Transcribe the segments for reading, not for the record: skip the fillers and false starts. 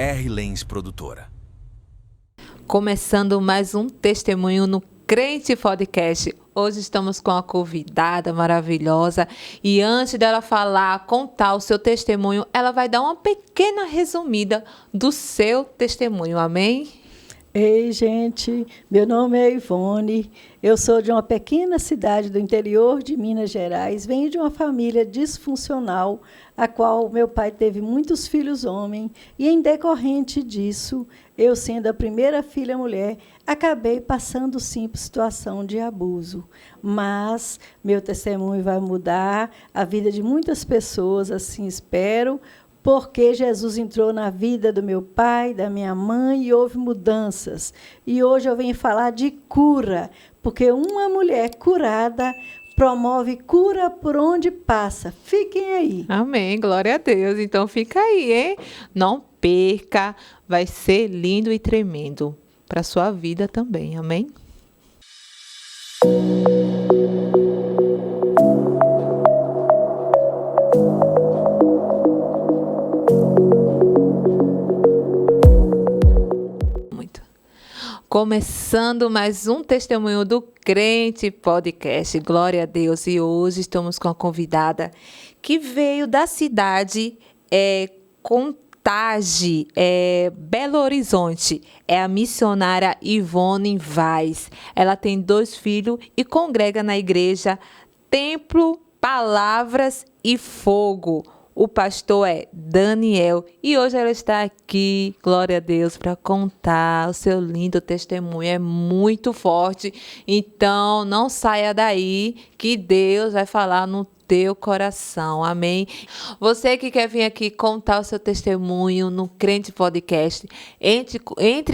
R. Lens Produtora. Começando mais um testemunho no Crente Podcast. Hoje estamos com uma convidada maravilhosa e antes dela falar, contar o seu testemunho, ela vai dar uma pequena resumida do seu testemunho, amém? Ei, gente, meu nome é Ivone, eu sou de uma pequena cidade do interior de Minas Gerais, venho de uma família disfuncional, a qual meu pai teve muitos filhos homens, e em decorrente disso, eu sendo a primeira filha mulher, acabei passando sim por situação de abuso. Mas meu testemunho vai mudar a vida de muitas pessoas, assim espero, porque Jesus entrou na vida do meu pai, da minha mãe, e houve mudanças. E hoje eu venho falar de cura, porque uma mulher curada promove cura por onde passa. Fiquem aí. Amém, glória a Deus. Então fica aí, hein? Não perca, vai ser lindo e tremendo para a sua vida também, amém? Começando mais um testemunho do Crente Podcast, glória a Deus. E hoje estamos com a convidada que veio da cidade Contagem, Belo Horizonte. É a missionária Ivone Vaz. Ela tem 2 filhos e congrega na igreja Templo, Palavras e Fogo. O pastor é Daniel e hoje ela está aqui, glória a Deus, para contar o seu lindo testemunho. É muito forte, então não saia daí que Deus vai falar no teu coração, amém? Você que quer vir aqui contar o seu testemunho no Crente Podcast, entre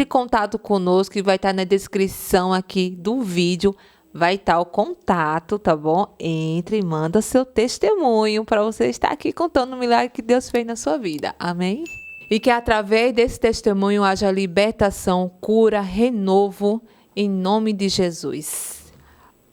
em contato conosco, que vai estar na descrição aqui do vídeo. Vai estar o contato, tá bom? Entre e manda seu testemunho para você estar aqui contando o milagre que Deus fez na sua vida. Amém? E que através desse testemunho haja libertação, cura, renovo, em nome de Jesus.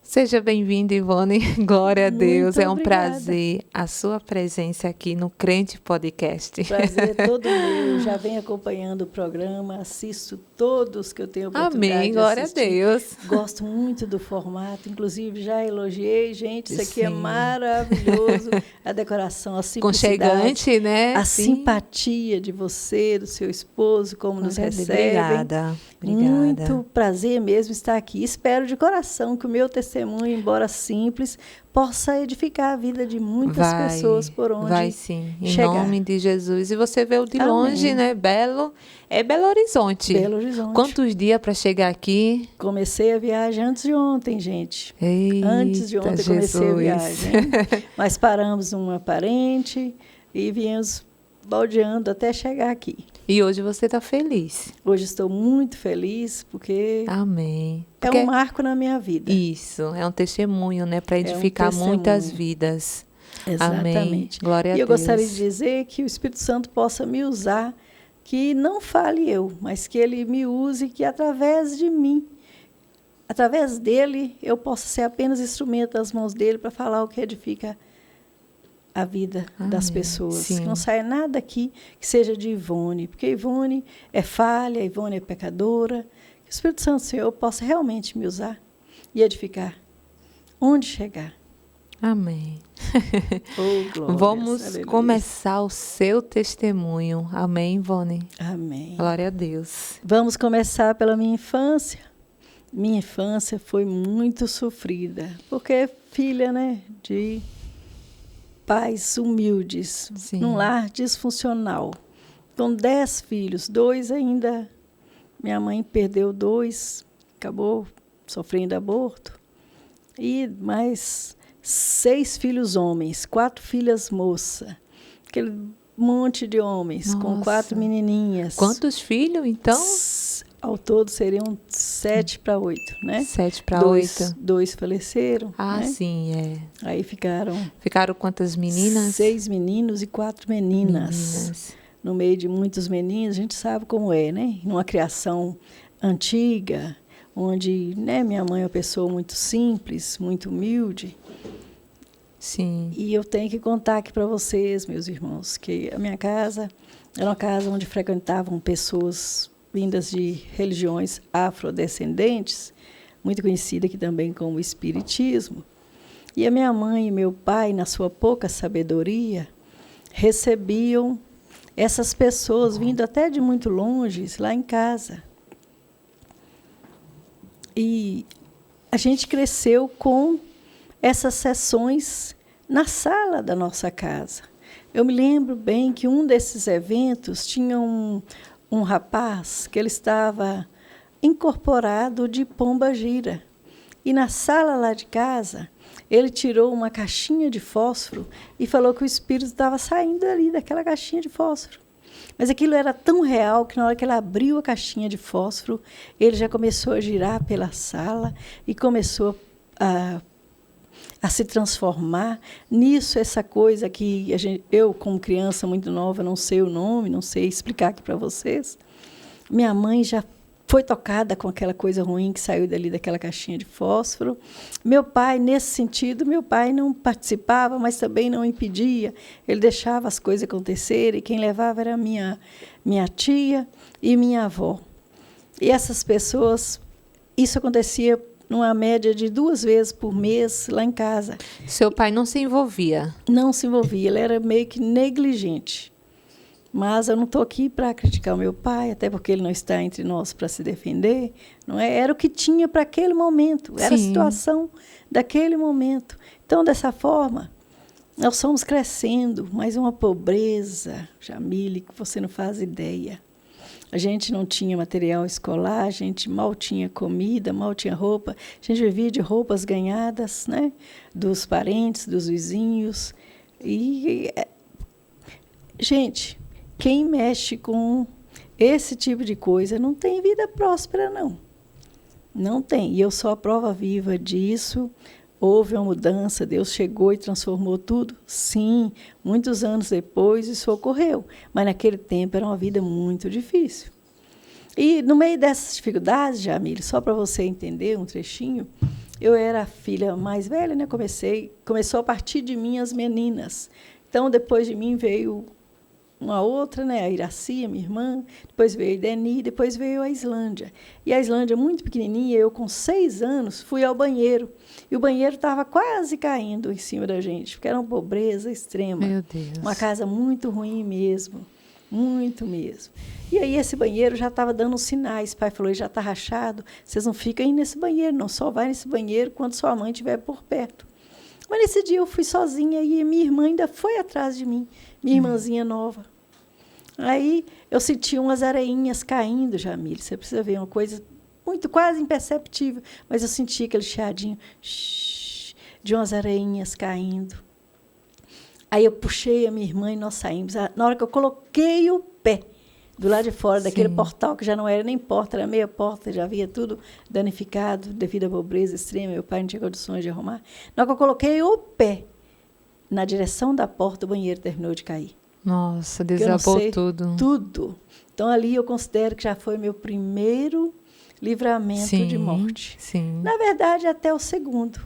Seja bem-vinda, Ivone. Glória a Deus. Muito é um obrigada. prazer a sua presença aqui no Crente Podcast. Prazer é todo meu. Já venho acompanhando o programa, assisto todos que eu tenho oportunidade Amém. de Glória assistir. a Deus. Gosto muito do formato, inclusive já elogiei, gente, isso aqui é Sim. maravilhoso. A decoração, a simplicidade, Conchegante, né? a Sim. simpatia de você, do seu esposo, como nos Glória a Deus. recebem. Obrigada. Muito prazer mesmo estar aqui. Espero de coração que o meu testemunho, embora simples, possa edificar a vida de muitas pessoas por onde vai sim, em chegar. nome de Jesus. E você veio de Amém. longe, né? Belo Horizonte. Belo Horizonte. Quantos dias para chegar aqui? Comecei a viagem antes de ontem, gente. Eita, Antes de ontem comecei a Jesus. viagem. Mas paramos uma parente e viemos baldeando até chegar aqui. E hoje você está feliz. Hoje estou muito feliz porque Amém. é Porque um marco na minha vida. isso, é um testemunho, né? Para um edificar testemunho. muitas vidas. Exatamente. Amém. Glória a E eu Deus. gostaria de dizer que o Espírito Santo possa me usar, que não fale eu, mas que ele me use, que através de mim, através dele, eu possa ser apenas instrumento das mãos dele para falar o que edifica a vida das Amém. pessoas. Sim. Que não saia nada aqui que seja de Ivone, porque Ivone é falha, Ivone é pecadora. Que o Espírito Santo, Senhor, possa realmente me usar e edificar. Onde chegar? Amém. Oh, glórias, Vamos aleluia. começar o seu testemunho. Amém, Ivone? Amém. Glória a Deus. Vamos começar pela minha infância. Minha infância foi muito sofrida, porque filha, né, de pais humildes, Sim. num lar disfuncional. Com 10 filhos, 2 ainda, minha mãe perdeu 2, acabou sofrendo aborto, e mais 6 filhos homens, 4 filhas moça, aquele monte de homens, com Nossa. 4 menininhas. Quantos filhos, então? Ao todo seriam 7 para 8, né? 7 para 2, 8. 2 faleceram. Ah, né? sim, é. Aí ficaram Ficaram quantas meninas? 6 meninos e 4 meninas. No meio de muitos meninos, a gente sabe como é, né? Numa criação antiga, onde, né, minha mãe é uma pessoa muito simples, muito humilde. Sim. E eu tenho que contar aqui para vocês, meus irmãos, que a minha casa era uma casa onde frequentavam pessoas vindas de religiões afrodescendentes, muito conhecida aqui também como espiritismo. E a minha mãe e meu pai, na sua pouca sabedoria, recebiam essas pessoas vindo até de muito longe, lá em casa. E a gente cresceu com essas sessões na sala da nossa casa. Eu me lembro bem que um desses eventos tinha um rapaz que ele estava incorporado de pomba-gira. E na sala lá de casa, ele tirou uma caixinha de fósforo e falou que o espírito estava saindo ali daquela caixinha de fósforo. Mas aquilo era tão real que na hora que ele abriu a caixinha de fósforo, ele já começou a girar pela sala e começou a se transformar nisso, essa coisa que eu, como criança muito nova, não sei o nome, não sei explicar aqui para vocês. Minha mãe já foi tocada com aquela coisa ruim que saiu dali daquela caixinha de fósforo. Meu pai, nesse sentido, meu pai não participava, mas também não impedia. Ele deixava as coisas acontecerem, e quem levava era minha tia e minha avó. E essas pessoas, isso acontecia numa média de 2 vezes por mês lá em casa. Seu pai não se envolvia? Não se envolvia, ele era meio que negligente. Mas eu não estou aqui para criticar o meu pai, até porque ele não está entre nós para se defender. Não é? Era o que tinha para aquele momento, era Sim. a situação daquele momento. Então, dessa forma, nós fomos crescendo, mas uma pobreza, Jamile, que você não faz ideia. A gente não tinha material escolar, a gente mal tinha comida, mal tinha roupa. A gente vivia de roupas ganhadas, né, dos parentes, dos vizinhos. Gente, quem mexe com esse tipo de coisa não tem vida próspera, não. Não tem. E eu sou a prova viva disso. Houve uma mudança, Deus chegou e transformou tudo? Sim, muitos anos depois isso ocorreu. Mas naquele tempo era uma vida muito difícil. E no meio dessas dificuldades, Jamile, só para você entender um trechinho, eu era a filha mais velha, né? Começou a partir de mim as meninas. Então, depois de mim veio uma outra, né, a Iraci, minha irmã, depois veio a Ideni, depois veio a Islândia. E a Islândia, muito pequenininha, eu com 6 anos, fui ao banheiro. E o banheiro estava quase caindo em cima da gente, porque era uma pobreza extrema. Meu Deus. Uma casa muito ruim mesmo, muito mesmo. E aí esse banheiro já estava dando sinais. O pai falou, já está rachado, vocês não ficam aí nesse banheiro, não, só vai nesse banheiro quando sua mãe estiver por perto. Mas nesse dia eu fui sozinha e minha irmã ainda foi atrás de mim, minha irmãzinha nova. Aí eu senti umas areinhas caindo, Jamile. Você precisa ver, uma coisa muito, quase imperceptível. Mas eu senti aquele chiadinho de umas areinhas caindo. Aí eu puxei a minha irmã e nós saímos. Na hora que eu coloquei o pé do lado de fora daquele portal, que já não era nem porta, era meia porta, já havia tudo danificado devido à pobreza extrema, meu pai não tinha condições de arrumar. Na hora que eu coloquei o pé na direção da porta, o banheiro terminou de cair. Nossa, desabou tudo. Tudo. Então, ali eu considero que já foi meu primeiro livramento de morte. Sim. Na verdade, até o segundo.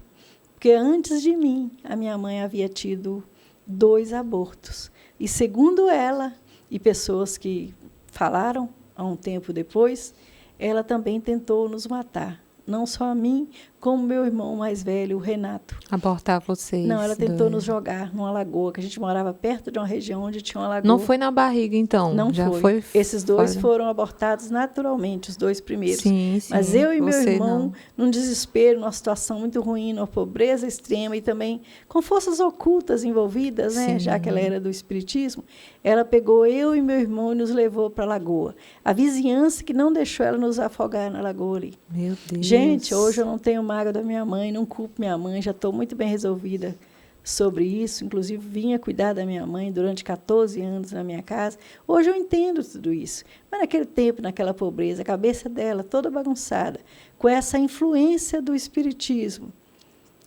Porque antes de mim, a minha mãe havia tido 2 abortos. E, segundo ela, e pessoas que falaram há um tempo depois, ela também tentou nos matar. Não só a mim, como meu irmão mais velho, o Renato. Abortar vocês. Não, ela tentou nos jogar numa lagoa, que a gente morava perto de uma região onde tinha uma lagoa. Não foi na barriga, então? Não já foi. Esses 2 fora. foram abortados naturalmente, os 2 primeiros. Sim. Mas eu e meu Você irmão, num desespero, numa situação muito ruim, numa pobreza extrema e também com forças ocultas envolvidas, né? Já que ela era do espiritismo, ela pegou eu e meu irmão e nos levou para a lagoa. A vizinhança que não deixou ela nos afogar na lagoa ali. Meu Deus. Gente, hoje eu não tenho mágoa da minha mãe, não culpo minha mãe, já estou muito bem resolvida sobre isso. Inclusive, vinha cuidar da minha mãe durante 14 anos na minha casa. Hoje eu entendo tudo isso. Mas naquele tempo, naquela pobreza, a cabeça dela toda bagunçada, com essa influência do espiritismo.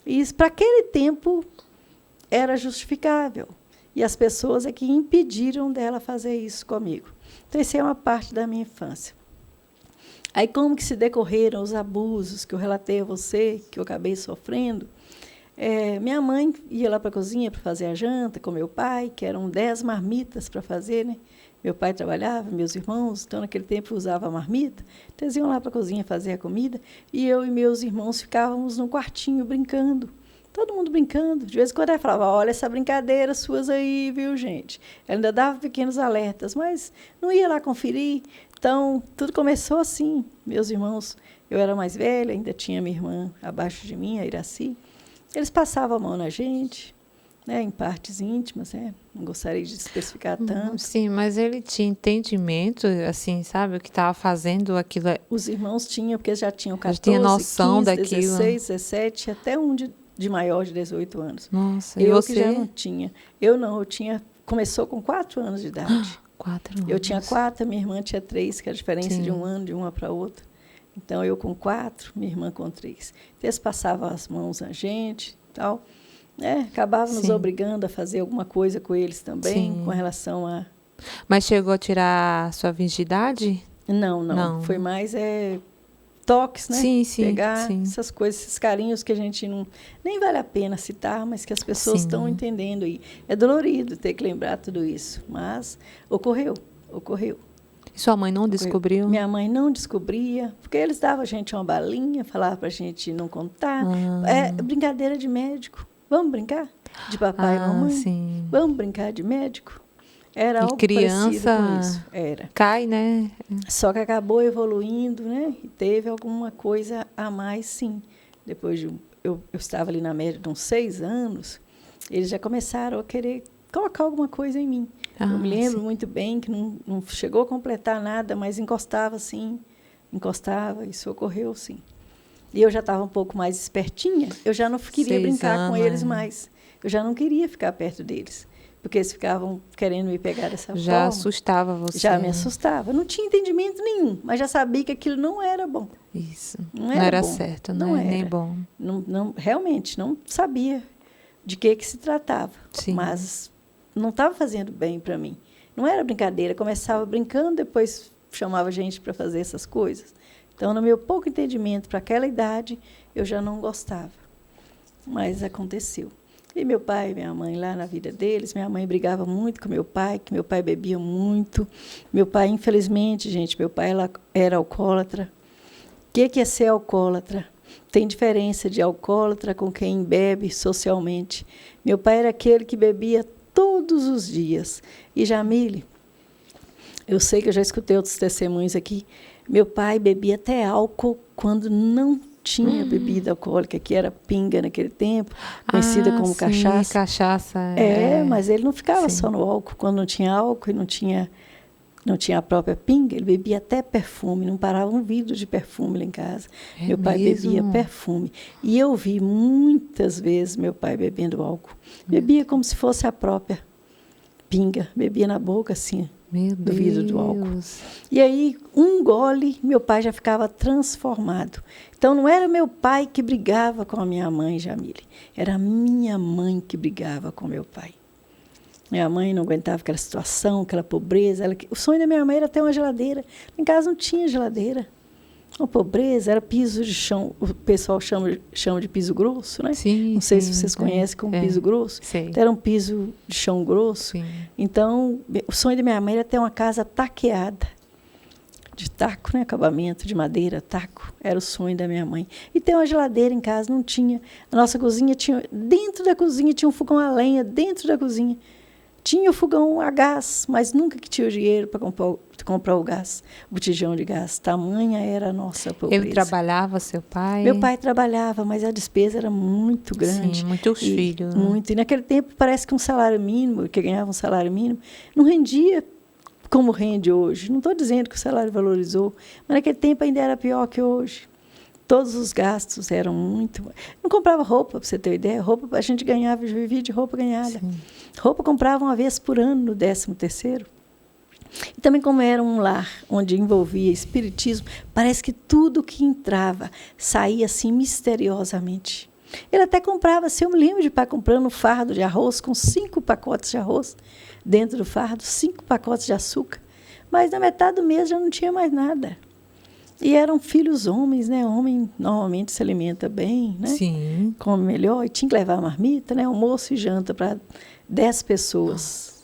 E isso, para aquele tempo, era justificável. E as pessoas é que impediram dela fazer isso comigo. Então, isso é uma parte da minha infância. Aí, como que se decorreram os abusos que eu relatei a você, que eu acabei sofrendo, Minha mãe ia lá para a cozinha para fazer a janta com meu pai, que eram 10 marmitas para fazer, né? Meu pai trabalhava, meus irmãos, então naquele tempo usava a marmita, então eles iam lá para a cozinha fazer a comida, e eu e meus irmãos ficávamos num quartinho brincando, todo mundo brincando. De vez em quando ela falava, olha essa brincadeira suas aí, viu, gente? Ela ainda dava pequenos alertas, mas não ia lá conferir. Então, tudo começou assim. Meus irmãos, eu era mais velha, ainda tinha minha irmã abaixo de mim, a Iraci. Eles passavam a mão na gente, né, em partes íntimas, né? Não gostaria de especificar tanto. Sim, mas ele tinha entendimento, assim, sabe, o que estava fazendo aquilo. Os irmãos tinham, porque eles já tinham 14, tinha noção 15, daquilo. 16, 17, até um de maior de 18 anos. Nossa, e eu você? Que já não tinha. Eu não, eu tinha, começou com 4 anos de idade. 4 anos. Eu tinha 4, minha irmã tinha 3, que é a diferença Sim. de um ano de uma para outra. Então, eu com 4, minha irmã com 3. Então, eles passavam as mãos na gente e tal. Acabavam nos obrigando a fazer alguma coisa com eles também, Sim. com relação a... Mas chegou a tirar sua virgindade? Não. Foi mais toques, né? Sim, pegar sim. essas coisas, esses carinhos que a gente não... Nem vale a pena citar, mas que as pessoas estão entendendo aí. É dolorido ter que lembrar tudo isso, mas ocorreu. E sua mãe não descobriu? Minha mãe não descobria, porque eles davam a gente uma balinha, falavam para a gente não contar. É brincadeira de médico. Vamos brincar? De papai e mamãe? Sim. Vamos brincar de médico? Era e algo criança parecido com isso. Era. Cai, né? Só que acabou evoluindo, né? E teve alguma coisa a mais, sim. Depois de eu estava ali na média de uns 6 anos, eles já começaram a querer colocar alguma coisa em mim. Eu me lembro muito bem que não chegou a completar nada, mas encostava, sim. Encostava, isso ocorreu, sim. E eu já estava um pouco mais espertinha, eu já não queria brincar com eles mais. Eu já não queria ficar perto deles, porque eles ficavam querendo me pegar dessa forma. Já assustava você. Já me assustava. Não tinha entendimento nenhum, mas já sabia que aquilo não era bom. Isso. Não era bom. certo, não era era nem bom. Não, realmente, não sabia de que se tratava. Sim. Mas não estava fazendo bem para mim. Não era brincadeira. Começava brincando, depois chamava gente para fazer essas coisas. Então, no meu pouco entendimento para aquela idade, eu já não gostava. Mas aconteceu. E meu pai e minha mãe, lá na vida deles, minha mãe brigava muito com meu pai, que meu pai bebia muito. Meu pai, infelizmente, gente, meu pai era alcoólatra. O que é ser alcoólatra? Tem diferença de alcoólatra com quem bebe socialmente. Meu pai era aquele que bebia todos os dias. E, Jamile, eu sei que eu já escutei outros testemunhos aqui, meu pai bebia até álcool quando não tinha bebida alcoólica, que era pinga naquele tempo, conhecida como cachaça. Cachaça. Mas ele não ficava só no álcool. Quando não tinha álcool e não tinha a própria pinga, ele bebia até perfume, não parava um vidro de perfume lá em casa. Meu pai bebia perfume. E eu vi muitas vezes meu pai bebendo álcool. Bebia como se fosse a própria pinga, bebia na boca assim, do vidro do álcool. E aí, um gole, meu pai já ficava transformado. Então, não era meu pai que brigava com a minha mãe, Jamile. Era a minha mãe que brigava com meu pai. Minha mãe não aguentava aquela situação, aquela pobreza. O sonho da minha mãe era ter uma geladeira. Em casa não tinha geladeira. Uma pobreza, era piso de chão. O pessoal chama de piso grosso, né? Sim, não sei se vocês conhecem como piso grosso. Então, era um piso de chão grosso. Sim. Então, o sonho da minha mãe era ter uma casa taqueada. De taco, né? Acabamento de madeira, taco. Era o sonho da minha mãe. E ter uma geladeira em casa, não tinha. A nossa cozinha tinha... Dentro da cozinha tinha um fogão a lenha, dentro da cozinha. Tinha o fogão a gás, mas nunca que tinha o dinheiro para comprar o gás, o botijão de gás. Tamanha era a nossa pobreza. Ele trabalhava, seu pai? Meu pai trabalhava, mas a despesa era muito grande. Sim, muitos filhos. Muito. E naquele tempo parece que um salário mínimo, que ganhava um salário mínimo, não rendia como rende hoje. Não estou dizendo que o salário valorizou, mas naquele tempo ainda era pior que hoje. Todos os gastos eram muito... Não comprava roupa, para você ter ideia. Roupa a gente ganhava, vivia de roupa ganhada. Sim. Roupa comprava uma vez por ano, no 13º. E também, como era um lar onde envolvia espiritismo, parece que tudo que entrava saía assim misteriosamente. Ele até comprava, eu me lembro de pai comprando um fardo de arroz com 5 pacotes de arroz dentro do fardo, 5 pacotes de açúcar. Mas na metade do mês já não tinha mais nada. E eram filhos homens, né? Homem normalmente se alimenta bem, né? Sim. Come melhor. E tinha que levar a marmita, né? Almoço e janta para 10 pessoas.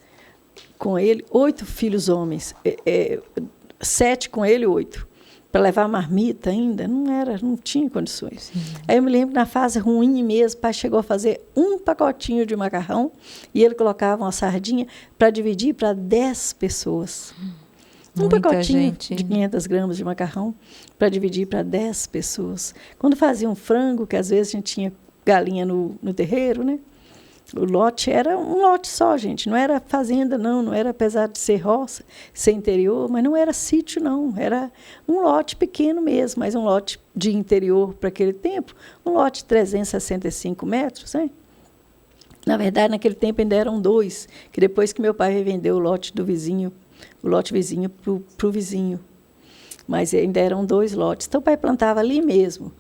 Com ele, 8 filhos homens. 7 com ele, 8. Para levar a marmita ainda, não tinha condições. Sim. Aí eu me lembro que na fase ruim mesmo, o pai chegou a fazer um pacotinho de macarrão e ele colocava uma sardinha para dividir para 10 pessoas. Muita Pacotinho gente. de 500 gramas de macarrão para dividir para 10 pessoas. Quando fazia um frango, que às vezes a gente tinha galinha no terreiro, né? O lote era um lote só, gente. Não era fazenda, não era, apesar de ser roça, ser interior, mas não era sítio, não. Era um lote pequeno mesmo, mas um lote de interior para aquele tempo. Um lote de 365 metros, né? Na verdade, naquele tempo ainda eram 2, que depois que meu pai revendeu o lote do vizinho, o lote vizinho para o vizinho. Mas ainda eram 2 lotes. Então, o pai plantava ali mesmo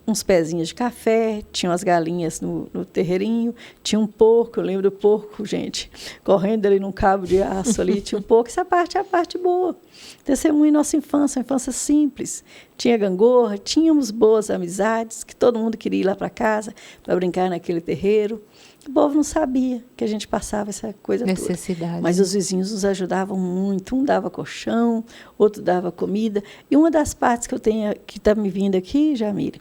uns pezinhos de café, tinha umas galinhas no terreirinho, tinha um porco, eu lembro do porco, gente, correndo ali num cabo de aço ali, tinha um porco. Essa parte é a parte boa. Testemunho nossa infância, uma infância simples. Tinha gangorra, tínhamos boas amizades, que todo mundo queria ir lá para casa para brincar naquele terreiro. O povo não sabia que a gente passava essa coisa necessidade. Toda. Mas os vizinhos nos ajudavam muito. Um dava colchão, outro dava comida. E uma das partes que eu tenho, que está me vindo aqui, Jamile,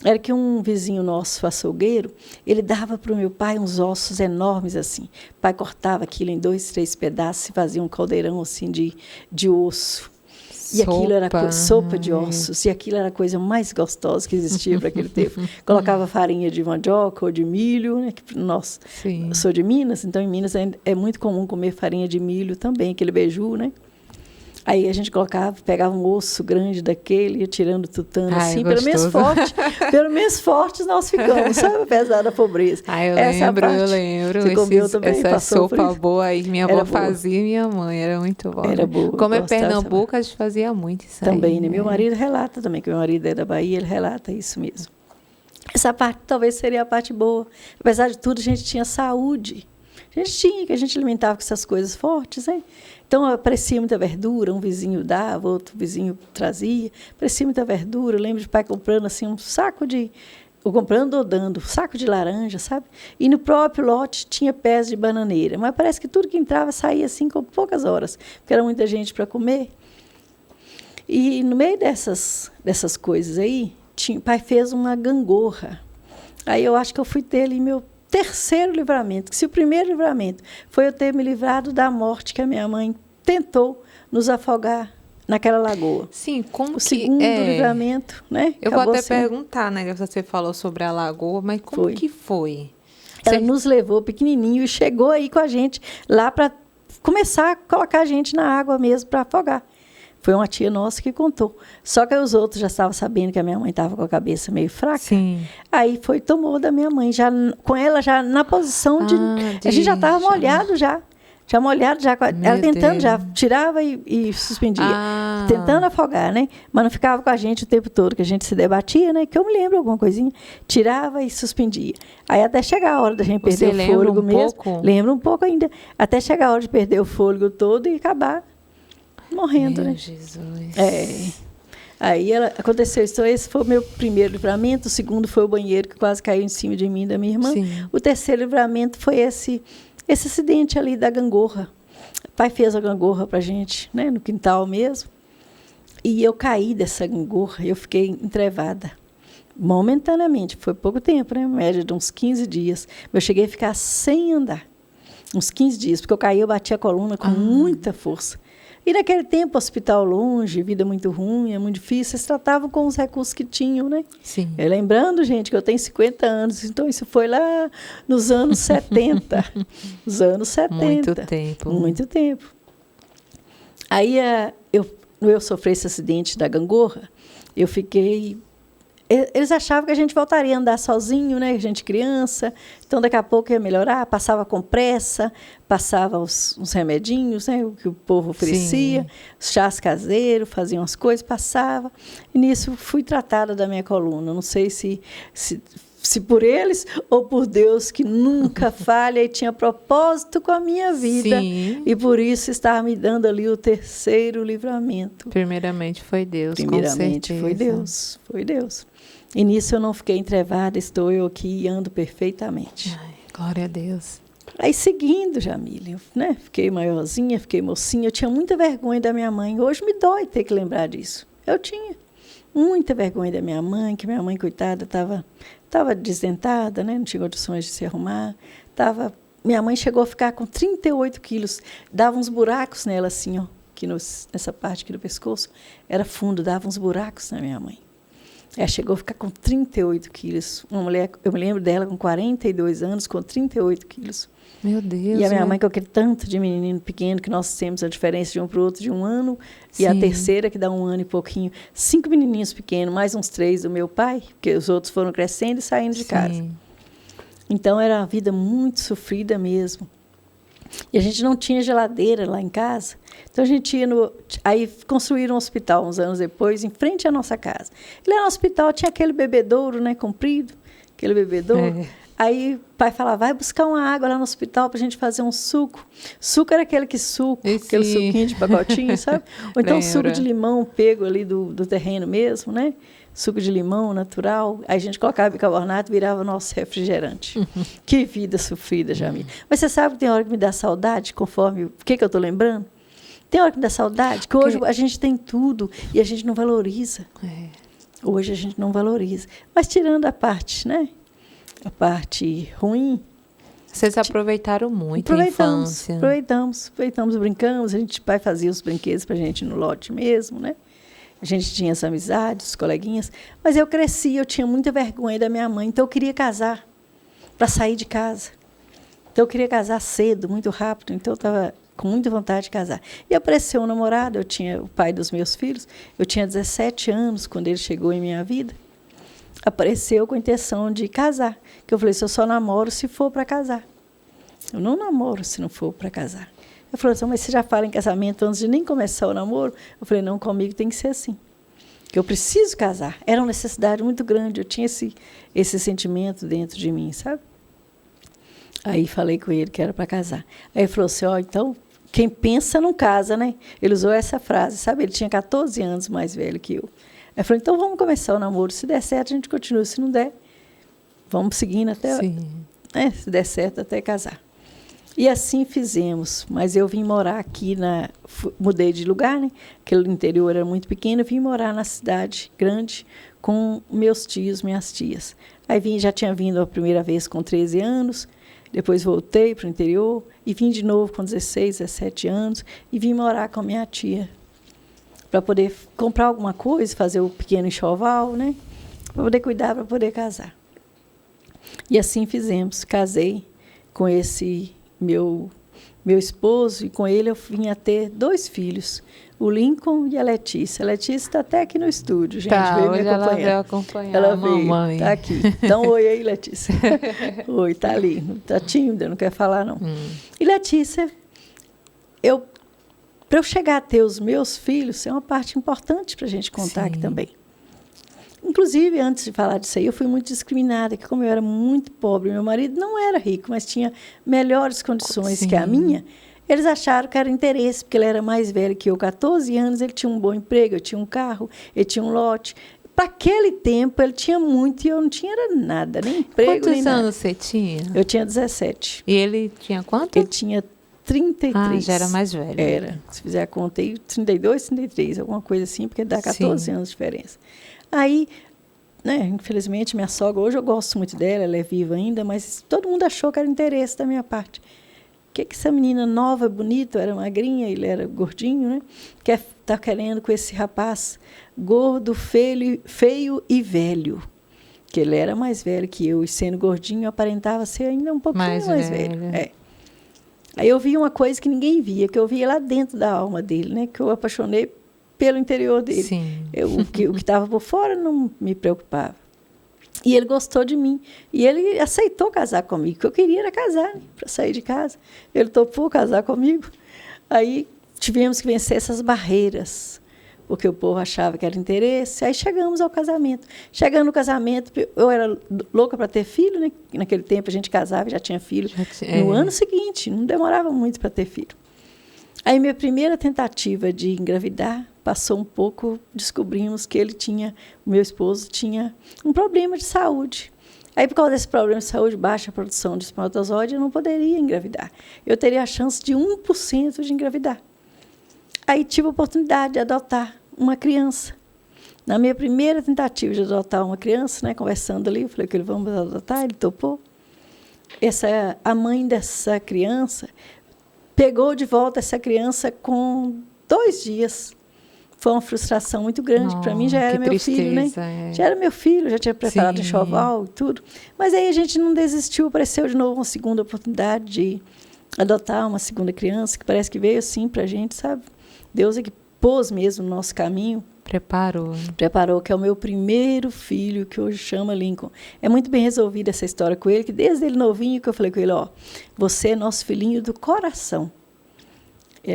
era que um vizinho nosso, açougueiro, ele dava para o meu pai uns ossos enormes assim. O pai cortava aquilo em 2, 3 pedaços e fazia um caldeirão assim de osso. E aquilo era sopa de ossos. E aquilo era a coisa mais gostosa que existia para aquele tempo. Colocava farinha de mandioca ou de milho, né? Que nós, eu sou de Minas, então em Minas é muito comum comer farinha de milho também, aquele beiju, né? Aí a gente pegava um osso grande daquele, ia tirando tutano assim, pelo menos fortes nós ficamos, sabe? Apesar da pobreza. Eu lembro. Você comeu também? Essa sopa boa aí, minha avó fazia e minha mãe, era muito boa. Era boa. Como é Pernambuco, a gente fazia muito isso também, aí. Né? Meu marido relata também, que meu marido é da Bahia, ele relata isso mesmo. Essa parte talvez seria a parte boa. Apesar de tudo, a gente tinha saúde. Que a gente alimentava com essas coisas fortes, né? Então, aparecia muita verdura, um vizinho dava, outro vizinho trazia. Aparecia muita verdura. Eu lembro de pai comprando assim, um saco de... Ou comprando ou dando, um saco de laranja, sabe? E no próprio lote tinha pés de bananeira. Mas parece que tudo que entrava saía assim com poucas horas, porque era muita gente para comer. E no meio dessas coisas aí, o pai fez uma gangorra. Aí eu acho que eu fui ter ali meu 3º livramento, que se o primeiro livramento foi eu ter me livrado da morte que a minha mãe tentou nos afogar naquela lagoa. Sim, como o segundo livramento, né? Eu vou até perguntar, né? Você falou sobre a lagoa, mas como que foi? Ela nos levou pequenininho e chegou aí com a gente lá para começar a colocar a gente na água mesmo para afogar. Foi uma tia nossa que contou. Só que os outros já estavam sabendo que a minha mãe estava com a cabeça meio fraca. Sim. Aí tomou da minha mãe, já com ela já na posição de... A gente já estava molhado já. Já molhado, já. Ela tentando, já tirava e suspendia. Tentando afogar, né? Mas não ficava com a gente o tempo todo, que a gente se debatia, né? Que eu me lembro alguma coisinha. Tirava e suspendia. Aí até chegar a hora da gente perder o fôlego mesmo. Lembra um pouco ainda. Até chegar a hora de perder o fôlego todo e acabar morrendo, Meu né? Jesus. Aí aconteceu isso. Esse foi o meu primeiro livramento. O segundo foi o banheiro que quase caiu em cima de mim e da minha irmã. Sim. O 3º livramento foi esse acidente ali da gangorra. O pai fez a gangorra para a gente, né, no quintal mesmo. E eu caí dessa gangorra, eu fiquei entrevada. Momentaneamente, foi pouco tempo, né, média de uns 15 dias. Eu cheguei a ficar sem andar, uns 15 dias, porque eu caí, eu bati a coluna com muita força. E naquele tempo, hospital longe, vida muito ruim, é muito difícil, eles tratavam com os recursos que tinham, né? Sim. Lembrando, gente, que eu tenho 50 anos, então isso foi lá nos anos 70. Os anos 70. Muito tempo. Muito tempo. Aí eu sofri esse acidente da gangorra, eu fiquei... Eles achavam que a gente voltaria a andar sozinho, né? A gente criança, então daqui a pouco ia melhorar, passava compressa, passava uns remedinhos, né? O que o povo oferecia, os chás caseiros, faziam as coisas, passava. E nisso fui tratada da minha coluna. Não sei se se por eles ou por Deus, que nunca falha e tinha propósito com a minha vida. Sim. E por isso estava me dando ali o terceiro livramento. Primeiramente foi Deus, Primeiramente com certeza. foi Deus, foi Deus. E nisso eu não fiquei entrevada, estou eu aqui e ando perfeitamente. Ai, glória a Deus. Aí seguindo, Jamília, né? Fiquei maiorzinha, fiquei mocinha, eu tinha muita vergonha da minha mãe. Hoje me dói ter que lembrar disso. Eu tinha muita vergonha da minha mãe, que minha mãe, coitada, estava desdentada, né? Não tinha condições de se arrumar. Minha mãe chegou a ficar com 38 quilos, dava uns buracos nela assim, ó, aqui nessa parte aqui do pescoço, era fundo, dava uns buracos na minha mãe. Ela chegou a ficar com 38 quilos. Uma mulher, eu me lembro dela com 42 anos, com 38 quilos. Meu Deus. E a minha mãe com aquele tanto de menino pequeno, que nós temos a diferença de um para o outro de 1 ano, e a terceira que dá 1 ano e pouquinho. 5 menininhos pequenos, mais uns 3 do meu pai, porque os outros foram crescendo e saindo de casa. Então, era uma vida muito sofrida mesmo. E a gente não tinha geladeira lá em casa. Então, a gente ia Aí, construíram um hospital uns anos depois, em frente à nossa casa. E lá no hospital tinha aquele bebedouro, né, comprido, aquele bebedouro. Aí, o pai falava, vai buscar uma água lá no hospital para a gente fazer um suco. Suco era aquele aquele suquinho de pacotinho, sabe? Ou então, suco de limão pego ali do terreno mesmo, né? Suco de limão natural. Aí a gente colocava bicarbonato e virava nosso refrigerante. Que vida sofrida, Jamília. Mas você sabe que tem hora que me dá saudade, conforme o que eu estou lembrando? Tem hora que me dá saudade, que hoje a gente tem tudo e a gente não valoriza. Hoje a gente não valoriza. Mas tirando a parte, né? A parte ruim. Vocês aproveitaram muito a infância. Aproveitamos, brincamos. A gente vai fazer os brinquedos para a gente no lote mesmo, né? A gente tinha as amizades, os coleguinhas. Mas eu cresci, eu tinha muita vergonha da minha mãe. Então, eu queria casar para sair de casa. Então, eu queria casar cedo, muito rápido. Então, eu estava com muita vontade de casar. E apareceu um namorado, eu tinha o pai dos meus filhos. Eu tinha 17 anos quando ele chegou em minha vida. Apareceu com a intenção de casar. Que eu falei, eu só namoro se for para casar. Eu não namoro se não for para casar. Eu falei assim, mas você já fala em casamento antes de nem começar o namoro? Eu falei, não, comigo tem que ser assim. Que eu preciso casar. Era uma necessidade muito grande. Eu tinha esse sentimento dentro de mim, sabe? Aí falei com ele que era para casar. Aí ele falou assim, então, quem pensa não casa, né? Ele usou essa frase, sabe? Ele tinha 14 anos mais velho que eu. Aí eu falei, então vamos começar o namoro. Se der certo, a gente continua. Se não der, vamos seguindo até... se der certo, até casar. E assim fizemos, mas eu vim morar aqui, mudei de lugar, né? Aquele interior era muito pequeno, eu vim morar na cidade grande com meus tios, minhas tias. Aí já tinha vindo a primeira vez com 13 anos, depois voltei para o interior e vim de novo com 16, 17 anos e vim morar com a minha tia para poder comprar alguma coisa, fazer o pequeno enxoval, né? Para poder cuidar, para poder casar. E assim fizemos, casei com esse... Meu esposo, e com ele eu vim a ter 2 filhos, o Lincoln e a Letícia. A Letícia está até aqui no estúdio, gente. Veio me acompanhar. Ela veio acompanhar ela a mamãe. Está aqui. Então, oi aí, Letícia. Oi, está ali. Está tímida, não quer falar, não. E Letícia, para eu chegar a ter os meus filhos, é uma parte importante para a gente contar aqui também. Inclusive, antes de falar disso aí, eu fui muito discriminada, que como eu era muito pobre, meu marido não era rico, mas tinha melhores condições que a minha, eles acharam que era interesse, porque ele era mais velho que eu, 14 anos, ele tinha um bom emprego, eu tinha um carro, ele tinha um lote. Para aquele tempo, ele tinha muito e eu não tinha era nada, nem emprego, nem nada. Quantos anos você tinha? Eu tinha 17. E ele tinha quanto? Ele tinha 33. Já era mais velho. Era. Se fizer a conta aí, 32, 33, alguma coisa assim, porque dá 14 anos de diferença. Aí, né, infelizmente, minha sogra, hoje eu gosto muito dela, ela é viva ainda, mas todo mundo achou que era interesse da minha parte. O que essa menina nova, bonita, era magrinha, ele era gordinho, né? Está querendo com esse rapaz gordo, feio e velho. Que ele era mais velho que eu, e sendo gordinho, aparentava ser ainda um pouquinho mais velho. Aí eu vi uma coisa que ninguém via, que eu via lá dentro da alma dele, né? Que eu apaixonei pelo interior dele. O que estava por fora não me preocupava. E ele gostou de mim. E ele aceitou casar comigo, que eu queria era casar, né, para sair de casa. Ele topou casar comigo. Aí tivemos que vencer essas barreiras. porque o povo achava que era interesse. Aí chegamos ao casamento. Chegando no casamento, eu era louca para ter filho, né? Naquele tempo a gente casava e já tinha filho. No ano seguinte, não demorava muito para ter filho. Aí minha primeira tentativa de engravidar passou um pouco, descobrimos que o meu esposo tinha um problema de saúde. Aí, por causa desse problema de saúde, baixa produção de espermatozoide, eu não poderia engravidar. Eu teria a chance de 1% de engravidar. Aí tive a oportunidade de adotar uma criança. Na minha primeira tentativa de adotar uma criança, né, conversando ali, eu falei que ele vamos adotar, ele topou. A mãe dessa criança pegou de volta essa criança com 2 dias. Foi uma frustração muito grande. Para mim já era meu filho, né? Já era meu filho, já tinha preparado enxoval e tudo. Mas aí a gente não desistiu, apareceu de novo uma segunda oportunidade de adotar uma segunda criança, que parece que veio assim para a gente, sabe? Deus é que pôs mesmo no nosso caminho. Preparou, que é o meu primeiro filho, que hoje chama Lincoln. É muito bem resolvida essa história com ele, que desde ele novinho que eu falei com ele, você é nosso filhinho do coração.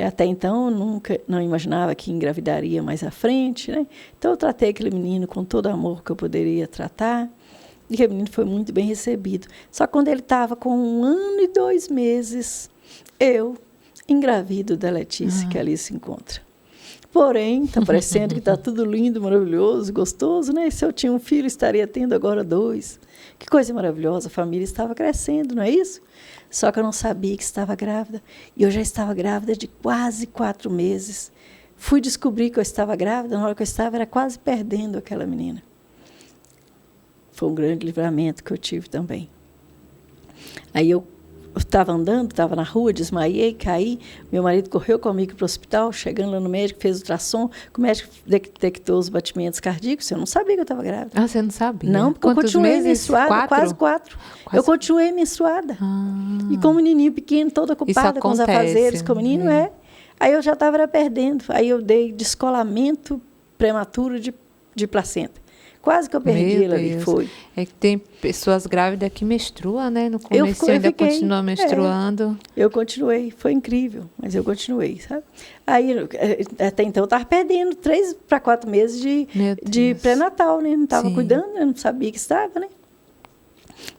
Até então, eu não imaginava que engravidaria mais à frente, né? Então, eu tratei aquele menino com todo o amor que eu poderia tratar, e aquele menino foi muito bem recebido. Só que quando ele estava com 1 ano e 2 meses, eu engravido da Letícia, que ali se encontra. Porém, está parecendo que está tudo lindo, maravilhoso, gostoso, né? Se eu tinha um filho, estaria tendo agora 2. Que coisa maravilhosa, a família estava crescendo, não é isso? Só que eu não sabia que estava grávida. E eu já estava grávida de quase 4 meses. Fui descobrir que eu estava grávida, na hora que eu estava, era quase perdendo aquela menina. Foi um grande livramento que eu tive também. Aí eu estava andando, estava na rua, desmaiei, caí. Meu marido correu comigo para o hospital, chegando lá no médico, fez ultrassom. O médico detectou os batimentos cardíacos. Eu não sabia que eu estava grávida. Ah, você não sabia? Não, porque Quantos eu continuei meses? menstruada, quase 4. Eu continuei menstruada. E com um menininho pequeno, toda ocupada com os afazeres, com o menino, Aí eu já estava perdendo. Aí eu dei descolamento prematuro de placenta. Quase que eu perdi ele ali, foi. É que tem pessoas grávidas que menstruam, né? No começo ainda continua menstruando. Eu continuei, foi incrível, mas eu continuei, sabe? Aí, até então, eu estava perdendo 3 para 4 meses de pré-natal, né? Não estava cuidando, eu não sabia que estava, né?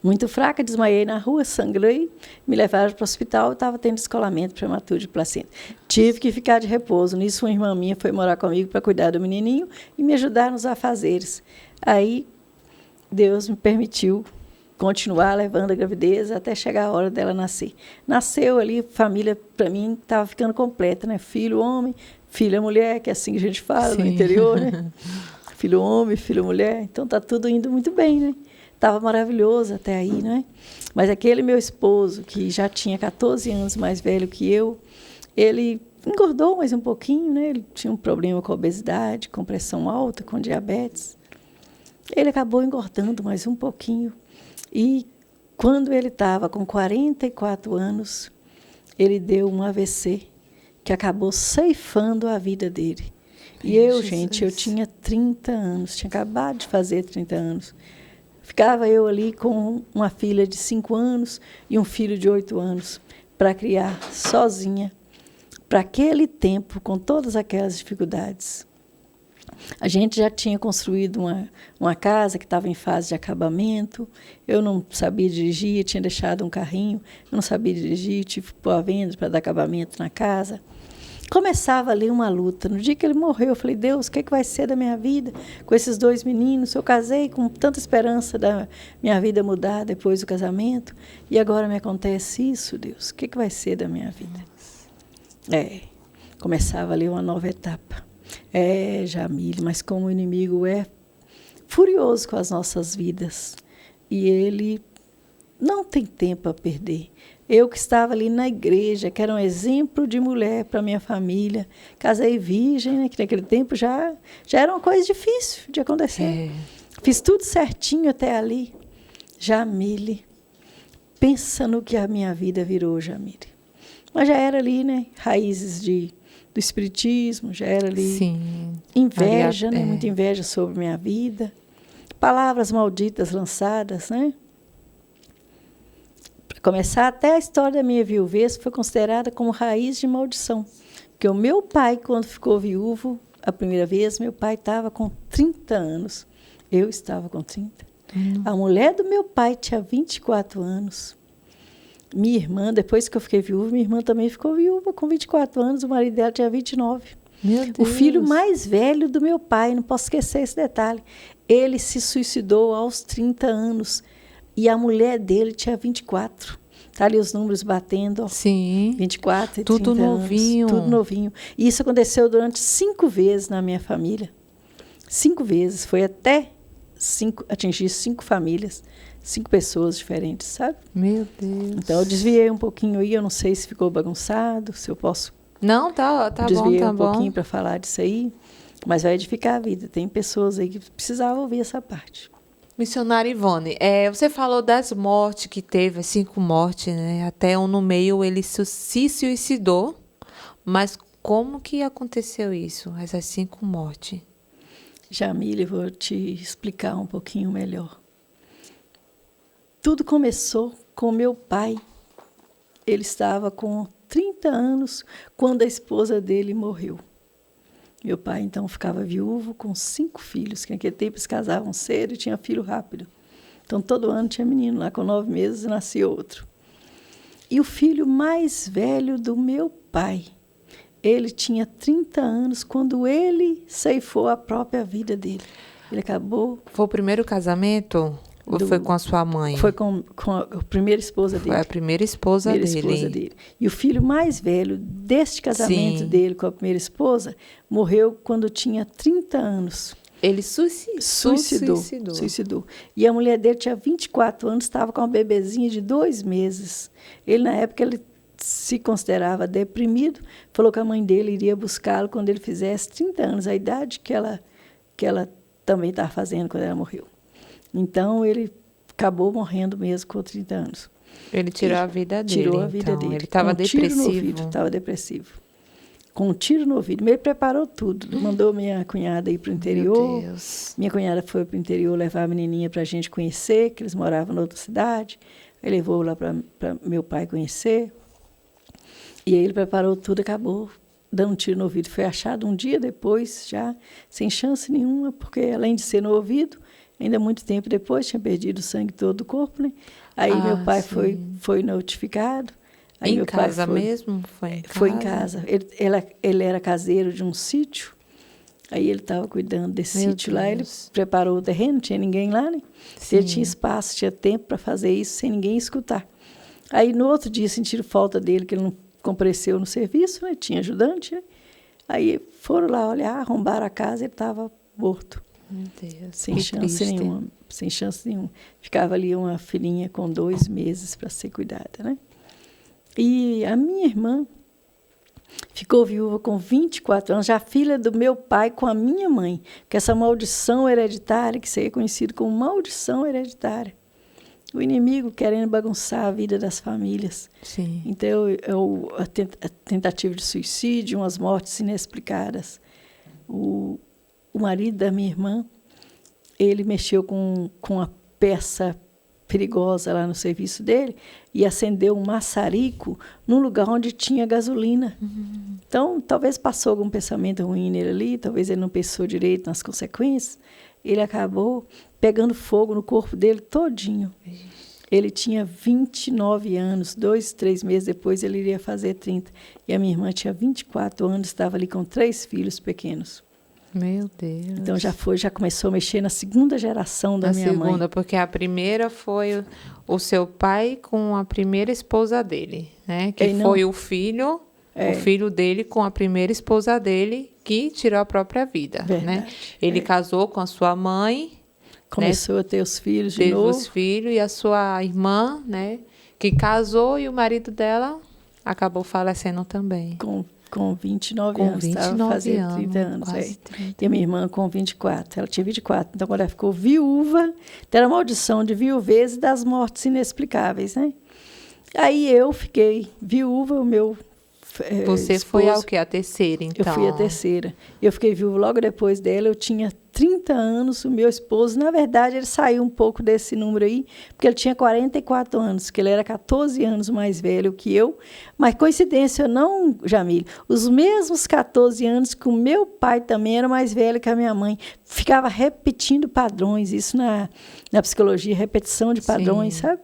Muito fraca, desmaiei na rua, sangrei, me levaram para o hospital, estava tendo descolamento prematuro de placenta. Tive que ficar de repouso. Nisso, uma irmã minha foi morar comigo para cuidar do menininho e me ajudar nos afazeres. Aí, Deus me permitiu continuar levando a gravidez até chegar a hora dela nascer. Nasceu ali, família, para mim, estava ficando completa, né? Filho homem, filha mulher, que é assim que a gente fala no interior, né? Filho homem, filho mulher. Então, está tudo indo muito bem, né? Estava maravilhoso até aí, né? Mas aquele meu esposo, que já tinha 14 anos mais velho que eu, ele engordou mais um pouquinho, né? Ele tinha um problema com obesidade, com pressão alta, com diabetes. Ele acabou engordando mais um pouquinho. E quando ele estava com 44 anos, ele deu um AVC que acabou ceifando a vida dele. E eu, gente, eu tinha 30 anos, tinha acabado de fazer 30 anos. Ficava eu ali com uma filha de 5 anos e um filho de 8 anos para criar sozinha, para aquele tempo, com todas aquelas dificuldades. A gente já tinha construído uma casa que estava em fase de acabamento. Eu não sabia dirigir, tinha deixado um carrinho, eu não sabia dirigir, tive que pôr a venda para dar acabamento na casa. Começava ali uma luta. No dia que ele morreu, eu falei, Deus, o que vai ser da minha vida com esses 2 meninos? Eu casei com tanta esperança da minha vida mudar depois do casamento, e agora me acontece isso, Deus. O que vai ser da minha vida? Começava ali uma nova etapa. Jamile, mas como o inimigo é furioso com as nossas vidas, e ele não tem tempo a perder. Eu que estava ali na igreja, que era um exemplo de mulher para a minha família, casei virgem, né, que naquele tempo já era uma coisa difícil de acontecer. Fiz tudo certinho até ali. Jamile, pensa no que a minha vida virou, Jamile. Mas já era ali, né, raízes do espiritismo, já era ali inveja, né, muita inveja sobre minha vida, palavras malditas lançadas, né? Começar, até a história da minha viuvez foi considerada como raiz de maldição. Porque o meu pai, quando ficou viúvo, a primeira vez, meu pai estava com 30 anos. Eu estava com 30. A mulher do meu pai tinha 24 anos. Minha irmã, depois que eu fiquei viúva, minha irmã também ficou viúva com 24 anos. O marido dela tinha 29. Meu Deus. O filho mais velho do meu pai, não posso esquecer esse detalhe, ele se suicidou aos 30 anos. E a mulher dele tinha 24. Está ali os números batendo. Ó. Sim. 24 e tudo 30 novinho. anos. Tudo novinho. E isso aconteceu durante 5 vezes na minha família. 5 vezes. Foi até atingir 5 famílias, 5 pessoas diferentes, sabe? Meu Deus. Então, eu desviei um pouquinho aí. Eu não sei se ficou bagunçado, se eu posso... Não, tá bom, desviei tá um bom. pouquinho para falar disso aí. Mas vai edificar a vida. Tem pessoas aí que precisavam ouvir essa parte. Missionária Ivone, você falou das mortes que teve, 5 mortes, né? Até um no meio ele se suicidou. Mas como que aconteceu isso, essas 5 mortes? Jamile, eu vou te explicar um pouquinho melhor. Tudo começou com meu pai. Ele estava com 30 anos quando a esposa dele morreu. Meu pai, então, ficava viúvo com 5 filhos, que naquele tempo eles casavam cedo e tinha filho rápido. Então, todo ano tinha menino. Lá com 9 meses nascia outro. E o filho mais velho do meu pai, ele tinha 30 anos quando ele ceifou a própria vida dele. Ele acabou... Foi o primeiro casamento ou foi com a sua mãe? Foi com a primeira esposa dele. Foi a primeira esposa dele. E o filho mais velho deste casamento dele com a primeira esposa morreu quando tinha 30 anos. Ele suicidou. E a mulher dele tinha 24 anos, estava com uma bebezinha de 2 meses. Ele, na época, ele se considerava deprimido, falou que a mãe dele iria buscá-lo quando ele fizesse 30 anos, a idade que ela também estava fazendo quando ela morreu. Então, ele acabou morrendo mesmo com 30 anos. Ele tirou a vida dele. Tirou a vida dele. Ele estava depressivo. Estava depressivo. Com um tiro no ouvido. Ele preparou tudo. Mandou minha cunhada ir para o interior. Meu Deus. Minha cunhada foi para o interior levar a menininha para a gente conhecer, que eles moravam em outra cidade. Ele levou lá para meu pai conhecer. E aí ele preparou tudo, acabou dando um tiro no ouvido. Foi achado um dia depois, já sem chance nenhuma, porque além de ser no ouvido, ainda muito tempo depois, tinha perdido o sangue todo do corpo, né? Aí meu pai foi notificado. Aí em casa mesmo? Foi em casa. Ele era caseiro de um sítio. Aí ele estava cuidando desse sítio lá. Ele preparou o terreno, não tinha ninguém lá, né? Ele tinha espaço, tinha tempo para fazer isso sem ninguém escutar. Aí no outro dia sentiram falta dele, que ele não compareceu no serviço, né? Tinha ajudante, né? Aí foram lá olhar, arrombaram a casa, ele estava morto. Meu Deus, sem chance nenhuma. Ficava ali uma filhinha com 2 meses para ser cuidada, né? E a minha irmã ficou viúva com 24 anos, já filha do meu pai com a minha mãe, que essa maldição hereditária, que seria conhecido como maldição hereditária. O inimigo querendo bagunçar a vida das famílias. Sim. Então, a tentativa de suicídio, umas mortes inexplicadas. O marido da minha irmã, ele mexeu com a peça perigosa lá no serviço dele e acendeu um maçarico num lugar onde tinha gasolina. Então, talvez passou algum pensamento ruim nele ali, talvez ele não pensou direito nas consequências. Ele acabou pegando fogo no corpo dele todinho. Ele tinha 29 anos, 2, 3 meses depois ele iria fazer 30. E a minha irmã tinha 24 anos, estava ali com 3 filhos pequenos. Meu Deus. Então já começou a mexer na segunda geração da minha mãe. Na segunda, porque a primeira foi o seu pai com a primeira esposa dele, né? Que foi o filho dele com a primeira esposa dele que tirou a própria vida, né? Ele casou com a sua mãe. Começou a ter os filhos de novo. Teve os filhos e a sua irmã, né? Que casou e o marido dela acabou falecendo também. Com 29 anos, estava fazendo 30 anos. 30. E a minha irmã com 24. Ela tinha 24. Então, quando ela ficou viúva, era a maldição de viuvez e das mortes inexplicáveis, né? Aí eu fiquei viúva, o meu Você esposo. foi a o quê? A terceira, então? Eu fui a terceira. Eu fiquei viúva logo depois dela. Eu tinha 30 anos. O meu esposo, na verdade, ele saiu um pouco desse número aí, porque ele tinha 44 anos, que ele era 14 anos mais velho que eu. Mas, coincidência não, Jamile, os mesmos 14 anos que o meu pai também era mais velho que a minha mãe. Ficava repetindo padrões. Isso na psicologia, repetição de padrões, Sim. sabe?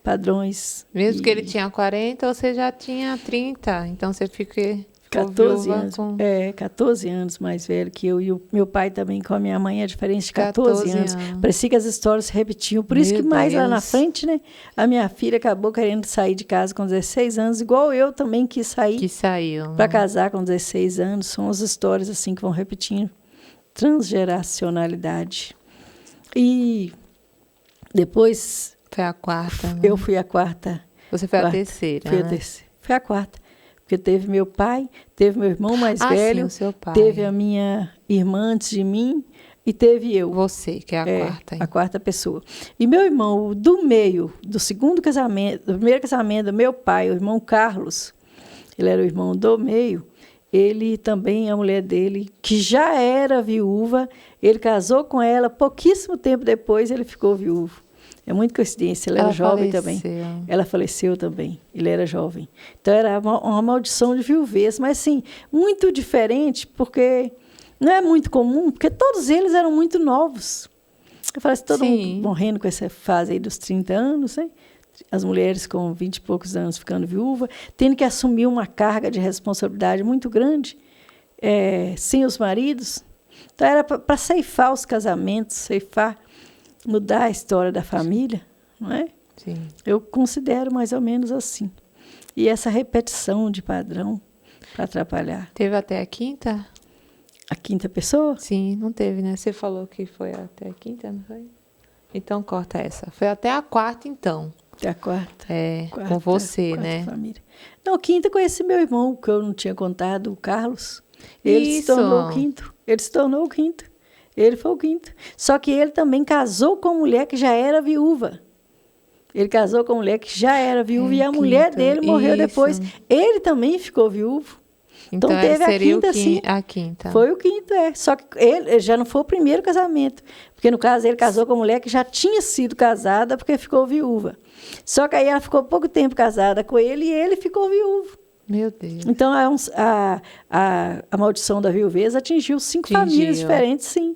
Padrões. Mesmo que ele tinha 40, você já tinha 30. Então, você ficou 14 viúva anos. com 14 anos mais velho que eu. E o meu pai também com a minha mãe, a diferença de 14 anos. Parecia que as histórias se repetiam. Por isso Meu que mais lá na Deus. frente, né? A minha filha acabou querendo sair de casa com 16 anos, igual eu também quis sair que saiu. para casar com 16 anos. São as histórias assim que vão repetindo. Transgeracionalidade. E depois Foi a quarta, né? eu fui a quarta. Você foi a quarta. terceira, Fui a né? terceira. Fui a quarta. Porque teve meu pai, teve meu irmão mais Sim, velho, o seu pai. teve a minha irmã antes de mim e teve eu. Você, que é a quarta. A quarta pessoa. E meu irmão do meio, do segundo casamento, do primeiro casamento do meu pai, o irmão Carlos, ele era o irmão do meio, ele também, a mulher dele, que já era viúva, ele casou com ela, pouquíssimo tempo depois ele ficou viúvo. É muita coincidência, ele era jovem também. Ela faleceu também, ele era jovem. Então, era uma maldição de viuvez, mas, assim, muito diferente, porque não é muito comum, porque todos eles eram muito novos. Eu falei assim, todo mundo morrendo com essa fase aí dos 30 anos, né? As mulheres com 20 e poucos anos ficando viúva, tendo que assumir uma carga de responsabilidade muito grande, sem os maridos. Então, era para ceifar os casamentos, mudar a história da família, não é? Sim. Eu considero mais ou menos assim. E essa repetição de padrão para atrapalhar. Teve até a quinta? A quinta pessoa? Sim, não teve, né? Você falou que foi até a quinta, não foi? Então, corta essa. Foi até a quarta, então. Até a quarta. Com você, né? Família. Não, quinta conheci meu irmão, que eu não tinha contado, o Carlos. Ele se tornou o quinto. Ele foi o quinto. Só que ele também casou com uma mulher que já era viúva. E a mulher dele morreu depois. Ele também ficou viúvo. Então teve seria a quinta, sim. A quinta. Foi o quinto, Só que ele já não foi o primeiro casamento. Porque, no caso, ele casou com uma mulher que já tinha sido casada porque ficou viúva. Só que aí ela ficou pouco tempo casada com ele e ele ficou viúvo. Meu Deus. Então, a maldição da viuvez atingiu 5 famílias diferentes, sim.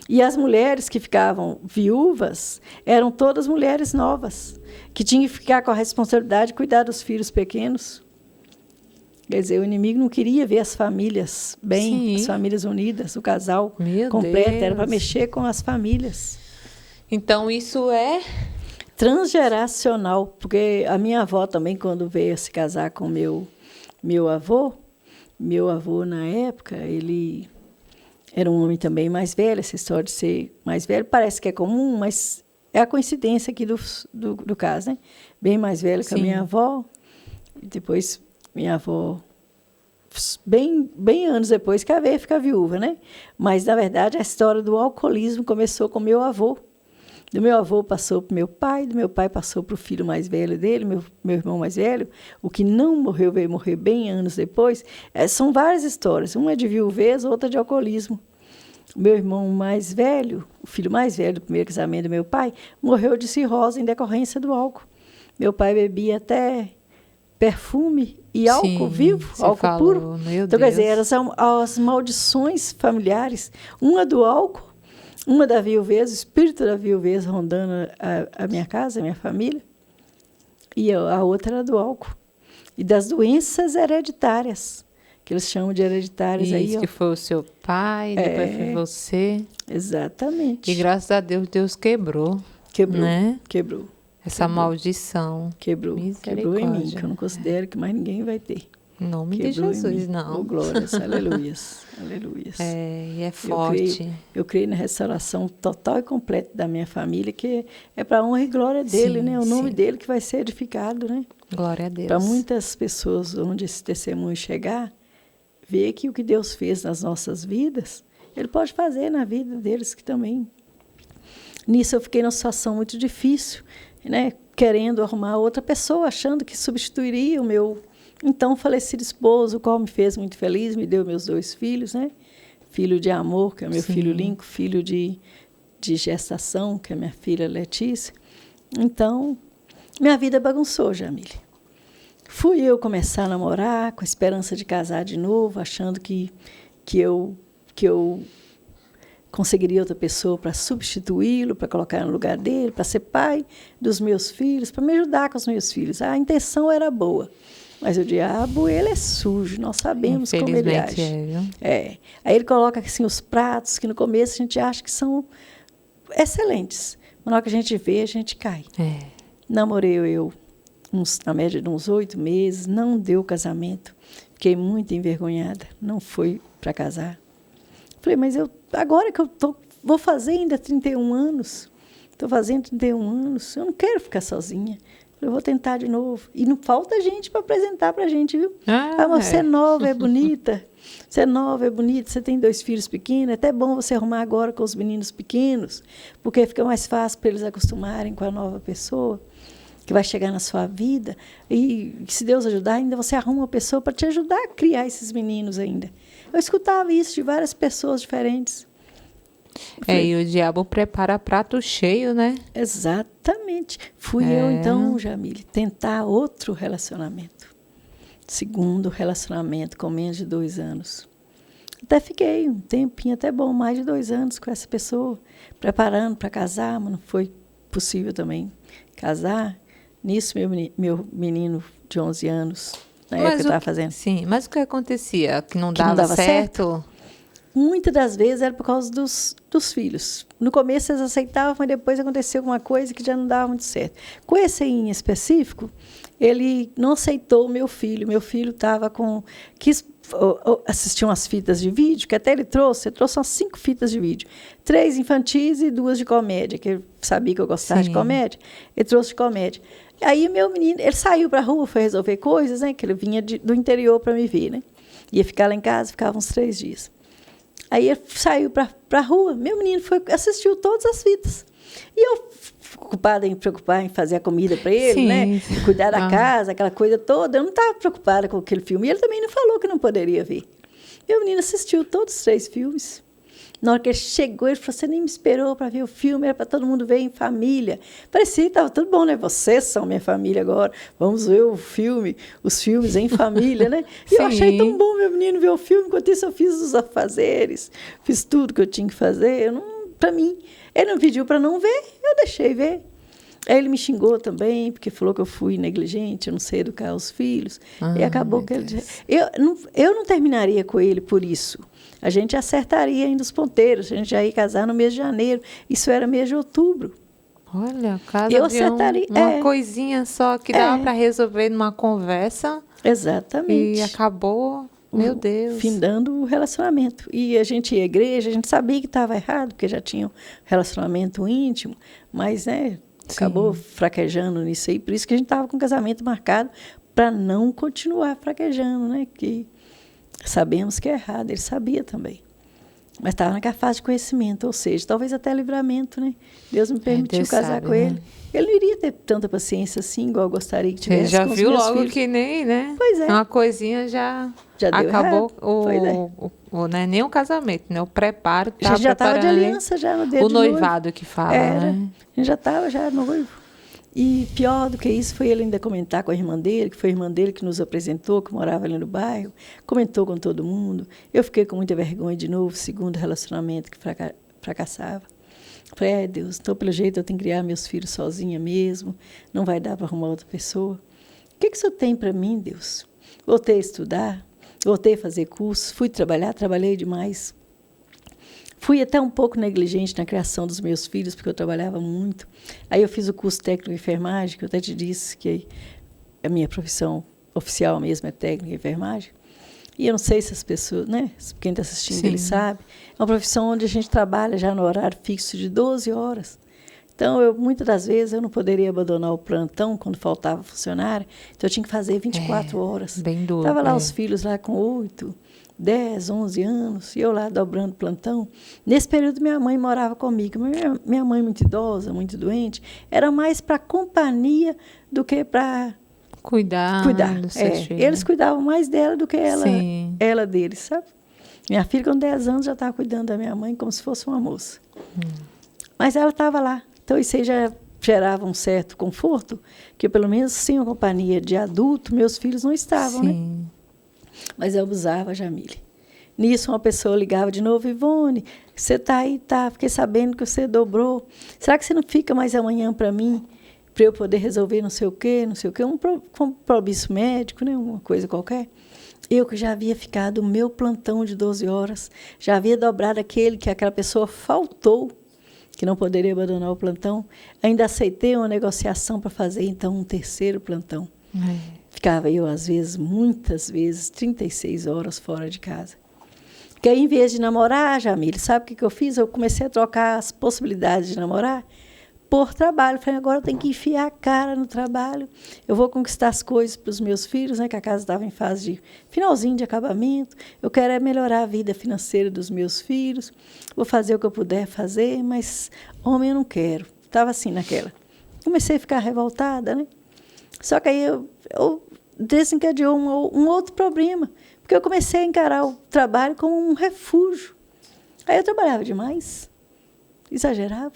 E as mulheres que ficavam viúvas eram todas mulheres novas, que tinham que ficar com a responsabilidade de cuidar dos filhos pequenos. Quer dizer, o inimigo não queria ver as famílias bem, as famílias unidas, o casal completo. Era para mexer com as famílias. Então, isso é transgeracional, porque a minha avó também, quando veio se casar com meu avô, na época, ele era um homem também mais velho. Essa história de ser mais velho parece que é comum, mas é a coincidência aqui do caso, né? Bem mais velho que a minha avó. E depois, minha avó, bem anos depois, que ela veio ficar viúva, né? Mas, na verdade, a história do alcoolismo começou com meu avô. Do meu avô passou para o meu pai, do meu pai passou para o filho mais velho dele, meu irmão mais velho. O que não morreu veio morrer bem anos depois. São várias histórias. Uma é de viuvez, outra de alcoolismo. O meu irmão mais velho, o filho mais velho do primeiro casamento do meu pai, morreu de cirrose em decorrência do álcool. Meu pai bebia até perfume e álcool vivo, álcool puro. Então, quer dizer, eram as maldições familiares. Uma do álcool, uma da viuvez, o espírito da viuvez rondando a minha casa, a minha família, e a outra era do álcool. E das doenças hereditárias, que eles chamam de hereditárias. Isso, que foi o seu pai, depois foi você. Exatamente. E graças a Deus, Deus quebrou. Né? Quebrou. Essa maldição. Quebrou em mim, que eu não considero que mais ninguém vai ter. Em nome de Jesus, não. Oh, glórias, aleluias, aleluias. E é forte. Eu creio na restauração total e completa da minha família, que é para a honra e glória dele, né? O nome dele que vai ser edificado, né? Glória a Deus. Para muitas pessoas, onde esse testemunho chegar, ver que o que Deus fez nas nossas vidas, Ele pode fazer na vida deles que também. Nisso eu fiquei numa situação muito difícil, né? Querendo arrumar outra pessoa, achando que substituiria o meu Então, o falecido esposo, o qual me fez muito feliz, me deu meus 2 filhos, né? Filho de amor, que é meu Sim. filho Lincoln, filho de gestação, que é minha filha Letícia. Então, minha vida bagunçou, Jamile. Fui eu começar a namorar, com a esperança de casar de novo, achando que eu conseguiria outra pessoa para substituí-lo, para colocar no lugar dele, para ser pai dos meus filhos, para me ajudar com os meus filhos. A intenção era boa, mas o diabo, ele é sujo, nós sabemos como ele age. É. Aí ele coloca assim, os pratos que no começo a gente acha que são excelentes, mas na hora que a gente vê, a gente cai. Namorei eu na média de uns 8 meses, não deu casamento, fiquei muito envergonhada, não foi para casar. Falei, mas agora que vou fazer ainda 31 anos, estou fazendo 31 anos, eu não quero ficar sozinha. Eu vou tentar de novo. E não falta gente para apresentar para a gente, viu? Mas você é nova, é bonita. Você é nova, é bonita, você tem 2 filhos pequenos. É até bom você arrumar agora com os meninos pequenos, porque fica mais fácil para eles acostumarem com a nova pessoa que vai chegar na sua vida. E se Deus ajudar, ainda você arruma uma pessoa para te ajudar a criar esses meninos ainda. Eu escutava isso de várias pessoas diferentes. E o diabo prepara prato cheio, né? Exatamente. Fui eu, então, Jamile, tentar outro relacionamento. Segundo relacionamento, com menos de 2 anos. Até fiquei um tempinho, até bom, mais de 2 anos com essa pessoa, preparando para casar, mas não foi possível também casar. Nisso, meu menino de 11 anos, na época que eu estava fazendo. Sim, mas o que acontecia? Que não dava certo? Muitas das vezes era por causa dos filhos. No começo eles aceitavam, mas depois aconteceu alguma coisa que já não dava muito certo. Com esse em específico, ele não aceitou o meu filho. Meu filho estava quis assistir umas fitas de vídeo, que até ele trouxe umas 5 fitas de vídeo. 3 infantis e 2 de comédia, que ele sabia que eu gostava de comédia. Ele trouxe de comédia. Aí meu menino, ele saiu para a rua, foi resolver coisas, né? Que ele vinha do interior para me ver, né? Ia ficar lá em casa, ficava uns 3 dias. Aí ele saiu para a rua, meu menino assistiu todas as fitas. E eu, preocupada em fazer a comida para ele, né? Cuidar da casa, aquela coisa toda. Eu não estava preocupada com aquele filme. E ele também não falou que não poderia ver. Meu menino assistiu todos os 3 filmes. Na hora que ele chegou, ele falou, você nem me esperou para ver o filme, era para todo mundo ver em família. Parecia que estava tudo bom, né? Vocês são minha família agora, vamos ver os filmes em família, né? E eu achei tão bom meu menino ver o filme, enquanto isso eu fiz os afazeres, fiz tudo que eu tinha que fazer. Para mim, ele não pediu para não ver, eu deixei ver. Aí ele me xingou também, porque falou que eu fui negligente, eu não sei educar os filhos. E acabou que eu não terminaria com ele por isso. A gente acertaria ainda os ponteiros, a gente já ia casar no mês de janeiro. Isso era mês de outubro. Olha, casa de uma coisinha só que dava para resolver numa conversa. Exatamente. E acabou, meu Deus. Findando o relacionamento. E a gente ia à igreja, a gente sabia que estava errado, porque já tinha um relacionamento íntimo, mas, né, acabou fraquejando nisso aí. Por isso que a gente estava com o casamento marcado, para não continuar fraquejando, né? Que sabemos que é errado, ele sabia também. Mas estava naquela fase de conhecimento, ou seja, talvez até livramento, né? Deus me permitiu Deus casar sabe, com ele. Ele não iria ter tanta paciência assim, igual eu gostaria que tivesse. Você já com os viu meus logo filhos. Que nem, né? Pois é. Uma coisinha já acabou né? Nem o casamento, né? O preparo. A gente já estava de aliança já no dedo. O noivado que fala, né? A gente já estava já noivo. E pior do que isso foi ele ainda comentar com a irmã dele, que foi a irmã dele que nos apresentou, que morava ali no bairro, comentou com todo mundo. Eu fiquei com muita vergonha de novo, segundo relacionamento que fracassava. Falei, Deus, então pelo jeito eu tenho que criar meus filhos sozinha mesmo, não vai dar para arrumar outra pessoa. O que o Senhor tem para mim, Deus? Voltei a estudar, voltei a fazer cursos, fui trabalhar, trabalhei demais. Fui até um pouco negligente na criação dos meus filhos, porque eu trabalhava muito. Aí eu fiz o curso técnico de enfermagem, que eu até te disse que a minha profissão oficial mesmo é técnica de enfermagem. E eu não sei se as pessoas, né, quem está assistindo, ele sabe. É uma profissão onde a gente trabalha já no horário fixo de 12 horas. Então, muitas das vezes, eu não poderia abandonar o plantão quando faltava funcionário. Então, eu tinha que fazer 24 horas. Bem duro. Estava lá os filhos lá com 8, 10, 11 anos, e eu lá dobrando plantão. Nesse período, minha mãe morava comigo. Minha mãe, muito idosa, muito doente, era mais para companhia do que para Cuidar dos seus filhos. Eles cuidavam mais dela do que Sim. ela deles, sabe? Minha filha, com 10 anos, já estava cuidando da minha mãe como se fosse uma moça. Mas ela estava lá. Então, isso aí já gerava um certo conforto, que pelo menos sem a companhia de adulto, meus filhos não estavam, né? Sim. Mas eu abusava, Jamile. Nisso, uma pessoa ligava de novo: Ivone, você está aí, tá? Fiquei sabendo que você dobrou. Será que você não fica mais amanhã para mim, para eu poder resolver não sei o quê, um compromisso médico, né? Uma coisa qualquer? Eu que já havia ficado o meu plantão de 12 horas, já havia dobrado aquele que aquela pessoa faltou, que não poderia abandonar o plantão, ainda aceitei uma negociação para fazer, então, um terceiro plantão. Ficava eu, às vezes, muitas vezes, 36 horas fora de casa. Porque aí, em vez de namorar, Jamile, sabe o que eu fiz? Eu comecei a trocar as possibilidades de namorar por trabalho. Falei, agora eu tenho que enfiar a cara no trabalho. Eu vou conquistar as coisas para os meus filhos, né, que a casa estava em fase de finalzinho de acabamento. Eu quero melhorar a vida financeira dos meus filhos. Vou fazer o que eu puder fazer, mas homem eu não quero. Estava assim naquela. Comecei a ficar revoltada, né? Só que aí eu desencadeou um outro problema, porque eu comecei a encarar o trabalho como um refúgio. Aí eu trabalhava demais, exagerava.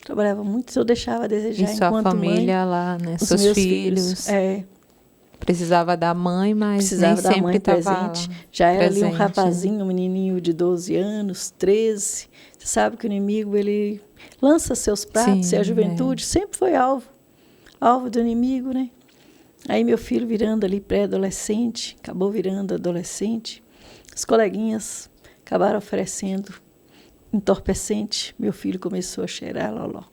Trabalhava muito, eu deixava a desejar e sua enquanto família mãe, lá, né? os Seus meus filhos. Precisava da mãe, mas precisava nem da sempre mãe estava presente. Já era ali um presente. rapazinho, um menininho de 12 anos, 13. Você sabe que o inimigo, ele lança seus pratos, Sim, e a juventude sempre foi alvo do inimigo, né? Aí meu filho virando ali pré-adolescente, acabou virando adolescente. Os coleguinhas acabaram oferecendo entorpecente. Meu filho começou a cheirar loló.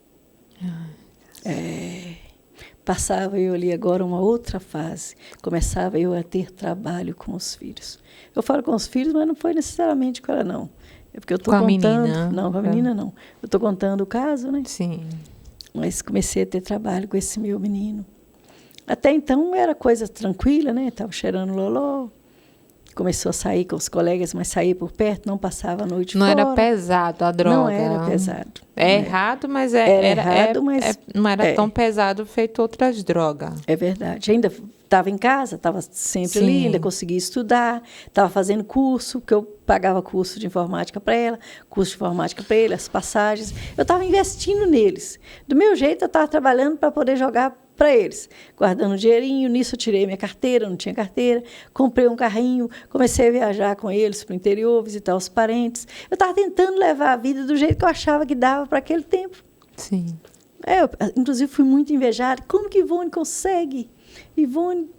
Passava eu ali agora uma outra fase. Começava eu a ter trabalho com os filhos. Eu falo com os filhos, mas não foi necessariamente com ela, não. É porque eu estou contando... menina. Não, com a menina, não. Eu estou contando o caso, né? Sim. Mas comecei a ter trabalho com esse meu menino. Até então era coisa tranquila, né? Estava cheirando loló. Começou a sair com os colegas, mas saía por perto, não passava a noite Não fora. era pesado a droga. Não era pesado. É errado, mas não era tão pesado feito outras drogas. É verdade. Ainda estava em casa, estava sempre ali, ainda conseguia estudar, estava fazendo curso, porque eu pagava curso de informática para ela, curso de informática para ele, as passagens. Eu estava investindo neles. Do meu jeito, eu estava trabalhando para poder jogar para eles, guardando um dinheirinho. Nisso eu tirei minha carteira, não tinha carteira, comprei um carrinho, comecei a viajar com eles para o interior, visitar os parentes. Eu estava tentando levar a vida do jeito que eu achava que dava para aquele tempo. Sim. Eu, inclusive, fui muito invejada. Como que Ivone consegue? Ivone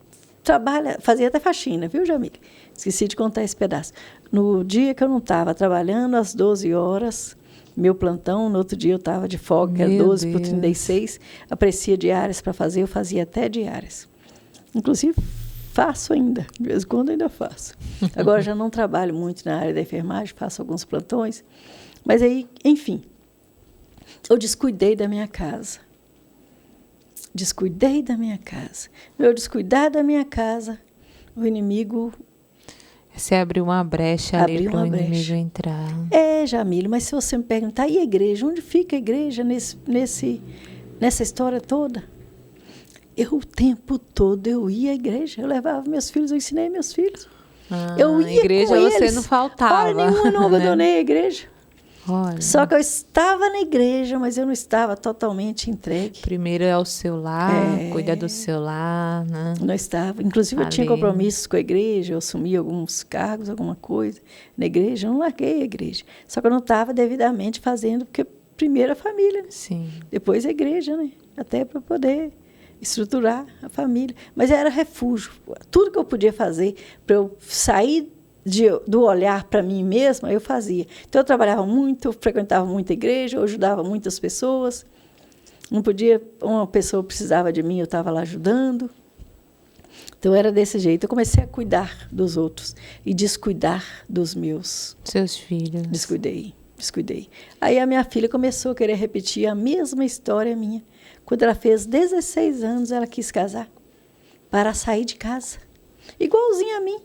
trabalha, fazia até faxina, viu, Jamile? Esqueci de contar esse pedaço. No dia que eu não estava trabalhando, às 12 horas, meu plantão, no outro dia eu estava de folga, que era 12 por 36, aparecia diárias para fazer, eu fazia até diárias. Inclusive, faço ainda, de vez em quando ainda faço. Agora já não trabalho muito na área da enfermagem, faço alguns plantões, mas aí, enfim, eu descuidei da minha casa. Descuidei da minha casa. Eu descuidar da minha casa, o inimigo... Você abriu uma brecha ali para o inimigo entrar. Jamile, mas se você me perguntar, e a igreja? Onde fica a igreja nessa história toda? Eu, o tempo todo, eu ia à igreja. Eu levava meus filhos, eu ensinei meus filhos. Eu ia igreja com você eles. não faltava. Hora nenhuma, não abandonei a igreja. Olha. Só que eu estava na igreja, mas eu não estava totalmente entregue. Primeiro é o seu lar, cuida do seu lar, né? Não estava. Inclusive, eu tinha compromissos com a igreja, eu assumi alguns cargos, alguma coisa na igreja, eu não larguei a igreja. Só que eu não estava devidamente fazendo, porque primeiro a família, Sim. Depois a igreja, né? Até para poder estruturar a família. Mas era refúgio. Tudo que eu podia fazer para eu sair do olhar para mim mesma, eu fazia. Então, eu trabalhava muito, eu frequentava muita igreja, eu ajudava muitas pessoas. Não podia, uma pessoa precisava de mim, eu estava lá ajudando. Então, era desse jeito. Eu comecei a cuidar dos outros e descuidar dos meus. Seus filhos. Descuidei. Aí, a minha filha começou a querer repetir a mesma história minha. Quando ela fez 16 anos, ela quis casar para sair de casa. Igualzinha a mim.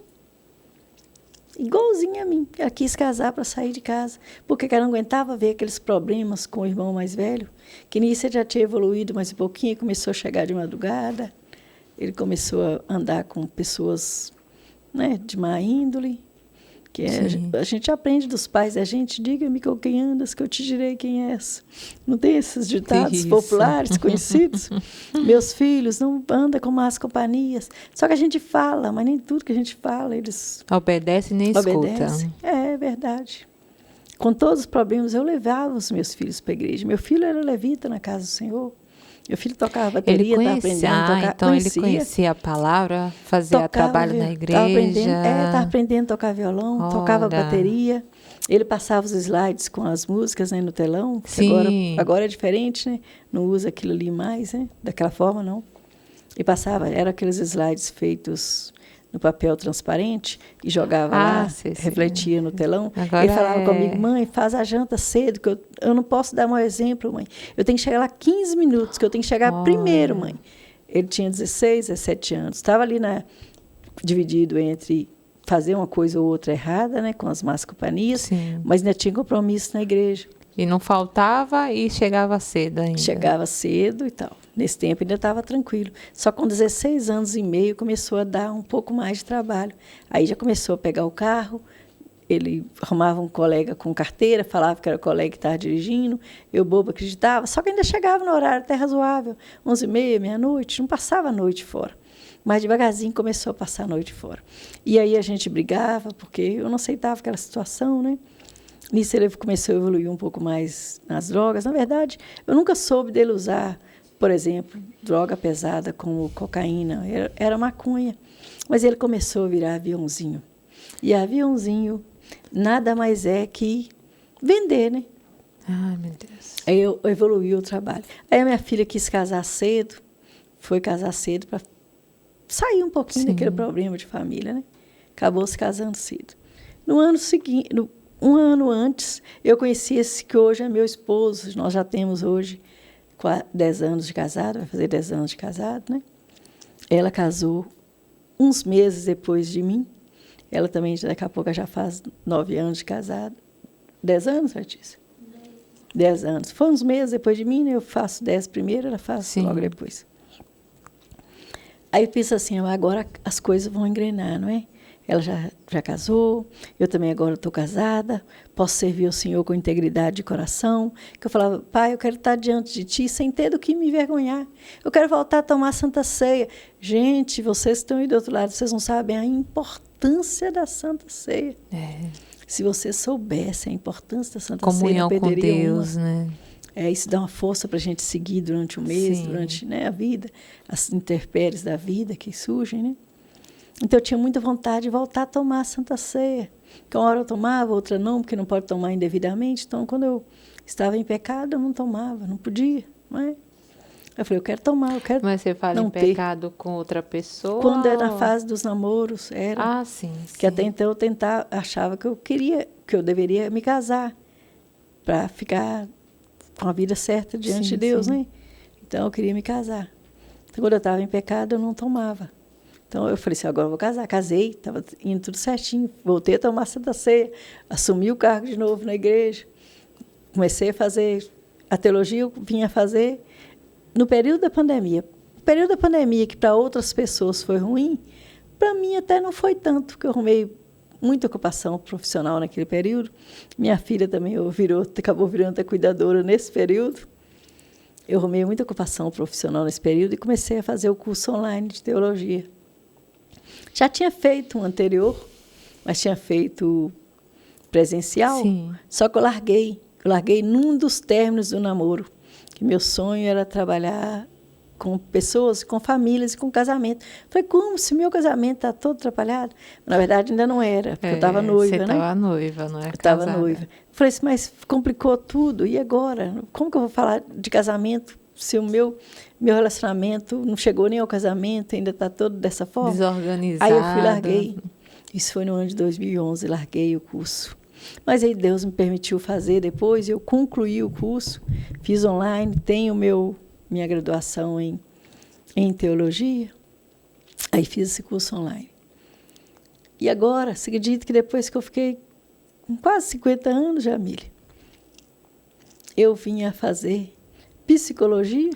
Ela quis casar para sair de casa, porque ela não aguentava ver aqueles problemas com o irmão mais velho, que nisso ele já tinha evoluído mais um pouquinho, começou a chegar de madrugada. ele começou a andar com pessoas, né, de má índole, que a gente aprende dos pais da gente, diga-me com quem andas, que eu te direi quem és. Não tem esses ditados populares, conhecidos? Meus filhos, não anda com más companhias. Só que a gente fala, mas nem tudo que a gente fala, eles... Obedece nem escuta. É verdade. Com todos os problemas, eu levava os meus filhos para a igreja. Meu filho era levita na casa do Senhor. Meu filho tocava bateria, estava aprendendo a tocar. Então ele conhecia a palavra, fazia trabalho na igreja. Estava aprendendo a tocar violão, tocava bateria. Ele passava os slides com as músicas, né, no telão. Agora é diferente, né? Não usa aquilo ali mais, né? Daquela forma, não. E passava, eram aqueles slides feitos no papel transparente e jogava lá, refletia no telão. Agora ele falava comigo, mãe, faz a janta cedo, que eu não posso dar mau exemplo, mãe. Eu tenho que chegar lá 15 minutos, que eu tenho que chegar primeiro, mãe. Ele tinha 16, 17 anos. Estava ali dividido entre fazer uma coisa ou outra errada, né, com as más companhias, mas ainda tinha compromisso na igreja. E não faltava e chegava cedo ainda. Chegava cedo e tal. Nesse tempo ainda estava tranquilo. Só com 16 anos e meio começou a dar um pouco mais de trabalho. Aí já começou a pegar o carro, ele arrumava um colega com carteira, falava que era o colega que estava dirigindo, eu bobo acreditava, só que ainda chegava no horário até razoável, 11h30, meia-noite, não passava a noite fora. Mas devagarzinho começou a passar a noite fora. E aí a gente brigava, porque eu não aceitava aquela situação, né? Nisso ele começou a evoluir um pouco mais nas drogas. Na verdade, eu nunca soube dele usar, por exemplo, droga pesada como cocaína, era maconha. Mas ele começou a virar aviãozinho. E aviãozinho nada mais é que vender, né? Ai, meu Deus. Aí eu evoluí o trabalho. Aí a minha filha quis casar cedo, foi casar cedo para sair um pouquinho daquele problema de família, né? Acabou se casando cedo. No ano seguinte... Um ano antes, eu conheci esse que hoje é meu esposo. Nós já temos hoje 10 anos de casado, vai fazer 10 anos de casado, né? Ela casou uns meses depois de mim. Ela também, daqui a pouco, já faz 9 anos de casado. 10 anos, Letícia? 10 anos. Foi uns meses depois de mim, né? Eu faço 10 primeiro, ela faz logo depois. Aí eu penso assim, agora as coisas vão engrenar, não é? Ela já casou, eu também agora estou casada, posso servir ao Senhor com integridade de coração. Que eu falava, pai, eu quero estar diante de ti sem ter do que me envergonhar. Eu quero voltar a tomar a Santa Ceia. Gente, vocês estão aí do outro lado, vocês não sabem a importância da Santa Ceia. Se vocês soubessem a importância da Santa Ceia, não perderiam uma. Com Deus, né? Isso dá uma força para a gente seguir durante o mês, durante, né, a vida, as intempéries da vida que surgem, né? Então, eu tinha muita vontade de voltar a tomar a Santa Ceia. Que uma hora eu tomava, outra não, porque não pode tomar indevidamente. Então, quando eu estava em pecado, eu não tomava, não podia. Não é? Eu falei, eu quero tomar, eu quero. Mas você fala em pecado com outra pessoa? Quando era na fase dos namoros, era. Sim. Que até então eu achava que eu deveria me casar para ficar com a vida certa diante de Deus, né? Então, eu queria me casar. Então, quando eu estava em pecado, eu não tomava. Então, eu falei assim, agora eu vou casar. Casei, estava indo tudo certinho. Voltei a tomar Santa Ceia, assumi o cargo de novo na igreja. Comecei a fazer a teologia, eu vinha fazer no período da pandemia. O período da pandemia, que para outras pessoas foi ruim, para mim até não foi tanto, porque eu arrumei muita ocupação profissional naquele período. Minha filha também acabou virando até cuidadora nesse período. Eu arrumei muita ocupação profissional nesse período e comecei a fazer o curso online de teologia. Já tinha feito um anterior, mas tinha feito presencial. Só que eu larguei. Eu larguei num dos términos do namoro, que meu sonho era trabalhar com pessoas, com famílias e com casamento. Falei, como se meu casamento está todo atrapalhado? Na verdade, ainda não era, porque eu estava noiva, né? Você estava noiva, não é? Eu estava noiva. Falei assim, mas complicou tudo, e agora? Como que eu vou falar de casamento se o meu relacionamento não chegou nem ao casamento, ainda está todo dessa forma? Desorganizado. Aí eu fui, larguei. Isso foi no ano de 2011, larguei o curso. Mas aí Deus me permitiu fazer depois, eu concluí o curso, fiz online, tenho minha graduação em teologia, aí fiz esse curso online. E agora, se acredita que depois que eu fiquei com quase 50 anos, Jamília, eu vinha fazer psicologia.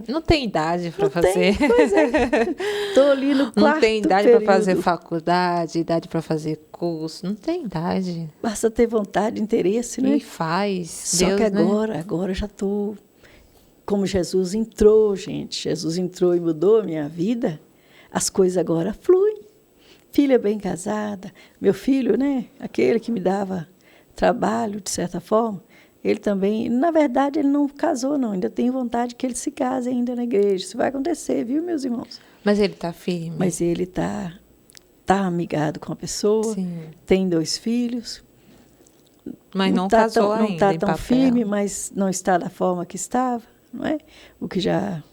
Não tem idade para Não fazer. tem, pois é. Estou ali no quarto Não tem idade para fazer período. faculdade, idade para fazer curso. Não tem idade. Basta ter vontade, interesse, né? E faz. Só Deus, que né? agora eu já estou... Como Jesus entrou, gente. Jesus entrou e mudou a minha vida. As coisas agora fluem. Filha bem casada. Meu filho, né? Aquele que me dava trabalho, de certa forma. Ele também... Na verdade, ele não casou, não. Ainda tenho vontade que ele se case ainda na igreja. Isso vai acontecer, viu, meus irmãos? Mas ele está firme. Mas ele tá amigado com a pessoa. Sim. Tem 2 filhos. Mas não casou Não ainda está em tão papel. firme, mas não está da forma que estava, não é? O que já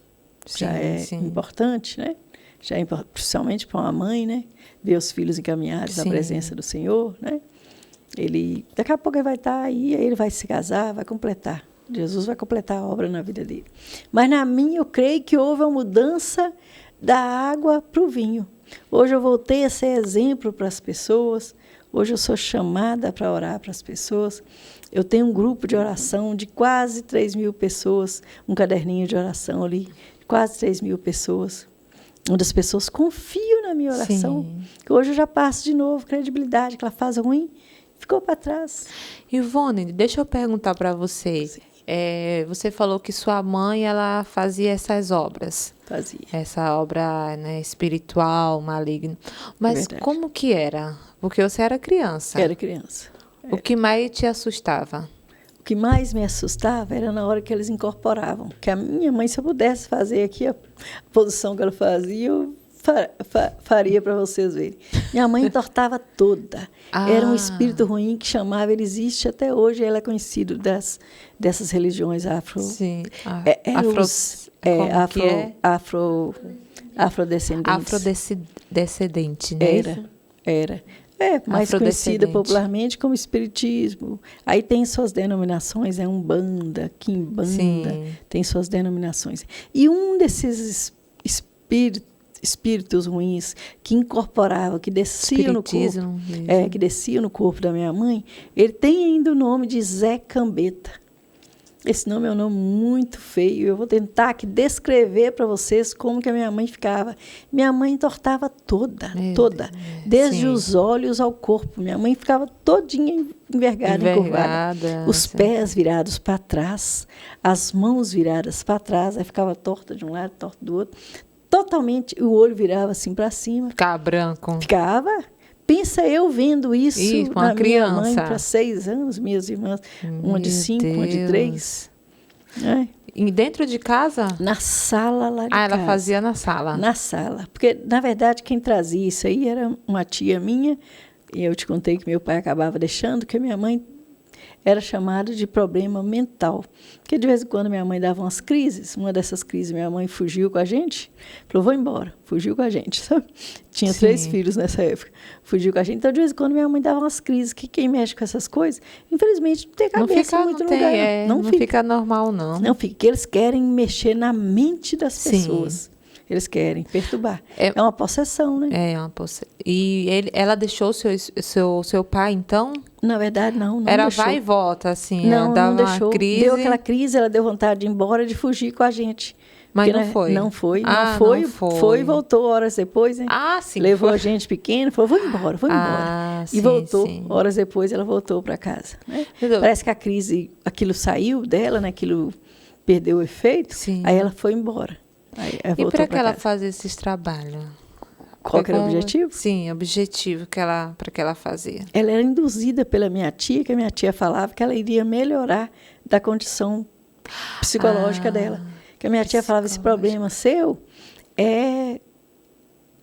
é Sim. importante, né? Já é principalmente para uma mãe, né? Ver os filhos encaminhados na Sim. presença do Senhor, né? Ele, daqui a pouco ele vai estar aí, ele vai se casar, vai completar. Jesus vai completar a obra na vida dele. Mas na minha, eu creio que houve uma mudança da água para o vinho. Hoje eu voltei a ser exemplo para as pessoas. Hoje eu sou chamada para orar para as pessoas. Eu tenho um grupo de oração de quase 3.000 pessoas, um caderninho de oração ali, quase 3.000 pessoas, onde as pessoas confiam na minha oração. Sim. Que hoje eu já passo de novo credibilidade, que ela faz ruim, ficou para trás. Ivone, deixa eu perguntar para você. Você falou que sua mãe ela fazia essas obras. Fazia. Essa obra, né, espiritual, maligna. Mas Verdade. como que era? Porque você era criança. Era criança. O que mais te assustava? O que mais me assustava era na hora que eles incorporavam. Que a minha mãe, se eu pudesse fazer aqui a posição que ela fazia, eu faria para vocês verem. Minha mãe entortava toda. Era um espírito ruim que chamava, ele existe até hoje, ele é conhecido dessas religiões afro... Sim. Afrodescendentes. Afrodescendente, né? Era. Mais conhecida popularmente como espiritismo. Aí tem suas denominações, Umbanda, Quimbanda, Sim. tem suas denominações. E um desses espíritos ruins que incorporava, que descia no corpo, que descia no corpo da minha mãe, ele tem ainda o nome de Zé Cambeta. Esse nome é um nome muito feio. Eu vou tentar aqui descrever para vocês como que a minha mãe ficava. Minha mãe entortava toda. Desde Sim. os olhos ao corpo. Minha mãe ficava todinha envergada, encurvada. Os pés virados para trás, as mãos viradas para trás, aí ficava torta de um lado, torta do outro. Totalmente, o olho virava assim para cima. Ficava branco. Ficava. Pensa eu vendo isso na minha mãe para 6 anos, minhas irmãs, uma de 5, uma de 3. E dentro de casa? Na sala lá de casa. Ela fazia na sala? Na sala. Porque, na verdade, quem trazia isso aí era uma tia minha, e eu te contei que meu pai acabava deixando, que a minha mãe era chamada de problema mental. Porque, de vez em quando, minha mãe dava umas crises. Uma dessas crises, minha mãe fugiu com a gente. Falou, vou embora. Fugiu com a gente, sabe? Tinha 3 filhos nessa época. Fugiu com a gente. Então, de vez em quando, minha mãe dava umas crises. Que quem mexe com essas coisas, infelizmente, não tem cabeça muito no lugar. Não fica normal, não. Não fica. Porque eles querem mexer na mente das pessoas. Eles querem perturbar. É uma possessão, né? É uma possessão. E ela deixou seu pai, então? Na verdade, não Era deixou. Vai e volta, assim. Não deixou. Uma crise. Deu aquela crise, ela deu vontade de ir embora, de fugir com a gente. Mas porque, não foi? Não foi. Não foi. Foi e voltou horas depois, hein? Sim. Levou a gente pequena, falou, vou embora. E voltou. Sim. Horas depois, ela voltou para casa. Né? Parece que a crise, aquilo saiu dela, né? Aquilo perdeu o efeito. Sim. Aí ela foi embora. E para que ela fazia esses trabalhos? Qual que era o objetivo? Sim, objetivo para que ela fazia. Ela era induzida pela minha tia, que a minha tia falava que ela iria melhorar da condição psicológica dela. Que a minha tia falava, esse problema seu é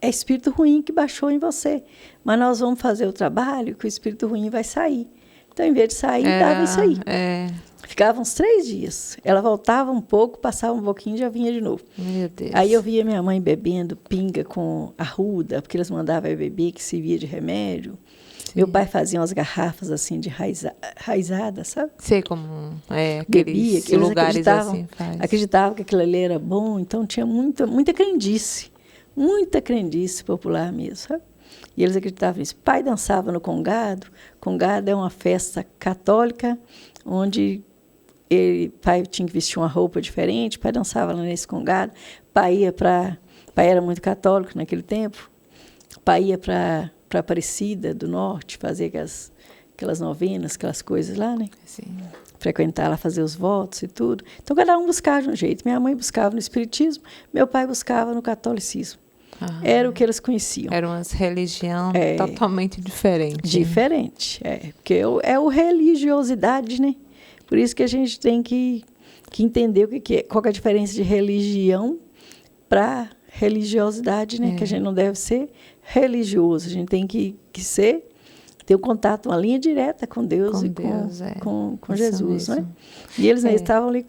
espírito ruim que baixou em você. Mas nós vamos fazer o trabalho que o espírito ruim vai sair. Então, em vez de sair, dava isso aí. Ficava uns 3 dias. Ela voltava um pouco, passava um pouquinho e já vinha de novo. Meu Deus. Aí eu via minha mãe bebendo pinga com arruda, porque eles mandavam eu beber, que servia de remédio. Sim. Meu pai fazia umas garrafas assim de raizada, sabe? Sei como aqueles lugares assim faz. Acreditavam que aquilo ali era bom, então tinha muita crendice. Muita crendice popular mesmo, sabe? E eles acreditavam nisso. Pai dançava no congado. Congado é uma festa católica onde pai tinha que vestir uma roupa diferente, pai dançava lá nesse congado, pai era muito católico naquele tempo, pai ia para Aparecida do Norte, fazer aquelas novenas, aquelas coisas lá, né? Sim. Frequentar lá, fazer os votos e tudo. Então, cada um buscava de um jeito. Minha mãe buscava no espiritismo, meu pai buscava no catolicismo. Era o que eles conheciam. Era uma religião totalmente diferente. Diferente, porque é o religiosidade, né? Por isso que a gente tem que entender qual que é a diferença de religião para religiosidade, né? Que a gente não deve ser religioso, a gente tem que ter um contato, uma linha direta com Deus com Jesus, né? E eles estavam ali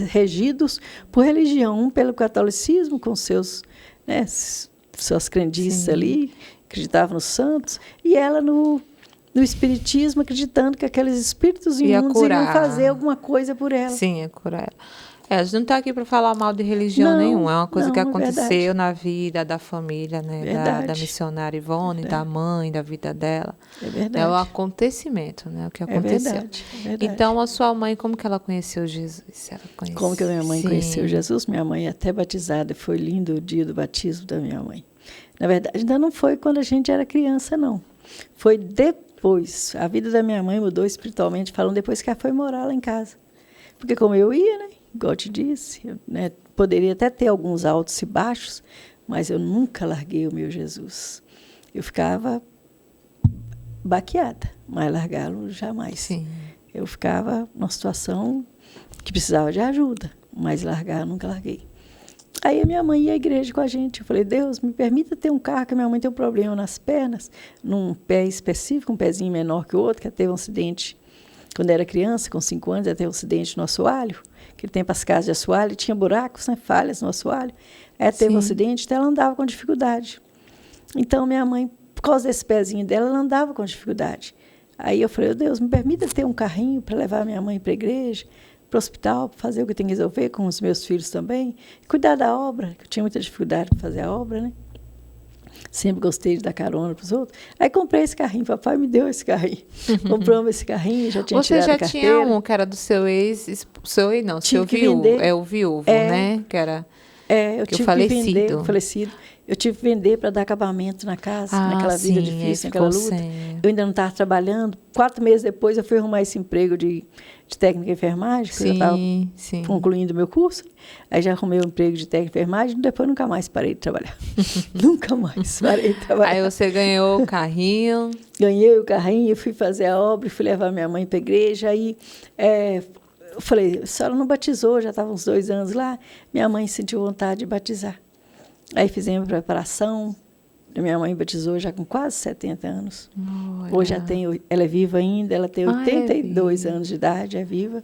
regidos por religião, pelo catolicismo, com suas crendices ali, acreditavam nos santos, e ela no espiritismo, acreditando que aqueles espíritos imundos iriam fazer alguma coisa por ela. Sim, ia curar ela. A gente não está aqui para falar mal de religião nenhuma. É uma coisa que aconteceu na vida da família, né? Da missionária Ivone, da mãe, da vida dela. É verdade. É o acontecimento, né? O que aconteceu. É verdade. Então, a sua mãe, como que ela conheceu Jesus? Como que a minha mãe conheceu Jesus? Minha mãe é até batizada. Foi lindo o dia do batismo da minha mãe. Na verdade, ainda não foi quando a gente era criança, não. Foi depois. A vida da minha mãe mudou espiritualmente, falando depois que ela foi morar lá em casa. Porque como eu ia, né? Igual eu te disse, né? Poderia até ter alguns altos e baixos, mas eu nunca larguei o meu Jesus. Eu ficava baqueada, mas largá-lo jamais. Sim. Eu ficava numa situação que precisava de ajuda, mas largar eu nunca larguei. Aí a minha mãe ia à igreja com a gente. Eu falei, Deus, me permita ter um carro, que a minha mãe tem um problema nas pernas, num pé específico, um pezinho menor que o outro, que ela teve um acidente quando era criança, com 5 anos, ela teve um acidente no assoalho. Aquele tempo as casas de assoalho tinha buracos, né, falhas no assoalho. Ela teve um acidente, então ela andava com dificuldade. Então, minha mãe, por causa desse pezinho dela, ela andava com dificuldade. Aí eu falei, Deus, me permita ter um carrinho para levar minha mãe para a igreja, para o hospital, para fazer o que eu tenho que resolver com os meus filhos também, cuidar da obra, que eu tinha muita dificuldade para fazer a obra, né? Sempre gostei de dar carona para os outros. Aí comprei esse carrinho, papai me deu esse carrinho. Compramos esse carrinho, já tinha tirado a carteira. Você já tinha um que era do seu ex, seu viúvo, o viúvo, né? Que era o falecido. Eu tive que vender para dar acabamento na casa, naquela vida difícil, naquela luta. Eu ainda não estava trabalhando. 4 meses depois eu fui arrumar esse emprego de técnica de enfermagem, porque eu estava concluindo o meu curso. Aí já arrumei um emprego de técnica de enfermagem, depois nunca mais parei de trabalhar. Nunca mais parei de trabalhar. Aí você ganhou o carrinho. Ganhei o carrinho, fui fazer a obra, fui levar minha mãe para a igreja. Aí eu falei, a senhora não batizou, já estava uns 2 anos lá. Minha mãe sentiu vontade de batizar. Aí fizemos a preparação. Minha mãe batizou já com quase 70 anos. Olha. Hoje ela é viva ainda, ela tem 82 anos de idade, é viva.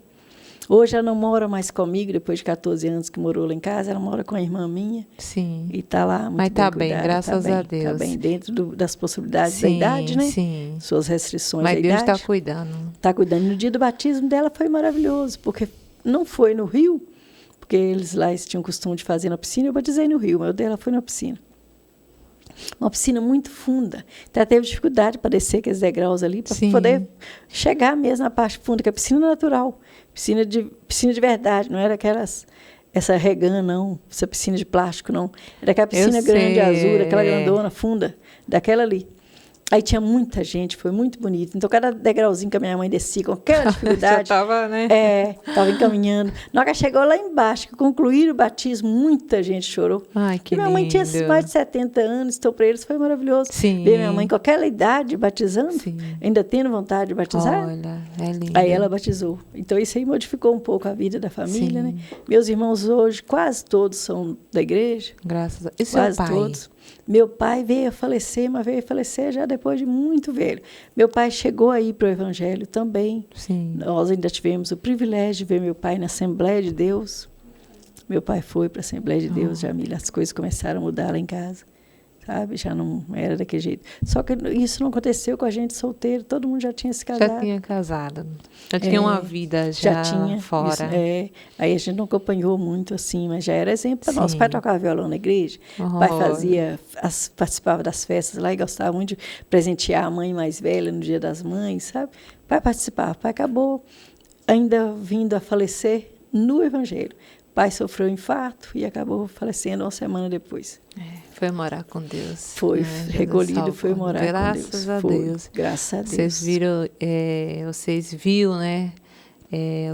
Hoje ela não mora mais comigo, depois de 14 anos que morou lá em casa, ela mora com a irmã minha. Sim. E está lá muito Mas está bem, graças a Deus. Está bem, dentro das possibilidades da idade, né? Sim. Suas restrições da da idade. Mas Deus está cuidando. Está cuidando. No dia do batismo dela foi maravilhoso, porque não foi no rio, porque eles lá tinham o costume de fazer na piscina, eu batizei no rio, mas o dela foi na piscina. Uma piscina muito funda. Então, ela teve dificuldade para descer aqueles degraus ali, para poder chegar mesmo na parte funda, que é a piscina natural. Piscina de verdade, não era essa regã, não, essa piscina de plástico, não. Era aquela piscina grande, azul, aquela grandona, funda, daquela ali. Aí tinha muita gente, foi muito bonito. Então, cada degrauzinho que a minha mãe descia com aquela dificuldade... Já estava, né? Estava encaminhando. Na hora que chegou lá embaixo, que concluíram o batismo, muita gente chorou. Ai, que minha mãe tinha mais de 70 anos, então para eles foi maravilhoso. Ver minha mãe com aquela idade batizando, ainda tendo vontade de batizar. Olha, é lindo. Aí ela batizou. Então, isso aí modificou um pouco a vida da família, né? Meus irmãos hoje, quase todos são da igreja. Graças a Deus. E quase seu pai? Todos. Meu pai veio a falecer, mas veio a falecer já depois de muito velho. Meu pai chegou aí para o Evangelho também. Sim. Nós ainda tivemos o privilégio de ver meu pai na Assembleia de Deus. Meu pai foi para a Assembleia de Deus, Jamila. As coisas começaram a mudar lá em casa. Sabe? Já não era daquele jeito. Só que isso não aconteceu com a gente solteiro. Todo mundo já tinha se casado. Já tinha casado. Já tinha uma vida já tinha, fora. Isso, Aí a gente não acompanhou muito assim, mas já era exemplo para nós. O pai tocava violão na igreja. O pai participava das festas lá e gostava muito de presentear a mãe mais velha no Dia das Mães, sabe? O pai participava. O pai acabou ainda vindo a falecer no Evangelho. O pai sofreu um infarto e acabou falecendo uma semana depois. Foi morar com Deus. Foi, né? recolhido, foi morar com Deus. Graças a Deus. Graças a Deus. Vocês viram, né?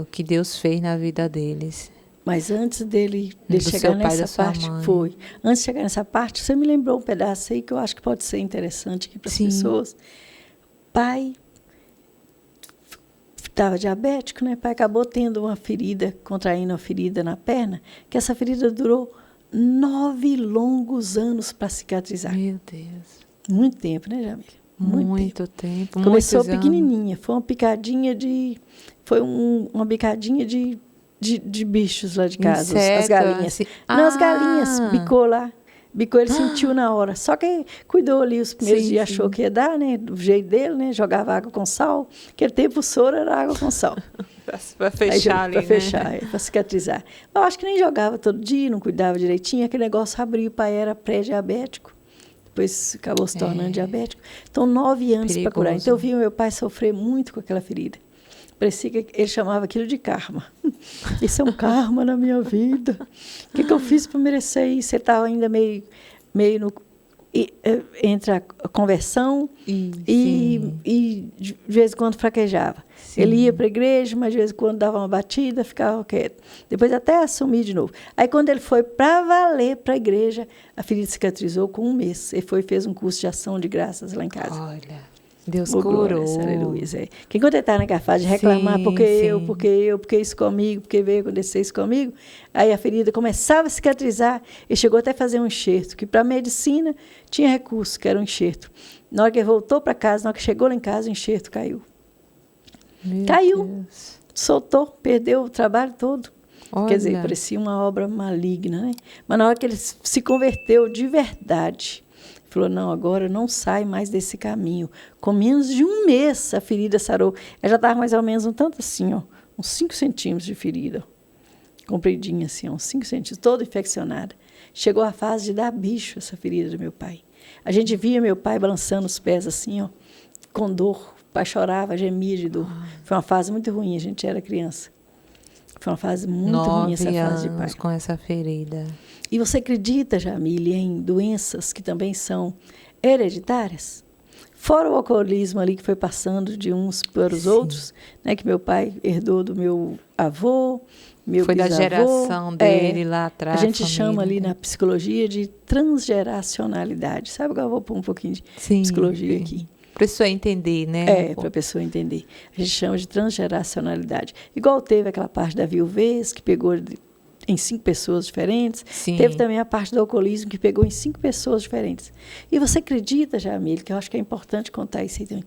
O que Deus fez na vida deles. Mas antes dele chegar seu pai, nessa da sua parte, mãe. Antes de chegar nessa parte, você me lembrou um pedaço aí que eu acho que pode ser interessante aqui para as pessoas. Pai estava diabético, né? Pai acabou tendo uma ferida, contraindo uma ferida na perna, que essa ferida durou 9 longos anos para cicatrizar. Meu Deus. Muito tempo, né, Jamília? Muito tempo. Começou pequenininha, foi uma picadinha uma picadinha de bichos lá de casa, as galinhas. Assim. Não, as galinhas, bicou lá. Bicou, ele sentiu na hora. Só que cuidou ali os primeiros dias, achou que ia dar, né? Do jeito dele, né? Jogava água com sal. Aquele tempo o soro era água com sal. Para fechar ali, para fechar, para cicatrizar. Eu acho que nem jogava todo dia, não cuidava direitinho. Aquele negócio abriu, o pai era pré-diabético. Depois acabou se tornando diabético. Então, 9 anos para curar. Então, eu vi o meu pai sofrer muito com aquela ferida. Parecia que ele chamava aquilo de karma. Isso é um karma na minha vida. O que eu fiz para merecer isso? Ele estava ainda meio entre a conversão e de vez em quando fraquejava. Sim. Ele ia para a igreja, mas de vez em quando dava uma batida, ficava quieto. Depois até assumir de novo. Aí, quando ele foi para valer para a igreja, a ferida cicatrizou com 1 mês. Ele fez um curso de ação de graças lá em casa. Olha, Deus curou. Aleluia. Que quando ele está naquela fase de reclamar, porque isso comigo, porque veio acontecer isso comigo, aí a ferida começava a cicatrizar e chegou até a fazer um enxerto, que para a medicina tinha recurso, que era um enxerto. Na hora que ele voltou para casa, na hora que chegou lá em casa, o enxerto caiu. Caiu, Deus. Soltou, perdeu o trabalho todo. Olha. Quer dizer, parecia uma obra maligna, né? Mas na hora que ele se converteu de verdade, falou, não, agora não sai mais desse caminho. Com menos de 1 mês, a ferida sarou. Ela já estava mais ou menos um tanto assim, ó, uns 5 centímetros de ferida. Compridinha assim, uns 5 centímetros, toda infeccionada. Chegou a fase de dar bicho essa ferida do meu pai. A gente via meu pai balançando os pés assim, ó, com dor. O pai chorava, gemia de dor. Foi uma fase muito ruim, a gente era criança. Foi uma fase muito ruim essa fase de pai. Com essa ferida. E você acredita, Jamília, em doenças que também são hereditárias? Fora o alcoolismo ali que foi passando de uns para os outros, né, que meu pai herdou do meu avô, meu foi bisavô. Da geração dele lá atrás. A gente chama ali na psicologia de transgeracionalidade. Sabe que eu vou pôr um pouquinho de psicologia aqui? Para a pessoa entender, né? Para a pessoa entender. A gente chama de transgeracionalidade. Igual teve aquela parte da viuvez, que pegou em 5 pessoas diferentes. Sim. Teve também a parte do alcoolismo, que pegou em 5 pessoas diferentes. E você acredita, Jamília, que eu acho que é importante contar isso aí também.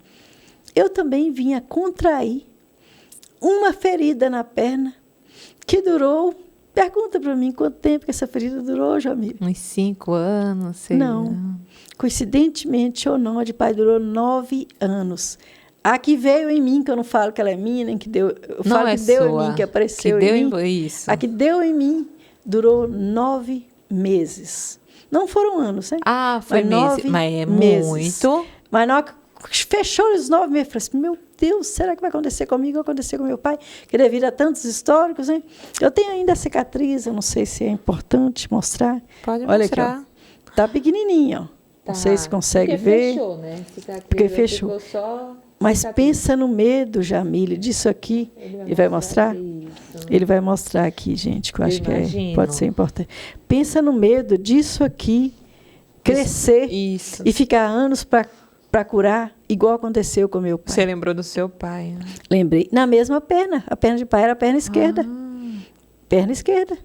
Eu também vinha contrair uma ferida na perna que durou... Pergunta para mim quanto tempo que essa ferida durou, Jamília. Uns 5 anos, sei não. Coincidentemente ou não, a de pai durou 9 anos. A que veio em mim, que eu não falo que ela é minha, nem que deu... Eu falo que deu em mim, que apareceu em mim. Isso. A que deu em mim durou 9 meses. Não foram anos, né? Foi meses. Mas é meses. Muito. Mas na hora que fechou os 9 meses, eu falei assim, meu Deus, será que vai acontecer comigo? Vai acontecer com meu pai? Que devido a tantos históricos, né? Eu tenho ainda a cicatriz, eu não sei se é importante mostrar. Pode Olha mostrar. Aqui, ó. Tá pequenininha, ó. Tá. Não sei se consegue ver. Fechou, né? Porque fechou. Só mas pensa no medo, Jamília, disso aqui. Ele vai mostrar? Ele vai mostrar aqui, gente, que eu acho que pode ser importante. Pensa no medo disso aqui crescer e ficar anos para curar, igual aconteceu com meu pai. Você lembrou do seu pai, né? Lembrei. Na mesma perna. A perna de pai era a perna esquerda. Perna esquerda.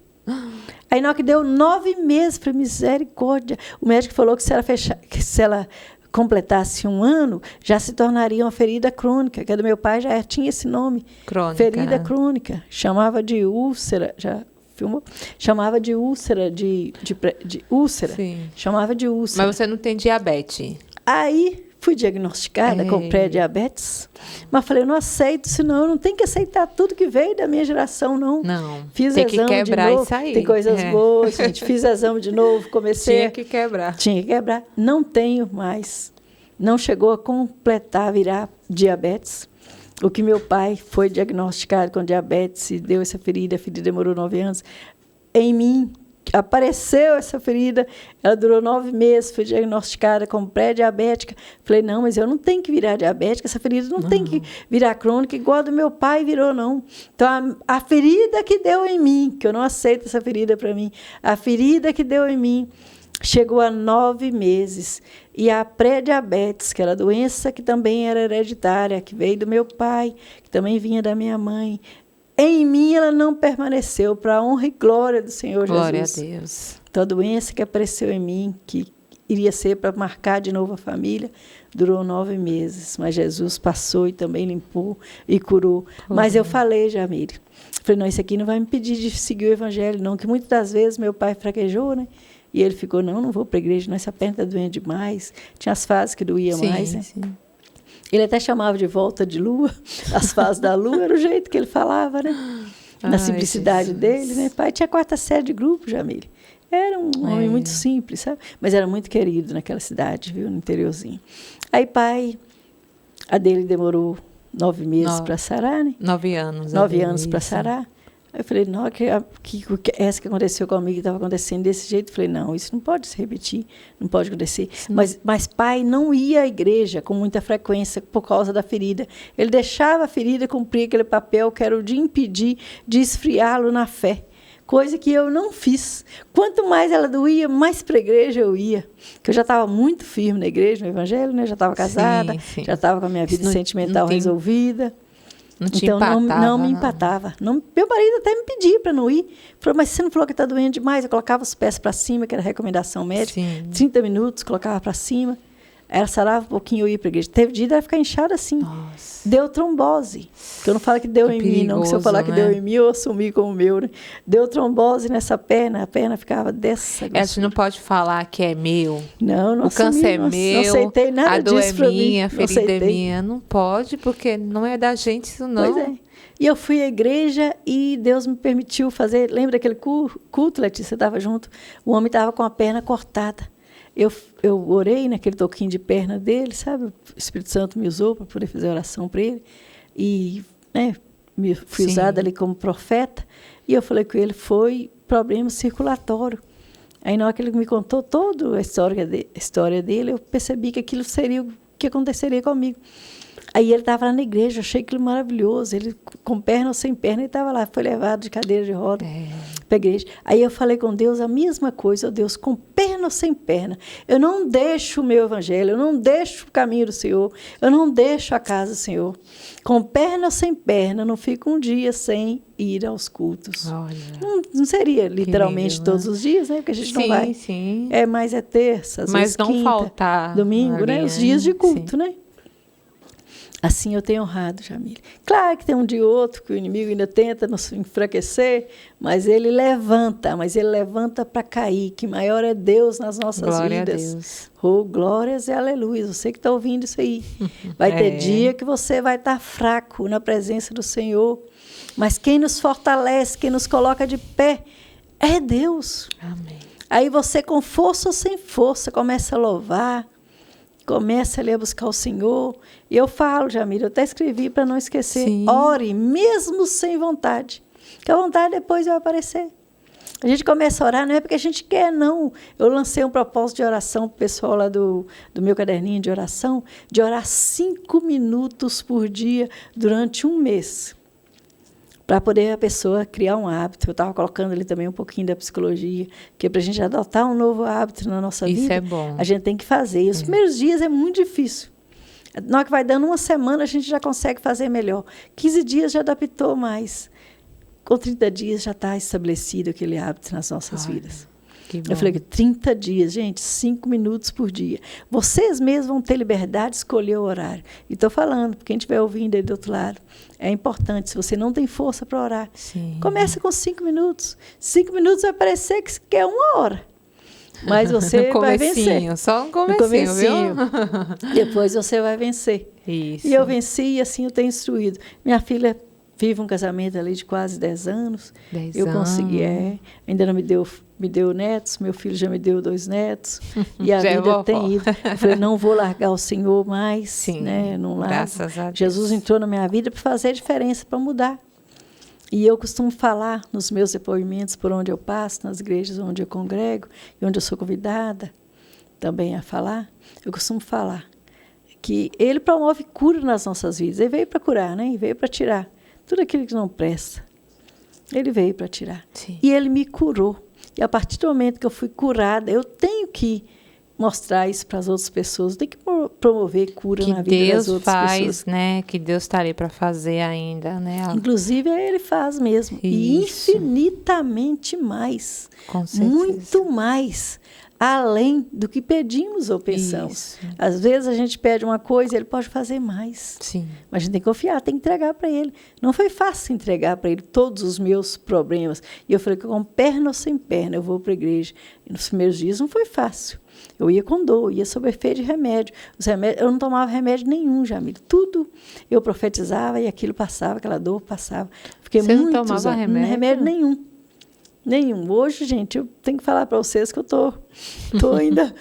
Aí, na hora que deu 9 meses, para misericórdia, o médico falou que se ela completasse 1 ano, já se tornaria uma ferida crônica, que a do meu pai já tinha esse nome. Crônica. Ferida crônica. Chamava de úlcera, já filmou? Chamava de úlcera, de úlcera. Sim. Chamava de úlcera. Mas você não tem diabetes? Aí, fui diagnosticada com pré-diabetes, mas falei, eu não aceito, senão eu não tenho que aceitar tudo que veio da minha geração, não. Não, fiz tem que quebrar isso aí. Tem coisas boas, gente. Fiz exame de novo, comecei... Tinha que quebrar. Tinha que quebrar. Não tenho mais. Não chegou a completar, virar diabetes. O que meu pai foi diagnosticado com diabetes e deu essa ferida, a ferida demorou 9 anos. Em mim, apareceu essa ferida, ela durou 9 meses, foi diagnosticada como pré-diabética. Falei, não, mas eu não tenho que virar diabética, essa ferida não tem que virar crônica, igual a do meu pai virou, não. Então, a ferida que deu em mim, que eu não aceito essa ferida para mim, a ferida que deu em mim, chegou a 9 meses. E a pré-diabetes, que era a doença que também era hereditária, que veio do meu pai, que também vinha da minha mãe, em mim ela não permaneceu, para a honra e glória do Senhor Jesus. Glória a Deus. Então, a doença que apareceu em mim, que iria ser para marcar de novo a família, durou 9 meses. Mas Jesus passou e também limpou e curou. Mas eu falei, Jamile, falei, não, isso aqui não vai me impedir de seguir o evangelho, não, que muitas das vezes meu pai fraquejou, né? E ele ficou, não vou para a igreja, não, essa perna está doendo demais. Tinha as fases que doía mais, né? Sim. Ele até chamava de volta de lua, as fases da lua, era o jeito que ele falava, né? Na simplicidade dele, né? Pai tinha 4ª série de grupo, Jamile. Era um homem muito simples, sabe? Mas era muito querido naquela cidade, viu? No interiorzinho. Aí, pai, a dele demorou 9 meses para sarar, né? 9 anos. 9 anos para sarar. Aí eu falei, não, essa que aconteceu comigo estava acontecendo desse jeito. Eu falei, não, isso não pode se repetir, não pode acontecer. Mas pai não ia à igreja com muita frequência por causa da ferida. Ele deixava a ferida cumprir aquele papel que era o de impedir, de esfriá-lo na fé. Coisa que eu não fiz. Quanto mais ela doía, mais para a igreja eu ia. Porque eu já estava muito firme na igreja, no evangelho, né? Já estava casada, já estava com a minha vida sentimental resolvida. Então, não me empatava. Não, meu marido até me pedia para não ir. Falou, mas você não falou que está doendo demais? Eu colocava os pés para cima, que era a recomendação médica. 30 minutos, colocava para cima. Ela sarava um pouquinho, eu ia para a igreja. Teve dia dela ficar inchada assim. Nossa. Deu trombose. Que eu não falo que deu em mim, não. Que se eu falar que deu em mim, eu assumi como meu. Né? Deu trombose nessa perna, a perna ficava dessa grossura. A gente não pode falar que é meu. Não o câncer é meu. Não aceitei nada a dor disso é minha, a mim. ferida é minha. Não pode, porque não é da gente isso, não. Pois é. E eu fui à igreja e Deus me permitiu fazer... Lembra aquele culto, Letícia? Você estava junto? O homem estava com a perna cortada. Eu orei naquele toquinho de perna dele, sabe? O Espírito Santo me usou para poder fazer oração para ele. E fui usada ali como profeta. E eu falei com ele, foi problema circulatório. Aí, na hora que ele me contou toda a história dele, eu percebi que aquilo seria o que aconteceria comigo. Aí ele estava lá na igreja, achei aquilo maravilhoso. Ele, com perna ou sem perna, ele estava lá. Foi levado de cadeira de roda para a igreja. Aí eu falei com Deus a mesma coisa. Oh, Deus, com perna ou sem perna, eu não deixo o meu evangelho, eu não deixo o caminho do Senhor, eu não deixo a casa do Senhor. Com perna ou sem perna, eu não fico um dia sem ir aos cultos. Não seria literalmente lindo, todos os dias, né? Porque a gente não vai. Mas é terça, às vezes quinta, faltar domingo, né? Os dias de culto, né? Assim eu tenho honrado, Jamile. Claro que tem um dia ou outro que o inimigo ainda tenta nos enfraquecer, mas ele levanta para cair, que maior é Deus nas nossas glória vidas. A Deus. Oh, glórias e aleluia. Você que está ouvindo isso aí. Vai ter dia que você vai estar fraco na presença do Senhor, mas quem nos fortalece, quem nos coloca de pé, é Deus. Amém. Aí você, com força ou sem força, começa a louvar, começa ali a buscar o Senhor. E eu falo, Jamile, eu até escrevi para não esquecer. Ore, mesmo sem vontade. Que a vontade depois vai aparecer. A gente começa a orar, não é porque a gente quer, não. Eu lancei um propósito de oração para o pessoal lá do meu caderninho de oração, de orar 5 minutos por dia durante 1 mês. Para poder a pessoa criar um hábito. Eu estava colocando ali também um pouquinho da psicologia, que para a gente adotar um novo hábito na nossa vida, é bom. A gente tem que fazer. E os primeiros dias é muito difícil. Na hora que vai dando 1 semana, a gente já consegue fazer melhor. 15 dias já adaptou mais. Com 30 dias já está estabelecido aquele hábito nas nossas vidas. Eu falei que 30 dias, gente, 5 minutos por dia. Vocês mesmos vão ter liberdade de escolher o horário. E estou falando, para quem estiver ouvindo aí do outro lado, é importante, se você não tem força para orar, começa com 5 minutos. 5 minutos vai parecer que é 1 hora. Mas você vai vencer. Só um comecinho, viu? Depois você vai vencer. Isso. E eu venci e assim eu tenho instruído. Minha filha Vivo um casamento ali de quase 10 anos. 10 eu anos. consegui, ainda não me deu netos, meu filho já me deu 2 netos. E a Já é vida vovó. tem ido. Eu falei, não vou largar o Senhor mais. Sim, né? Não largo. graças a Deus. Jesus entrou na minha vida para fazer a diferença, para mudar. E eu costumo falar nos meus depoimentos por onde eu passo, nas igrejas onde eu congrego e onde eu sou convidada também a falar. Eu costumo falar que Ele promove cura nas nossas vidas. Ele veio para curar, né? Ele veio para tirar tudo aquilo que não presta. Ele veio para tirar. Sim. E Ele me curou. E a partir do momento que eu fui curada, eu tenho que mostrar isso para as outras pessoas. Tem que promover cura na vida das outras pessoas. Que Deus faz, né? Que Deus está ali para fazer ainda, né? Inclusive, Ele faz mesmo. E Isso. infinitamente mais. Com certeza. Muito mais. Além do que pedimos ou pensamos. Isso. Às vezes a gente pede uma coisa, Ele pode fazer mais. Sim. Mas a gente tem que confiar, tem que entregar para Ele. Não foi fácil entregar para Ele todos os meus problemas. E eu falei que com perna ou sem perna eu vou para a igreja. E nos primeiros dias não foi fácil. Eu ia com dor, ia sob efeito de remédio. Eu não tomava remédio nenhum, Jamile. Tudo eu profetizava e aquilo passava, aquela dor passava. Fiquei Você muitos não tomava anos, remédio? Remédio nenhum. Nenhum. Hoje, gente, eu tenho que falar para vocês que eu tô ainda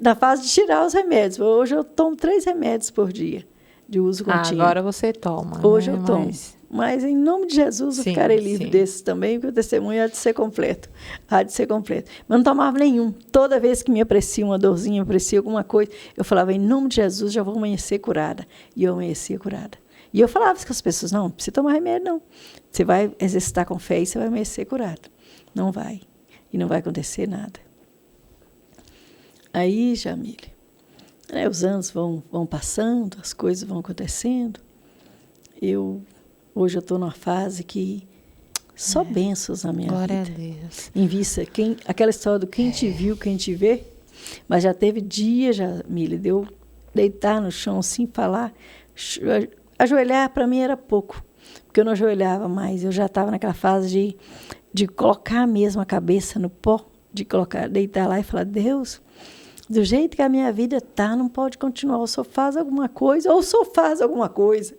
na fase de tirar os remédios. Hoje eu tomo 3 remédios por dia de uso contínuo. Agora você toma. Hoje né? eu tomo. Mas em nome de Jesus eu ficarei livre desses também, porque o testemunho há de ser completo. Há de ser completo. Mas não tomava nenhum. Toda vez que me aparecia uma dorzinha, me aparecia alguma coisa, eu falava, em nome de Jesus, já vou amanhecer curada. E eu amanhecia curada. E eu falava com as pessoas, não precisa tomar remédio, não. Você vai exercitar com fé e você vai amanhecer curado. Não vai. E não vai acontecer nada. Aí, Jamile, os anos vão passando, as coisas vão acontecendo. Hoje eu estou numa fase que só bênçãos na minha Glória vida. Glória a Deus. Em vista, aquela história do quem te viu, quem te vê. Mas já teve dia, Jamile, de eu deitar no chão assim, falar. Ajoelhar para mim era pouco, porque eu não ajoelhava mais. Eu já estava naquela fase de colocar mesmo a cabeça no pó, deitar lá e falar, Deus, do jeito que a minha vida está, não pode continuar. Ou só faz alguma coisa, ou só faz alguma coisa.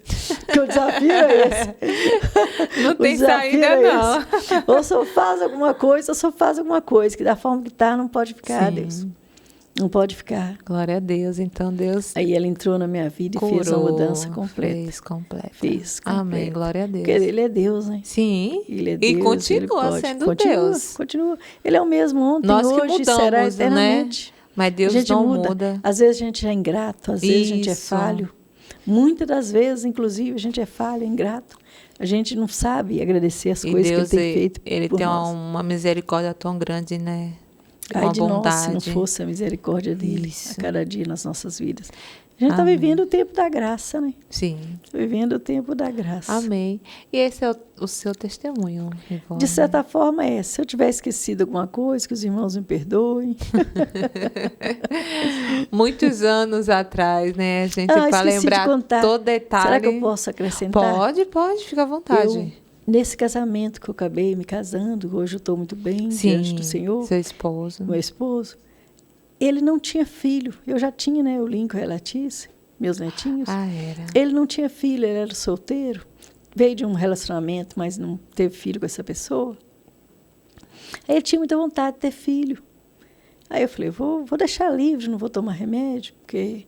Porque o desafio é esse. Não tem saída, não. Ou só faz alguma coisa, ou só faz alguma coisa. Que da forma que está, não pode ficar, Sim. Deus. Não pode ficar. Glória a Deus. Então, Deus Aí Ele entrou na minha vida e fez uma mudança completa. Fez completa. Fez completa. Amém. Glória a Deus. Porque Ele é Deus, né? Sim. Ele é Deus, e continua sendo Deus. Continua. Ele é o mesmo ontem, Nós que hoje, mudamos, será eternamente. Né? Mas Deus a gente não muda. muda. Às vezes a gente é ingrato, às vezes a gente é Isso. falho. Muitas das vezes, inclusive, a gente é falho, ingrato. A gente não sabe agradecer as coisas Deus, que Ele tem feito Ele por tem nós. uma misericórdia tão grande, né? Ai Uma de bondade. nós, se não fosse a misericórdia dele Isso. a cada dia nas nossas vidas. A gente está Amém. vivendo o tempo da graça, né? Sim. Vivendo o tempo da graça. Amém. E esse é o seu testemunho, Ivone? De certa forma, se eu tiver esquecido alguma coisa, que os irmãos me perdoem. Muitos anos atrás, né? A gente para esqueci de lembrar contar. todo detalhe. Será que eu posso acrescentar? Pode, fica à vontade. Nesse casamento que eu acabei me casando, hoje eu estou muito bem Sim, diante do Senhor, seu esposo. meu esposo, ele não tinha filho. Eu já tinha, né, o Lincoln e a Latice, meus netinhos. Ah, era. Ele não tinha filho, ele era solteiro. Veio de um relacionamento, mas não teve filho com essa pessoa. Aí ele tinha muita vontade de ter filho. Aí eu falei, vou deixar livre, não vou tomar remédio, porque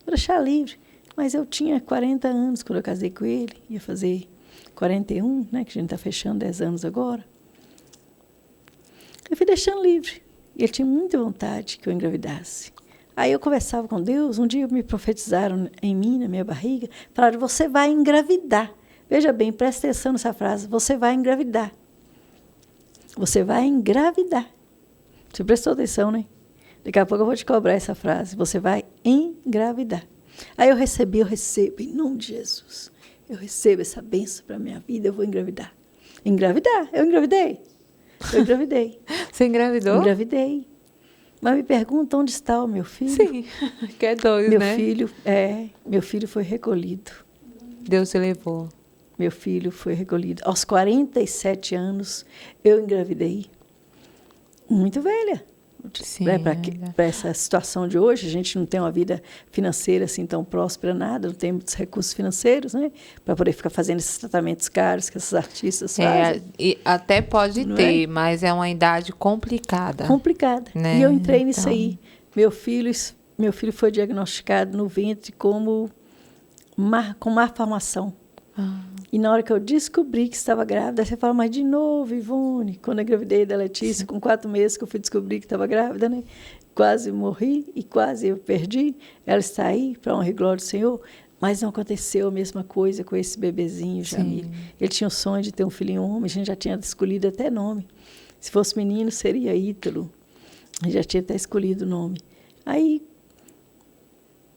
vou deixar livre. Mas eu tinha 40 anos quando eu casei com ele, ia fazer 41, né, que a gente está fechando 10 anos agora. Eu fui deixando livre. E ele tinha muita vontade que eu engravidasse. Aí eu conversava com Deus, um dia me profetizaram em mim, na minha barriga, falaram, você vai engravidar. Veja bem, presta atenção nessa frase, você vai engravidar. Você vai engravidar. Você prestou atenção, né? Daqui a pouco eu vou te cobrar essa frase, você vai engravidar. Aí eu recebo, em nome de Jesus. Eu recebo essa bênção para a minha vida, eu vou engravidar. Engravidar? Eu engravidei. Você engravidou? Engravidei. Mas me pergunta onde está o meu filho. Sim, que é dois, meu né? Meu filho foi recolhido. Deus te levou. Meu filho foi recolhido. Aos 47 anos, eu engravidei. Muito velha. Sim, né, para essa situação de hoje. A gente não tem uma vida financeira assim tão próspera, nada, não tem muitos recursos financeiros, né, para poder ficar fazendo esses tratamentos caros que esses artistas fazem. E até pode Não ter, é? mas é uma idade complicada. Complicada. Né? E eu entrei nisso Então, aí. Meu filho foi diagnosticado no ventre com má formação. E na hora que eu descobri que estava grávida, você fala, mas de novo, Ivone, quando eu engravidei da Letícia, Sim. com 4 meses que eu fui descobrir que estava grávida, né? Quase morri e quase eu perdi. Ela está aí, para honra e glória do Senhor, mas não aconteceu a mesma coisa com esse bebezinho, Jamile. Ele tinha o sonho de ter um filhinho homem, a gente já tinha escolhido até nome. Se fosse menino, seria Ítalo. A gente já tinha até escolhido o nome. Aí,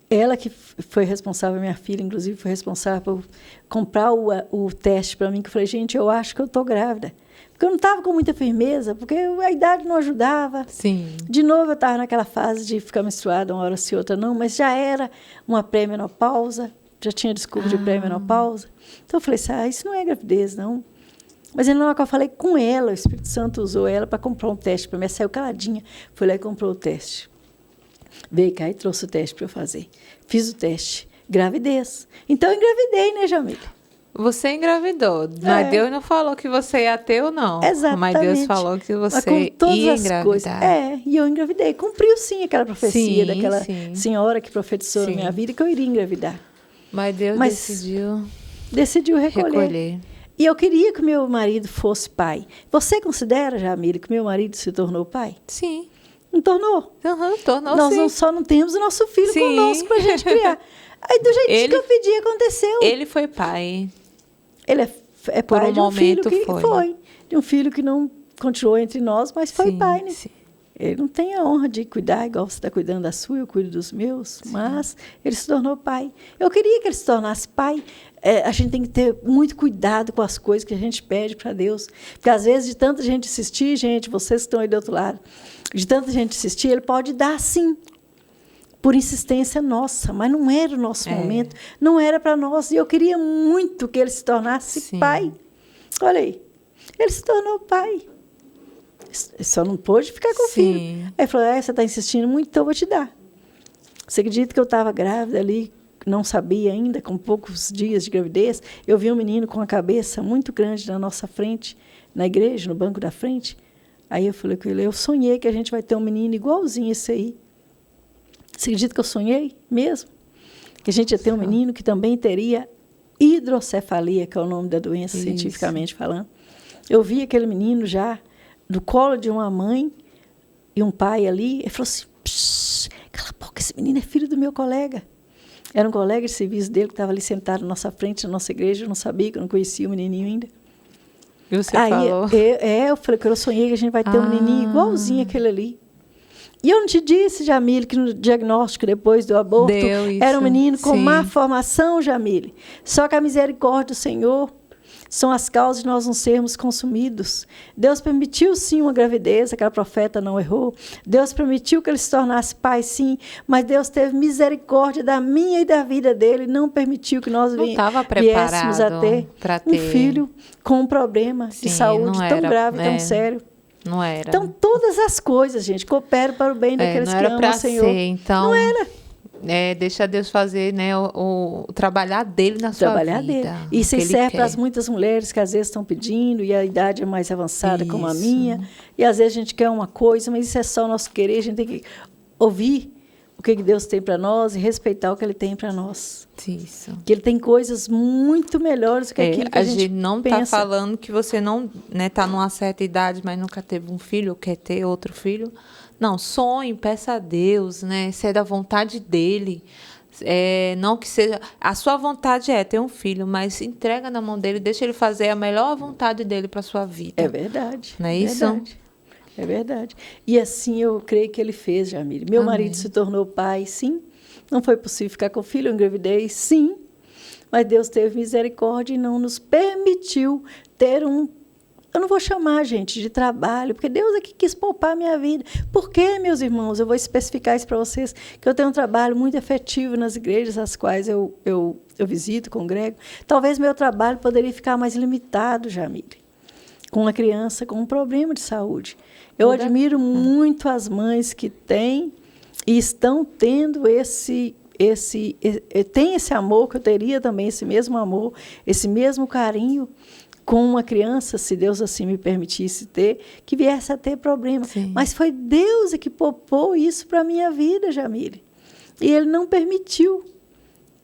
ela que foi responsável, minha filha, inclusive, foi responsável por comprar o teste para mim, que eu falei, gente, eu acho que eu estou grávida. Porque eu não estava com muita firmeza, porque a idade não ajudava. Sim. De novo, eu estava naquela fase de ficar menstruada, uma hora sim, outra não, mas já era uma pré-menopausa, já tinha desculpa de pré-menopausa. Então, eu falei assim, isso não é gravidez, não. Mas na hora que eu falei com ela, o Espírito Santo usou ela para comprar um teste para mim, ela saiu caladinha, foi lá e comprou o teste. Veio cá e trouxe o teste para eu fazer. Fiz o teste. Gravidez. Então, eu engravidei, né, Jamile? Você engravidou, mas Deus não falou que você ia ter ou não. Exatamente. Mas Deus falou que você com todas ia as engravidar. Coisas. E eu engravidei. Cumpriu, sim, aquela profecia daquela senhora que profetizou na minha vida que eu iria engravidar. Mas Deus decidiu recolher. E eu queria que meu marido fosse pai. Você considera, Jamile, que meu marido se tornou pai? Sim. Não tornou? Tornou Nós sim. só não temos o nosso filho conosco para a gente criar. Aí, do jeito que eu pedi, aconteceu. Ele foi pai. Ele é pai de um filho que foi. De um filho que não continuou entre nós, mas foi pai, né? Sim. Ele não tem a honra de cuidar, igual você está cuidando da sua, eu cuido dos meus, mas ele se tornou pai. Eu queria que ele se tornasse pai. A gente tem que ter muito cuidado com as coisas que a gente pede para Deus. Porque, às vezes, de tanta gente assistir, gente, vocês que estão aí do outro lado, de tanta gente assistir, ele pode dar, sim, por insistência nossa, mas não era o nosso momento, não era para nós. E eu queria muito que ele se tornasse pai. Olha aí, ele se tornou pai. Só não pôde ficar com o filho. Aí ele falou, você está insistindo muito, então eu vou te dar. Você acredita que eu estava grávida ali, não sabia ainda, com poucos dias de gravidez, eu vi um menino com a cabeça muito grande na nossa frente, na igreja, no banco da frente. Aí eu falei com ele, eu sonhei que a gente vai ter um menino igualzinho esse aí. Você acredita que eu sonhei mesmo? Que a gente ia ter um menino que também teria hidrocefalia, que é o nome da doença, cientificamente falando. Eu vi aquele menino já do colo de uma mãe e um pai ali. Ele falou assim, cala a boca, esse menino é filho do meu colega. Era um colega de serviço dele que estava ali sentado na nossa frente, na nossa igreja. Eu não sabia, que eu não conhecia o menininho ainda. E você falou? Eu falei que eu sonhei que a gente vai ter um menininho igualzinho aquele ali. E eu não te disse, Jamile, que no diagnóstico depois do aborto era um menino com má formação, Jamile. Só que a misericórdia do Senhor são as causas de nós não sermos consumidos. Deus permitiu, sim, uma gravidez, aquela profeta não errou. Deus permitiu que ele se tornasse pai, sim, mas Deus teve misericórdia da minha e da vida dele, não permitiu que nós viéssemos a ter um filho com um problema de saúde tão grave, tão sério. Não era. Então, todas as coisas, gente, cooperam para o bem daqueles que amam o Senhor. Então, não era. Deixa Deus fazer, né, o trabalhar dele na sua vida. Dele. E isso serve para as muitas mulheres que às vezes estão pedindo e a idade é mais avançada como a minha. E às vezes a gente quer uma coisa, mas isso é só o nosso querer. A gente tem que ouvir o que Deus tem para nós e respeitar o que Ele tem para nós. Isso. Que Ele tem coisas muito melhores do que aquilo que a gente não está falando que você não está numa certa idade, mas nunca teve um filho ou quer ter outro filho. Não, sonhe, peça a Deus, né? Se é da vontade dele. Não que seja... A sua vontade é ter um filho, mas entrega na mão dele, deixa ele fazer a melhor vontade dele para a sua vida. É verdade. Não é isso? É verdade. E assim eu creio que ele fez, Jamile. Meu marido se tornou pai, sim. Não foi possível ficar com o filho, eu engravidei, sim. Mas Deus teve misericórdia e não nos permitiu ter um... Eu não vou chamar, gente, de trabalho, porque Deus aqui quis poupar a minha vida. Por quê, meus irmãos? Eu vou especificar isso para vocês, que eu tenho um trabalho muito efetivo nas igrejas às quais eu visito, congrego. Talvez meu trabalho poderia ficar mais limitado, Jamile. com uma criança com um problema de saúde. Eu admiro muito as mães que têm e estão tendo tem esse amor, que eu teria também esse mesmo amor, esse mesmo carinho com uma criança, se Deus assim me permitisse ter, que viesse a ter problema. Sim. Mas foi Deus que propôs isso para a minha vida, Jamile. E Ele não permitiu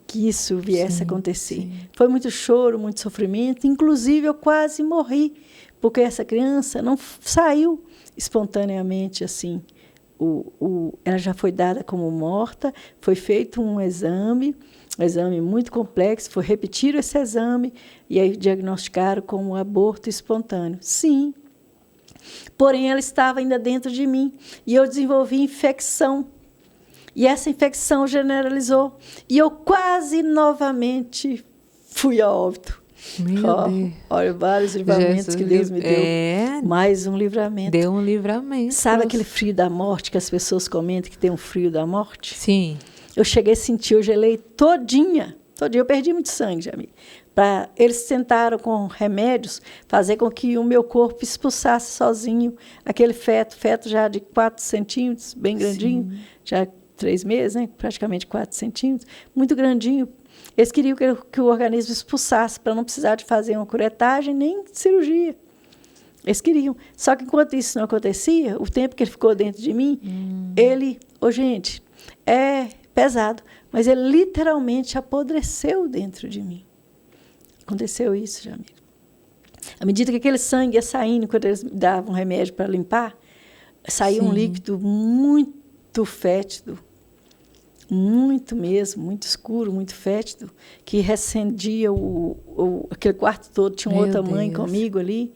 que isso viesse a acontecer. Sim. Foi muito choro, muito sofrimento. Inclusive, eu quase morri, porque essa criança não saiu espontaneamente assim. Ela já foi dada como morta, foi feito um exame muito complexo, foi repetido esse exame, e aí diagnosticaram como um aborto espontâneo. Sim. Porém, ela estava ainda dentro de mim, e eu desenvolvi infecção. E essa infecção generalizou. E eu quase novamente fui a óbito. Olha, vários livramentos que Deus me deu. Mais um livramento. Deu um livramento. Sabe aquele frio da morte que as pessoas comentam que tem um frio da morte? Sim. Eu cheguei a sentir, eu gelei todinha. Eu perdi muito sangue, Jamile. Eles tentaram, com remédios, fazer com que o meu corpo expulsasse sozinho aquele feto já de 4 centímetros, bem grandinho, sim, já 3 meses, né? Praticamente 4 centímetros, muito grandinho. Eles queriam que o organismo expulsasse, para não precisar de fazer uma curetagem nem cirurgia. Eles queriam. Só que, enquanto isso não acontecia, o tempo que ele ficou dentro de mim, ele... gente, é pesado, mas ele literalmente apodreceu dentro de mim. Aconteceu isso, Jamile. À medida que aquele sangue ia saindo, quando eles me davam um remédio para limpar, saía um líquido muito fétido, muito mesmo, muito escuro, muito fétido, que recendia aquele quarto todo. Tinha uma outra mãe comigo ali.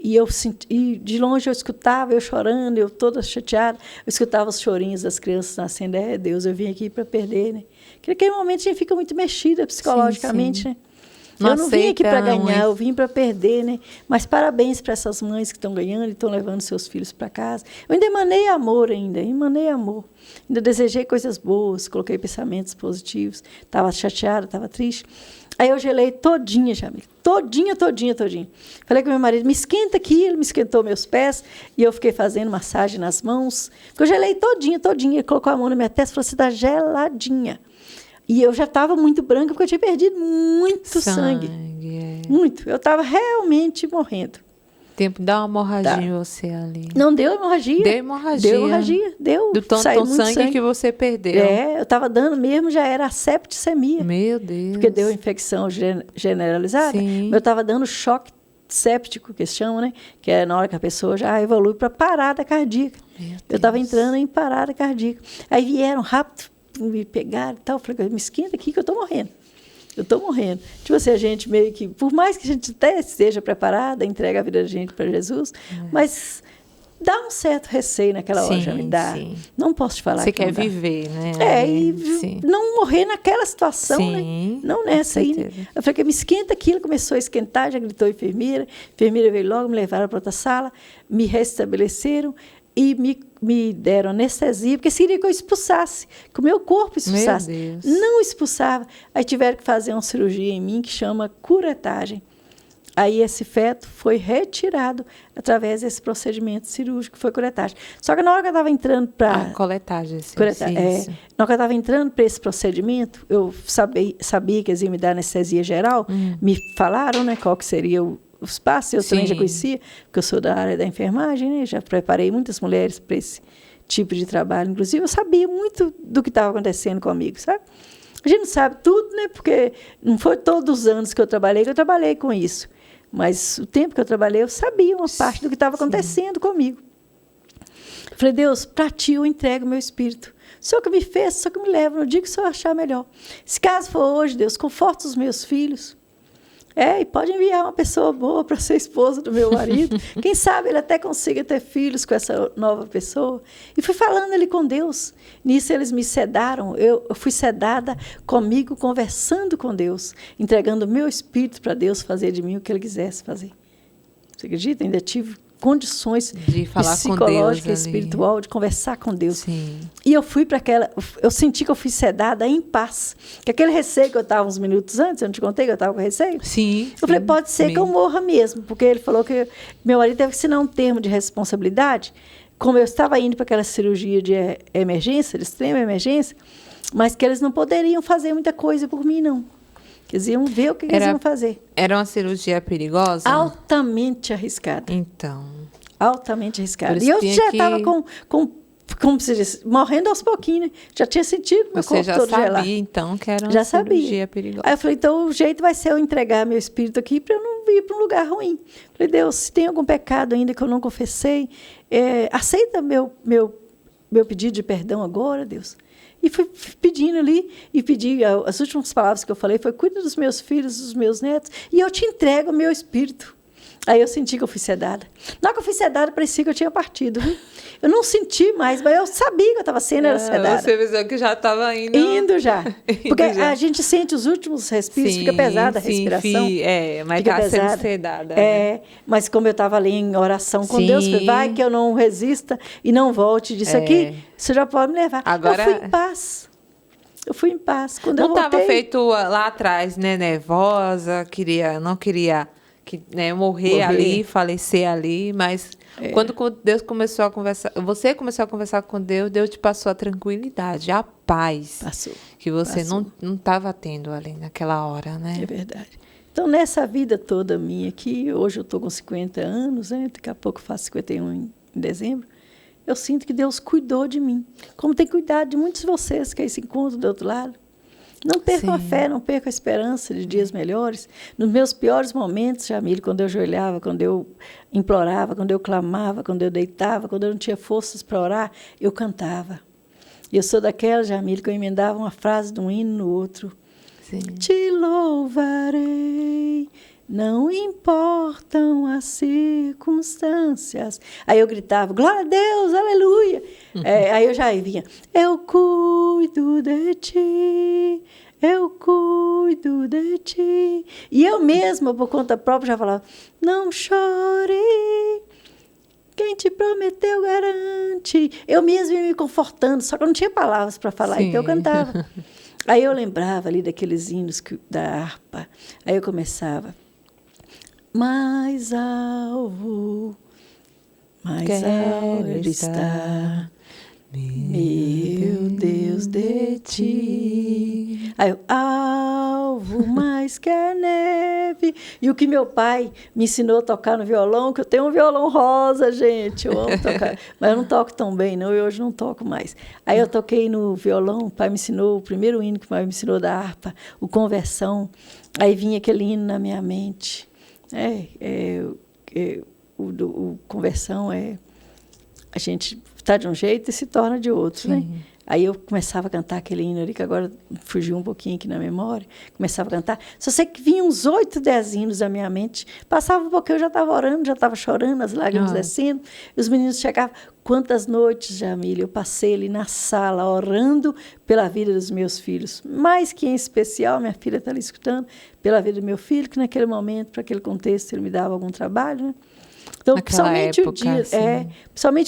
E de longe eu escutava, eu chorando, eu toda chateada, eu escutava os chorinhos das crianças nascendo. Deus, eu vim aqui para perder, né? Porque naquele momento a gente fica muito mexida psicologicamente, sim, né? Eu não vim aqui para ganhar, eu vim para perder, né? Mas parabéns para essas mães que estão ganhando e estão levando seus filhos para casa. Eu ainda emanei amor Ainda desejei coisas boas, coloquei pensamentos positivos. Estava chateada, estava triste. Aí eu gelei todinha, Jamile. Todinha. Falei com meu marido, me esquenta aqui. Ele me esquentou meus pés e eu fiquei fazendo massagem nas mãos. Porque eu gelei todinha. Ele colocou a mão na minha testa e falou, você está geladinha. E eu já estava muito branca, porque eu tinha perdido muito sangue. Muito. Eu estava realmente morrendo. Tempo, dá uma hemorragia em você ali. Não deu hemorragia. Deu. Do tanto sangue que você perdeu. Eu estava dando mesmo, já era a septicemia. Meu Deus. Porque deu infecção generalizada. Sim. Eu estava dando choque séptico, que eles chamam, né? Que é na hora que a pessoa já evolui para parada cardíaca. Eu estava entrando em parada cardíaca. Aí vieram rápido, me pegaram e tal. Eu falei, me esquenta aqui que eu estou morrendo. Tipo assim, a gente meio que, por mais que a gente até esteja preparada, entrega a vida da gente para Jesus, mas dá um certo receio naquela hora, já me dá. Sim. Não posso te falar você que quer viver, né? E não morrer naquela situação, sim, né? Não nessa aí. Né? Eu falei, me esquenta aquilo, começou a esquentar, já gritou a enfermeira veio logo, me levaram para outra sala, me restabeleceram e me deram anestesia, porque queria que eu expulsasse, que o meu corpo expulsasse. Meu Deus. Não expulsava. Aí tiveram que fazer uma cirurgia em mim que chama curetagem. Aí esse feto foi retirado através desse procedimento cirúrgico, que foi curetagem. Só que na hora que eu estava entrando para... coletagem. Sim, na hora que eu estava entrando para esse procedimento, eu sabia que eles iam me dar anestesia geral, me falaram, né, qual que seria os passos, eu também já conhecia, porque eu sou da área da enfermagem, né? Já preparei muitas mulheres para esse tipo de trabalho. Inclusive, eu sabia muito do que estava acontecendo comigo, sabe? A gente não sabe tudo, né? Porque não foi todos os anos que eu trabalhei com isso. Mas o tempo que eu trabalhei, eu sabia uma parte do que estava acontecendo comigo. Eu falei, Deus, para ti eu entrego o meu espírito. O Senhor que me fez, o Senhor que me leva no dia que o Senhor achar melhor. Se caso for hoje, Deus, conforta os meus filhos. E pode enviar uma pessoa boa para ser esposa do meu marido. Quem sabe ele até consiga ter filhos com essa nova pessoa. E fui falando ali com Deus. Nisso eles me sedaram. Eu fui sedada comigo, conversando com Deus, entregando o meu espírito para Deus fazer de mim o que Ele quisesse fazer. Você acredita? Ainda tive condições de falar psicológicas, com Deus espiritual, de conversar com Deus. Sim. E eu fui para eu senti que eu fui sedada em paz. Que aquele receio que eu estava uns minutos antes, eu não te contei que eu estava com receio? Sim. Eu falei, pode ser que eu morra mesmo, porque ele falou que meu marido teve que assinar um termo de responsabilidade, como eu estava indo para aquela cirurgia de emergência, de extrema emergência, mas que eles não poderiam fazer muita coisa por mim, não. Eles iam ver o que eles iam fazer. Era uma cirurgia perigosa? Altamente arriscada. Então. Altamente arriscada. E eu já estava como se diz, morrendo aos pouquinhos, né? Já tinha sentido meu corpo todo gelado. Você já sabia, então, que era uma cirurgia perigosa. Aí eu falei, então o jeito vai ser eu entregar meu espírito aqui para eu não ir para um lugar ruim. Falei, Deus, se tem algum pecado ainda que eu não confessei, aceita meu pedido de perdão agora, Deus. E fui pedindo ali, e pedi, as últimas palavras que eu falei foi, cuida dos meus filhos, dos meus netos, e eu te entrego o meu espírito. Aí eu senti que eu fui sedada. Na hora que eu fui sedada, parecia que eu tinha partido. Viu? Eu não senti mais, mas eu sabia que eu estava sendo sedada. Você pensou que já estava indo. Indo já. Porque a gente sente os últimos respiros, fica pesada a respiração. Mas está sendo sedada. Mas como eu estava ali em oração com Deus, falei, vai que eu não resista e não volte disso aqui, você já pode me levar. Agora, eu fui em paz. Eu fui em paz. Quando não estava feito lá atrás, né, nervosa, não queria morrer ali, falecer ali, mas quando Deus começou a conversar, você começou a conversar com Deus, Deus te passou a tranquilidade, a paz. Passou. Que você não estava tendo ali naquela hora, né? É verdade. Então, nessa vida toda minha aqui, hoje eu estou com 50 anos, né? Daqui a pouco eu faço 51 em dezembro, eu sinto que Deus cuidou de mim, como tem cuidado de muitos de vocês que aí se encontram do outro lado. Não percam a fé, não percam a esperança de dias melhores. Nos meus piores momentos, Jamile, quando eu ajoelhava, quando eu implorava, quando eu clamava, quando eu deitava, quando eu não tinha forças para orar, eu cantava. E eu sou daquela, Jamile, que eu emendava uma frase de um hino no outro. Sim. Te louvarei, não importam as circunstâncias. Aí eu gritava, glória a Deus, aleluia. Aí eu já vinha, eu cuido de ti, eu cuido de ti. E eu mesma, por conta própria, já falava, não chore, quem te prometeu garante. Eu mesma ia me confortando, só que eu não tinha palavras para falar, então eu cantava. Aí eu lembrava ali daqueles hinos da harpa, aí eu começava, mais alvo está, meu Deus de ti. Aí eu, alvo mais que a neve. E o que meu pai me ensinou a tocar no violão, que eu tenho um violão rosa, gente, eu amo tocar, mas eu não toco tão bem, não, e hoje não toco mais. Aí eu toquei no violão, o pai me ensinou, o primeiro hino que o pai me ensinou da harpa, o Conversão, aí vinha aquele hino na minha mente. O Conversão a gente está de um jeito e se torna de outro, né? Aí eu começava a cantar aquele hino ali, que agora fugiu um pouquinho aqui na memória, começava a cantar. Só sei que vinha uns 8, 10 hinos da minha mente, passava um pouquinho, eu já estava orando, já estava chorando, as lágrimas descendo, e os meninos chegavam. Quantas noites, Jamile, eu passei ali na sala, orando pela vida dos meus filhos. Mais que em especial, minha filha está ali escutando, pela vida do meu filho, que naquele momento, para aquele contexto, ele me dava algum trabalho, né? Então, principalmente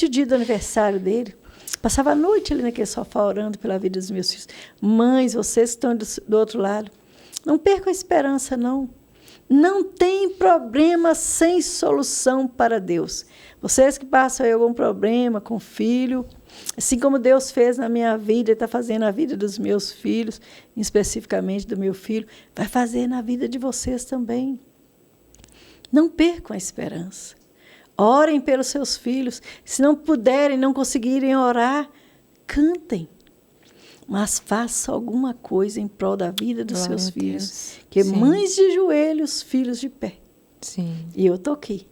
o dia do aniversário dele, passava a noite ali naquele sofá orando pela vida dos meus filhos. Mães, vocês que estão do outro lado, não percam a esperança, não. Não tem problema sem solução para Deus. Vocês que passam aí algum problema com o filho, assim como Deus fez na minha vida, está fazendo na vida dos meus filhos, especificamente do meu filho, vai fazer na vida de vocês também. Não percam a esperança. Orem pelos seus filhos. Se não puderem, não conseguirem orar, cantem. Mas faça alguma coisa em prol da vida dos seus filhos. Que mães de joelhos, filhos de pé. Sim. E eu estou aqui.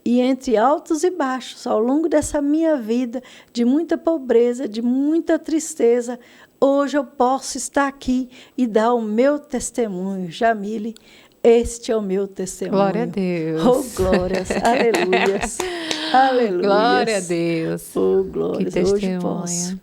E entre altos e baixos, ao longo dessa minha vida, de muita pobreza, de muita tristeza, hoje eu posso estar aqui e dar o meu testemunho. Jamile, este é o meu testemunho. Glória a Deus. Oh, glórias, aleluias. Aleluias. Glória a Deus. Oh, glórias. Que testemunha.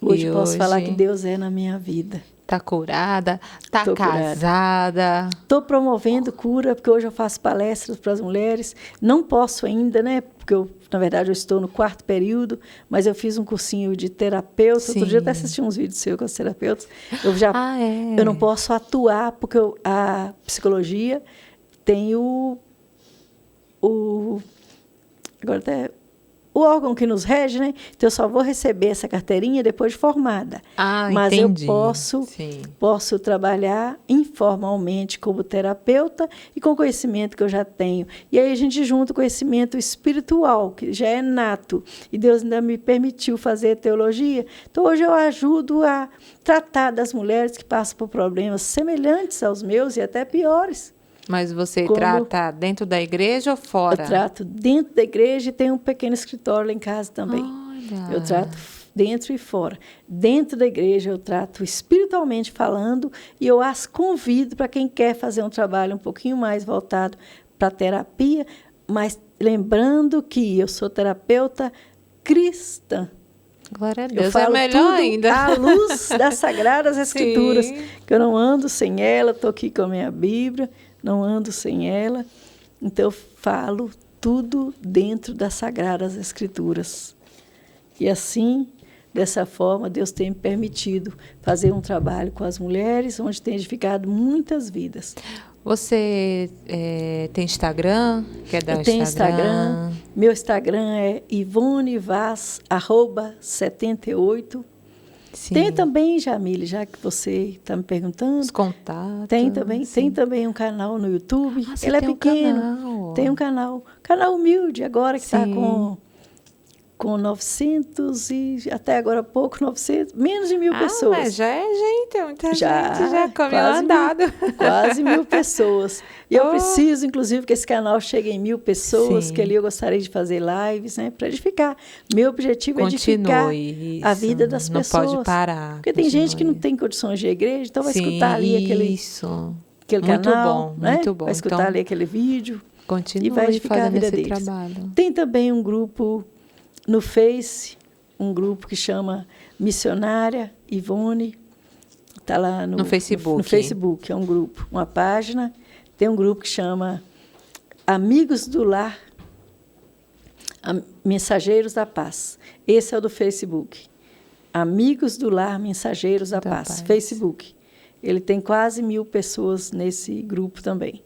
Hoje posso falar que Deus é na minha vida. Está curada, está casada. Estou promovendo cura, porque hoje eu faço palestras para as mulheres. Não posso ainda, né? Porque, na verdade, eu estou no 4º período, mas eu fiz um cursinho de terapeuta. Sim. Outro dia até assisti uns vídeos seus com os terapeutas. É. Eu não posso atuar, porque a psicologia tem agora até o órgão que nos rege, né? Então, eu só vou receber essa carteirinha depois de formada. Mas entendi. eu posso trabalhar informalmente como terapeuta e com o conhecimento que eu já tenho. E aí a gente junta o conhecimento espiritual, que já é nato, e Deus ainda me permitiu fazer teologia. Então, hoje eu ajudo a tratar das mulheres que passam por problemas semelhantes aos meus e até piores. Mas você trata dentro da igreja ou fora? Eu trato dentro da igreja e tenho um pequeno escritório lá em casa também. Olha. Eu trato dentro e fora. Dentro da igreja eu trato espiritualmente falando e eu as convido para quem quer fazer um trabalho um pouquinho mais voltado para a terapia, mas lembrando que eu sou terapeuta cristã. Glória a Deus, eu falo é melhor tudo ainda. à luz das Sagradas Escrituras, Sim. que eu não ando sem ela, estou aqui com a minha Bíblia, não ando sem ela, então eu falo tudo dentro das Sagradas Escrituras. E assim, dessa forma, Deus tem me permitido fazer um trabalho com as mulheres, onde tem edificado muitas vidas. Você tem Instagram? Quer dar Eu tenho Instagram? Meu Instagram é ivonevaz78. Sim. Tem também, Jamile, já que você está me perguntando. Os contatos. Tem também um canal no YouTube. Ele é pequeno. Tem um canal humilde, agora que está com 900 e até agora há pouco, 900, menos de 1.000 pessoas. Mas já é gente, muita gente já caminhou andado. Quase 1.000 pessoas. E eu preciso, inclusive, que esse canal chegue em 1.000 pessoas, que ali eu gostaria de fazer lives, né, para edificar. Meu objetivo é edificar a vida das pessoas. Não pode parar. Porque tem gente que não tem condições de igreja, então vai escutar ali aquele canal, né? Muito bom. Vai escutar ali aquele vídeo. Continue e vai edificar a vida deles. Trabalho. Tem também um grupo no Face, um grupo que chama Missionária Ivone, está lá no Facebook. No Facebook, é um grupo, uma página. Tem um grupo que chama Amigos do Lar, Mensageiros da Paz. Esse é o do Facebook. Amigos do Lar, Mensageiros da Paz. Facebook. Ele tem quase 1.000 pessoas nesse grupo também.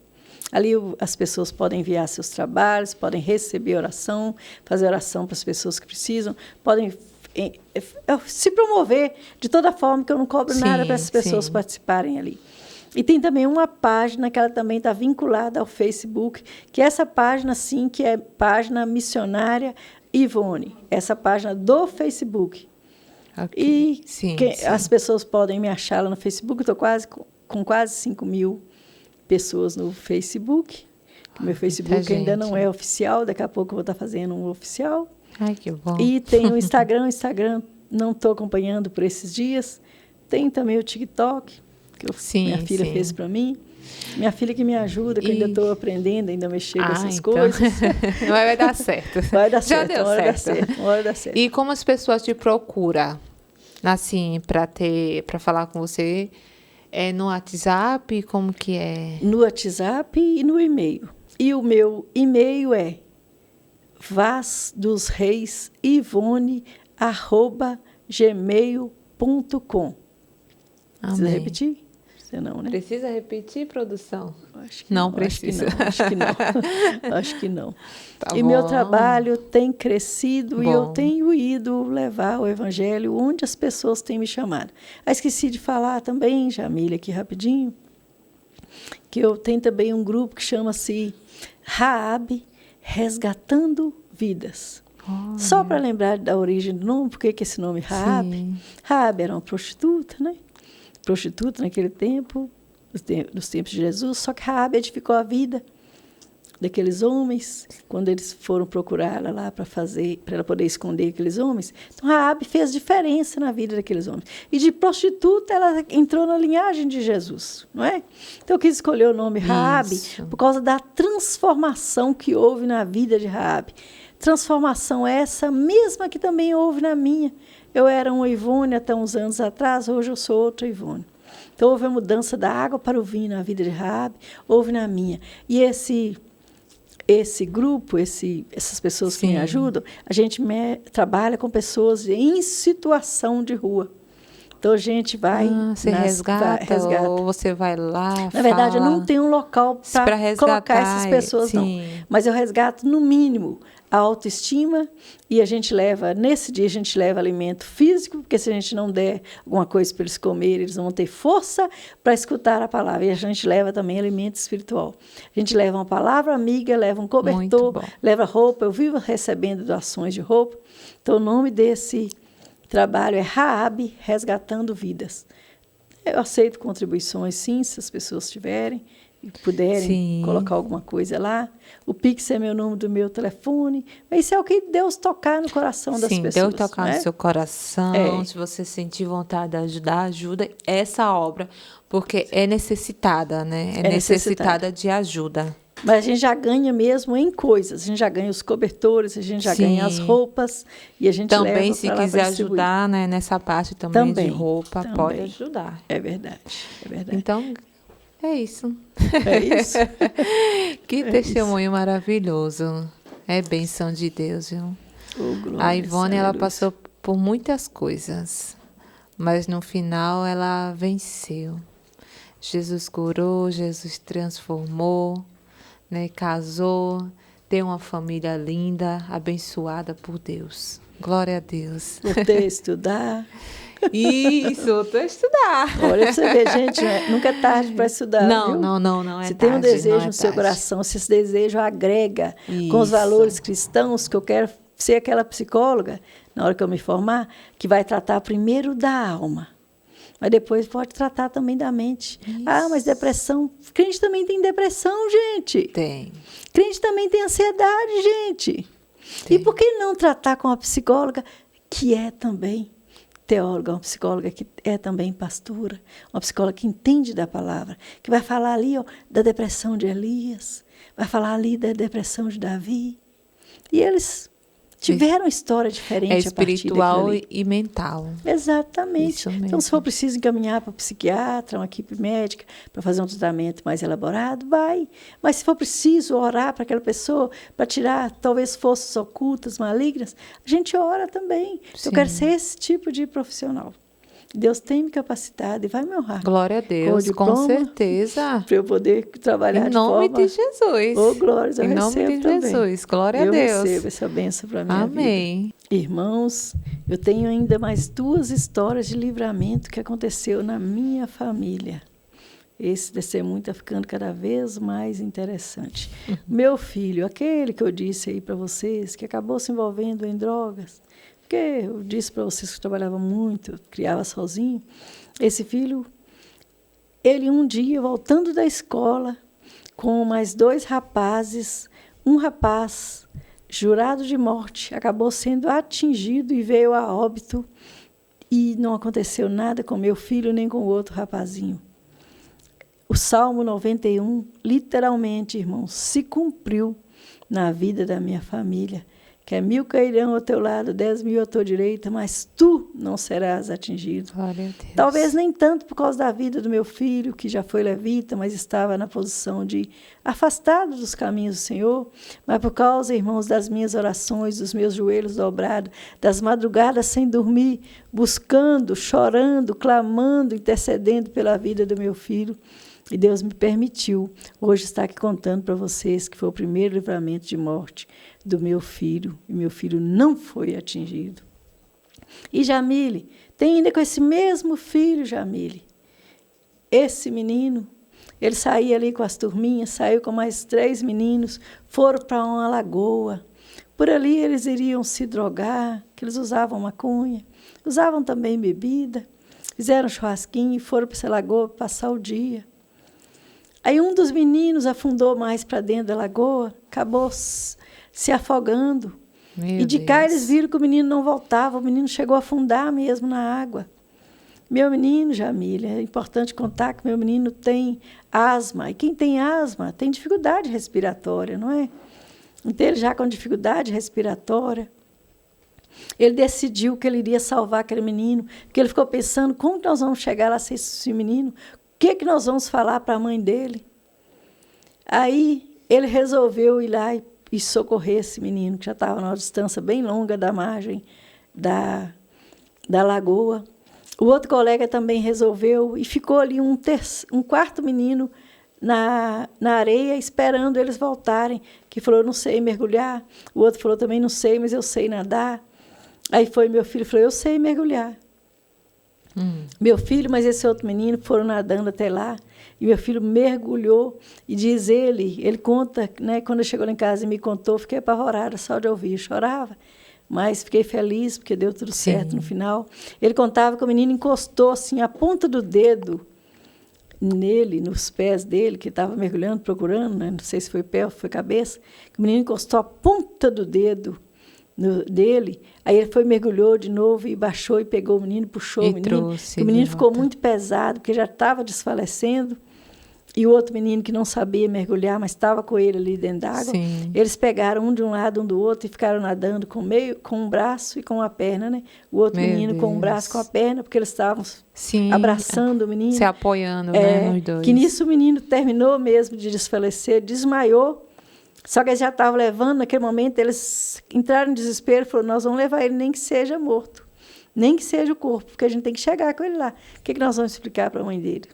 Ali as pessoas podem enviar seus trabalhos, podem receber oração, fazer oração para as pessoas que precisam, podem se promover de toda forma, que eu não cobro nada para essas pessoas participarem ali. E tem também uma página que ela também está vinculada ao Facebook, que é essa página, sim, que é página Missionária Ivone, essa página do Facebook. Okay. E as pessoas podem me achar lá no Facebook, estou com quase 5.000 pessoas no Facebook. Meu Facebook ainda não é oficial, daqui a pouco eu vou estar fazendo um oficial. Ai, que bom. E tem o Instagram, não estou acompanhando por esses dias. Tem também o TikTok, que minha filha fez para mim. Minha filha que me ajuda, que eu ainda estou aprendendo, ainda mexer com essas coisas. Mas vai dar certo. Vai dar certo. Já deu certo. Uma hora dá certo. E como as pessoas te procuram, assim, para falar com você? É no WhatsApp? Como que é? No WhatsApp e no e-mail. E o meu e-mail é vazdosreisivone@gmail.com. Precisa repetir? Você não, né? Precisa repetir, produção? Acho que não precisa. Acho que não. Acho que não. Tá e bom. meu trabalho tem crescido e eu tenho ido levar o evangelho onde as pessoas têm me chamado. Esqueci de falar também, Jamile, aqui rapidinho, que eu tenho também um grupo que chama-se Raab Resgatando Vidas. Só para lembrar da origem do nome, por que esse nome Raab? Raab era uma prostituta, né? Prostituta naquele tempo, nos tempos de Jesus, só que Raabe edificou a vida daqueles homens, quando eles foram procurar ela lá para ela poder esconder aqueles homens. Então, Raabe fez diferença na vida daqueles homens. E de prostituta, ela entrou na linhagem de Jesus, não é? Então, eu quis escolher o nome Raabe por causa da transformação que houve na vida de Raabe. Transformação essa mesma que também houve na minha. Eu era uma Ivone até uns anos atrás, hoje eu sou outra Ivone. Então, houve a mudança da água para o vinho na vida de Raabe, houve na minha. E esse grupo, essas pessoas que me ajudam, a gente trabalha com pessoas em situação de rua. Então, a gente vai... Você resgata ou você vai lá, Na verdade, eu não tenho um local para colocar essas pessoas, não. Mas eu resgato, no mínimo, a autoestima, e a gente leva, nesse dia, a gente leva alimento físico, porque se a gente não der alguma coisa para eles comerem, eles vão ter força para escutar a palavra. E a gente leva também alimento espiritual. A gente leva uma palavra amiga, leva um cobertor, leva roupa. Eu vivo recebendo doações de roupa. Então, o nome desse trabalho é Raabe, Resgatando Vidas. Eu aceito contribuições, sim, se as pessoas tiverem e puderem colocar alguma coisa lá. O Pix é meu número do meu telefone. Mas isso é o que Deus tocar no coração das pessoas. Deus tocar no seu coração. Se você sentir vontade de ajudar, ajuda essa obra, porque é necessitada, né? É necessitada de ajuda. Mas a gente já ganha mesmo em coisas. A gente já ganha os cobertores, a gente já ganha as roupas. E a gente também, leva se quiser ajudar, né, nessa parte também de roupa, pode ajudar. É verdade, é verdade. Então, é isso. É isso. Que testemunho maravilhoso. É bênção de Deus, viu? A Ivone, ela passou por muitas coisas, mas no final ela venceu. Jesus curou, Jesus transformou, né? Casou, tem uma família linda, abençoada por Deus. Glória a Deus. Voltei a estudar. Isso, voltou a estudar. Olha, pra você ver, gente, nunca é tarde para estudar. Não, viu? não é se tarde. Se tem um desejo no seu coração, se esse desejo agrega com os valores cristãos, que eu quero ser aquela psicóloga, na hora que eu me formar, que vai tratar primeiro da alma. Mas depois pode tratar também da mente. Isso. Mas depressão... Crente também tem depressão, gente. Tem. Crente também tem ansiedade, gente. Tem. E por que não tratar com a psicóloga, que é também teóloga, uma psicóloga que é também pastora, uma psicóloga que entende da palavra, que vai falar ali da depressão de Elias, vai falar ali da depressão de Davi. E eles... tiveram história diferente a partir espiritual e mental. Exatamente. Então, se for preciso encaminhar para o psiquiatra, uma equipe médica, para fazer um tratamento mais elaborado, vai. Mas se for preciso orar para aquela pessoa, para tirar talvez forças ocultas, malignas, a gente ora também. Eu quero ser esse tipo de profissional. Deus tem me capacitado e vai me honrar. Glória a Deus, com certeza. Para eu poder trabalhar em nome de Jesus. Oh, glória, eu em nome de Jesus. Glória a Deus. Eu recebo essa bênção para a minha vida. Amém. Irmãos, eu tenho ainda mais 2 histórias de livramento que aconteceu na minha família. Esse testemunho está ficando cada vez mais interessante. Meu filho, aquele que eu disse aí para vocês, que acabou se envolvendo em drogas, porque eu disse para vocês que eu trabalhava muito, criava sozinho. Esse filho, ele um dia, voltando da escola, com mais 2 rapazes, um rapaz jurado de morte, acabou sendo atingido e veio a óbito, e não aconteceu nada com meu filho nem com o outro rapazinho. O Salmo 91, literalmente, irmãos, se cumpriu na vida da minha família. Que 1.000 cairão ao teu lado, 10.000 à tua direita, mas tu não serás atingido. Glória a Deus. Talvez nem tanto por causa da vida do meu filho, que já foi levita, mas estava na posição de afastado dos caminhos do Senhor, mas por causa, irmãos, das minhas orações, dos meus joelhos dobrados, das madrugadas sem dormir, buscando, chorando, clamando, intercedendo pela vida do meu filho. E Deus me permitiu hoje estar aqui contando para vocês que foi o primeiro livramento de morte do meu filho, e meu filho não foi atingido. E Jamile, tem ainda com esse mesmo filho, Jamile, esse menino, ele saía ali com as turminhas, saiu com mais 3 meninos, foram para uma lagoa. Por ali eles iriam se drogar, que eles usavam maconha, usavam também bebida, fizeram churrasquinho e foram para essa lagoa passar o dia. Aí um dos meninos afundou mais para dentro da lagoa, acabou se afogando. E de cá eles viram que o menino não voltava, o menino chegou a afundar mesmo na água. Meu menino, Jamília, é importante contar que meu menino tem asma. E quem tem asma tem dificuldade respiratória, não é? Então ele já com dificuldade respiratória. ele decidiu que ele iria salvar aquele menino, porque ele ficou pensando, como nós vamos chegar lá sem esse menino? O que nós vamos falar para a mãe dele? Aí ele resolveu ir lá e socorrer esse menino, que já estava numa distância bem longa da margem da lagoa. O outro colega também resolveu, e ficou ali um quarto menino na areia, esperando eles voltarem, que falou, não sei mergulhar. O outro falou, também não sei, mas eu sei nadar. Aí foi meu filho, falou, eu sei mergulhar. Meu filho, mas esse outro menino, foram nadando até lá, e meu filho mergulhou, e diz ele conta, né, quando chegou lá em casa e me contou, fiquei apavorada só de ouvir, chorava, mas fiquei feliz, porque deu tudo certo no final. Ele contava que o menino encostou assim, a ponta do dedo nele, nos pés dele, que estava mergulhando, procurando, né? Não sei se foi pé ou foi cabeça, que o menino encostou a ponta do dedo dele, aí ele foi, mergulhou de novo e baixou e pegou o menino, puxou o menino. O menino ficou muito pesado, porque já estava desfalecendo, e o outro menino que não sabia mergulhar, mas estava com ele ali dentro d'água, eles pegaram um de um lado, um do outro, e ficaram nadando com um braço e com a perna, né? O outro menino com um braço e com a perna, porque eles estavam abraçando o menino. Se apoiando, né, nos dois. Que nisso o menino terminou mesmo de desfalecer, desmaiou, só que eles já estavam levando, naquele momento, eles entraram em desespero, falaram, nós vamos levar ele nem que seja morto, nem que seja o corpo, porque a gente tem que chegar com ele lá. O que nós vamos explicar para a mãe dele?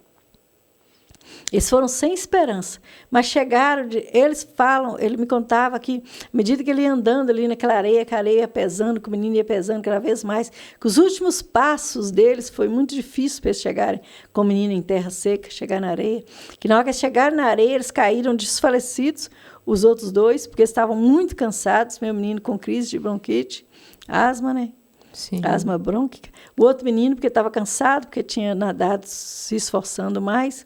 Eles foram sem esperança, mas chegaram, eles falam, ele me contava que, à medida que ele ia andando ali naquela areia, que a areia ia pesando, que o menino ia pesando cada vez mais, que os últimos passos deles foi muito difícil para eles chegarem com o menino em terra seca, chegar na areia, que na hora que eles chegaram na areia, eles caíram desfalecidos, os outros dois, porque estavam muito cansados, meu menino com crise de bronquite, asma, né? Sim. Asma brônquica. O outro menino, porque estava cansado, porque tinha nadado se esforçando mais.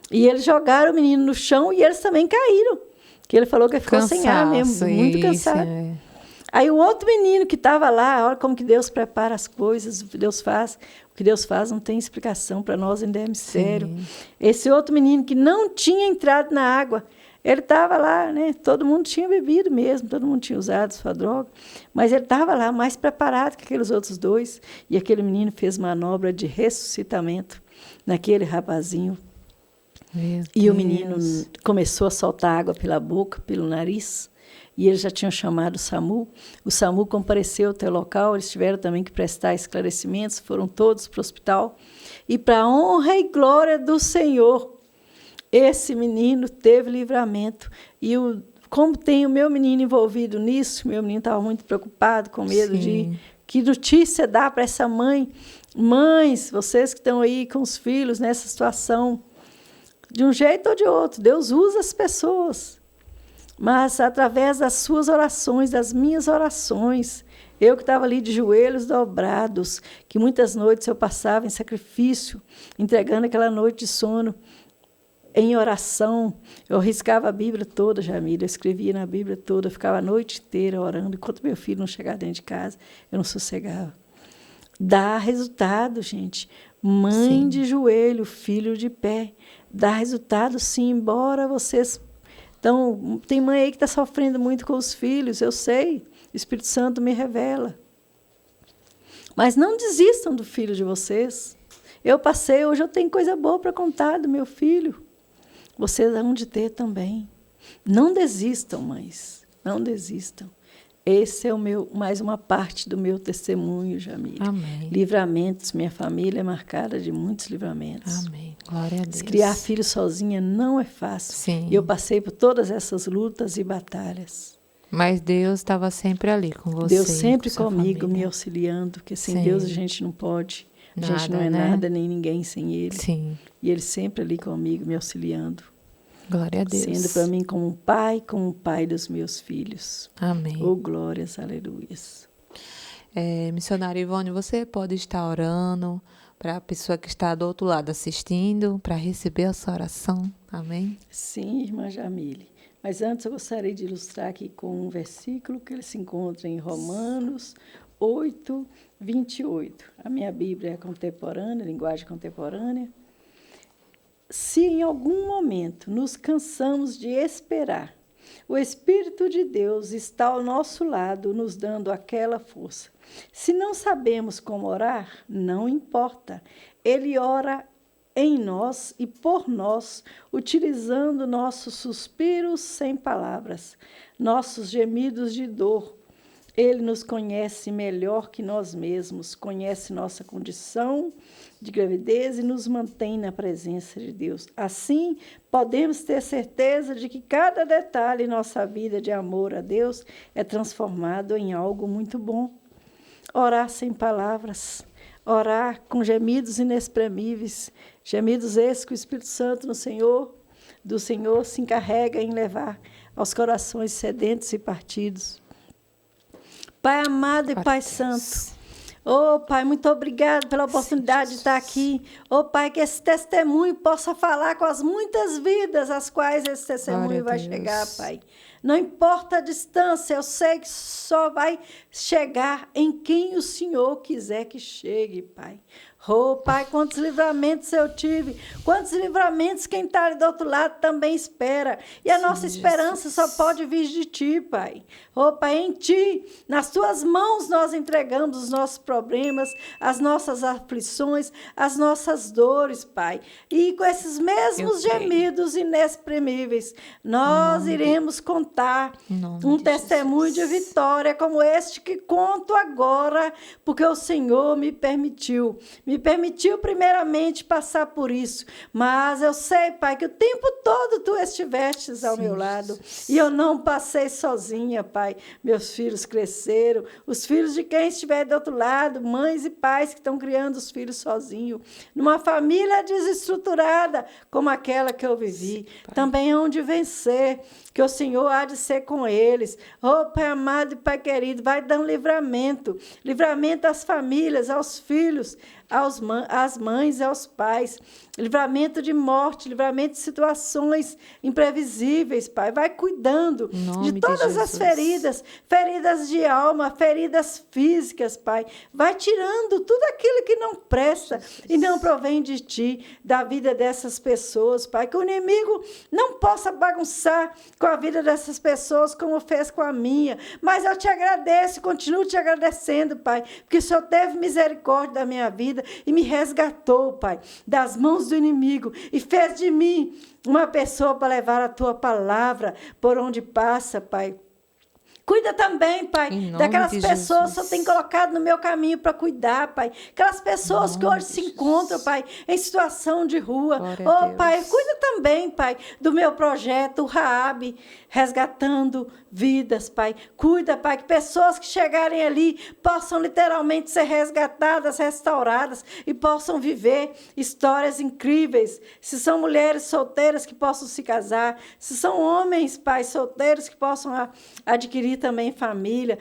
E eles jogaram o menino no chão e eles também caíram. Que ele falou que ficou sem ar mesmo, muito cansado. Aí o outro menino que estava lá, olha como que Deus prepara as coisas, o que Deus faz. O que Deus faz não tem explicação, para nós ainda é mistério. Esse outro menino que não tinha entrado na água, ele estava lá, né? Todo mundo tinha bebido mesmo, todo mundo tinha usado sua droga, mas ele estava lá mais preparado que aqueles outros dois. E aquele menino fez manobra de ressuscitamento naquele rapazinho. E o menino começou a soltar água pela boca, pelo nariz, e eles já tinham chamado o SAMU. O SAMU compareceu até o local, eles tiveram também que prestar esclarecimentos, foram todos para o hospital. E, para a honra e glória do Senhor, esse menino teve livramento. E como tem o meu menino envolvido nisso, meu menino estava muito preocupado, com medo de que notícia dá para essa mãe. Mães, vocês que estão aí com os filhos nessa situação, de um jeito ou de outro, Deus usa as pessoas, mas através das suas orações, das minhas orações, eu que estava ali de joelhos dobrados, que muitas noites eu passava em sacrifício, entregando aquela noite de sono em oração, eu riscava a Bíblia toda, Jamila, eu escrevia na Bíblia toda, eu ficava a noite inteira orando, enquanto meu filho não chegava dentro de casa, eu não sossegava. Dá resultado, gente. Mãe de joelho, filho de pé. Dá resultado, sim, embora vocês... Então, tem mãe aí que está sofrendo muito com os filhos, eu sei, o Espírito Santo me revela. Mas não desistam do filho de vocês. Eu passei, hoje eu tenho coisa boa para contar do meu filho. Vocês hão de ter também. Não desistam, mães, não desistam. Esse é mais uma parte do meu testemunho, Jamila. Amém. Livramentos, minha família é marcada de muitos livramentos. Amém. Glória a Deus. Criar filho sozinha não é fácil. Sim. E eu passei por todas essas lutas e batalhas. Mas Deus estava sempre ali com você. Deus sempre com comigo, família. Me auxiliando, porque sem Deus a gente não pode. A gente não é nada, nem ninguém sem Ele. Sim. E Ele sempre ali comigo, me auxiliando. Glória a Deus. Sendo para mim como um pai dos meus filhos. Amém. Oh, glórias, aleluias. Missionária Ivone, você pode estar orando para a pessoa que está do outro lado assistindo, para receber a sua oração. Amém? Sim, irmã Jamile. Mas antes eu gostaria de ilustrar aqui com um versículo que ele se encontra em Romanos 8, 28. A minha Bíblia é contemporânea, linguagem contemporânea. Se em algum momento nos cansamos de esperar, O Espírito de Deus está ao nosso lado, nos dando aquela força. Se não sabemos como orar, não importa. Ele ora em nós e por nós, utilizando nossos suspiros sem palavras, nossos gemidos de dor. Ele nos conhece melhor que nós mesmos, conhece nossa condição de gravidez e nos mantém na presença de Deus. Assim, podemos ter certeza de que cada detalhe em nossa vida de amor a Deus é transformado em algo muito bom. Orar sem palavras, orar com gemidos inexprimíveis, gemidos esses que o Espírito Santo do Senhor se encarrega em levar aos corações sedentos e partidos. Pai amado e Pai santo, Pai, muito obrigado pela oportunidade de estar aqui. Pai, que esse testemunho possa falar com as muitas vidas às quais esse testemunho vai chegar, Pai. Não importa a distância, eu sei que só vai chegar em quem o Senhor quiser que chegue, Pai. Pai, quantos livramentos eu tive, quantos livramentos quem está ali do outro lado também espera. E a nossa esperança só pode vir de Ti, Pai. Pai, em Ti, nas Tuas mãos nós entregamos os nossos problemas, as nossas aflições, as nossas dores, Pai. E com esses mesmos gemidos inexprimíveis, nós iremos contar um testemunho de vitória como este que conto agora, porque o Senhor me permitiu primeiramente passar por isso, mas eu sei, Pai, que o tempo todo Tu estivestes ao meu lado, e eu não passei sozinha, Pai. Meus filhos cresceram, os filhos de quem estiver do outro lado, mães e pais que estão criando os filhos sozinhos, numa família desestruturada como aquela que eu vivi, também hão de vencer, que o Senhor há de ser com eles. Pai amado e Pai querido, vai dando livramento às famílias, aos filhos, às mães e aos pais, livramento de morte, livramento de situações imprevisíveis, Pai. Vai cuidando de todas as feridas de alma, feridas físicas, Pai. Vai tirando tudo aquilo que não presta e não provém de Ti, da vida dessas pessoas, Pai. Que o inimigo não possa bagunçar com a vida dessas pessoas como fez com a minha. Mas eu te agradeço, continuo te agradecendo, Pai, porque o Senhor teve misericórdia da minha vida e me resgatou, Pai, das mãos do inimigo e fez de mim uma pessoa para levar a Tua palavra por onde passa, Pai. Cuida também, Pai, daquelas pessoas que o Senhor tem colocado no meu caminho para cuidar, Pai. Aquelas pessoas que hoje se encontram, Pai, em situação de rua. Pai, cuida também, Pai, do meu projeto, o Raabe, resgatando vidas, Pai. Cuida, Pai, que pessoas que chegarem ali possam literalmente ser resgatadas, restauradas e possam viver histórias incríveis. Se são mulheres solteiras que possam se casar, se são homens, Pai, solteiros que possam adquirir também família.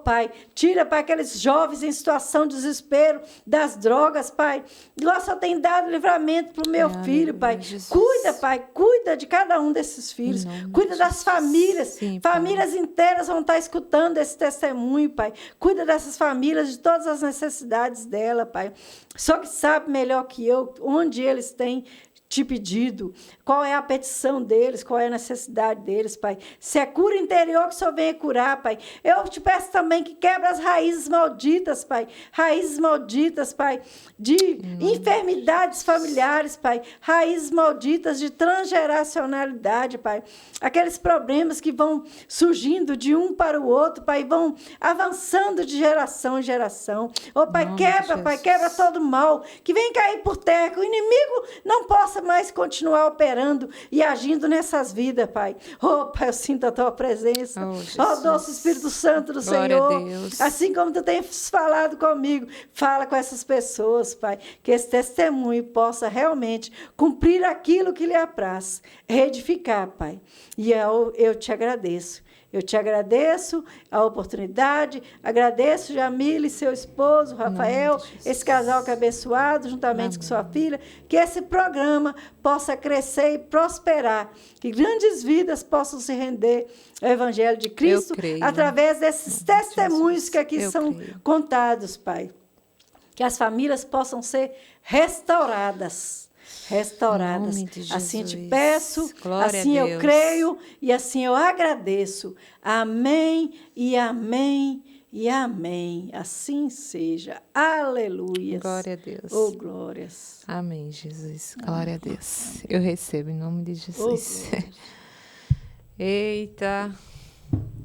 Pai, tira, Pai, aqueles jovens em situação de desespero das drogas, Pai. Igual só tem dado livramento para o meu filho, Pai. Cuida, Pai, cuida de cada um desses filhos. Cuida das famílias. Famílias inteiras vão estar escutando esse testemunho, Pai. Cuida dessas famílias, de todas as necessidades dela, Pai. Só que sabe melhor que eu onde eles têm te pedido, qual é a petição deles, qual é a necessidade deles, Pai. Se é cura interior, que o Senhor venha curar, Pai. Eu te peço também que quebre as raízes malditas, Pai. Raízes malditas, Pai, de enfermidades familiares, Pai. Raízes malditas de transgeracionalidade, Pai. Aqueles problemas que vão surgindo de um para o outro, Pai, vão avançando de geração em geração. Pai, quebra todo mal, que vem cair por terra, que o inimigo não possa mais continuar operando e agindo nessas vidas, Pai. Pai, eu sinto a Tua presença. Doce Espírito Santo do Senhor. Assim como Tu tens falado comigo, fala com essas pessoas, Pai, que esse testemunho possa realmente cumprir aquilo que lhe apraz, edificar, Pai. E eu te agradeço. Eu te agradeço a oportunidade, agradeço Jamile, seu esposo, Rafael, esse casal que é abençoado, juntamente com sua filha, que esse programa possa crescer e prosperar, que grandes vidas possam se render ao Evangelho de Cristo, através desses testemunhos que aqui são contados, Pai. Que as famílias possam ser restauradas. restauradas. Em nome de Assim te Jesus. peço, Glória assim a eu Deus. creio e assim eu agradeço. Amém e amém e amém. Assim seja. Aleluias. Glória a Deus. Oh, glórias. Amém, Jesus. Glória a Amém. Deus. Eu recebo em nome de Oh, Jesus. glórias. Eita,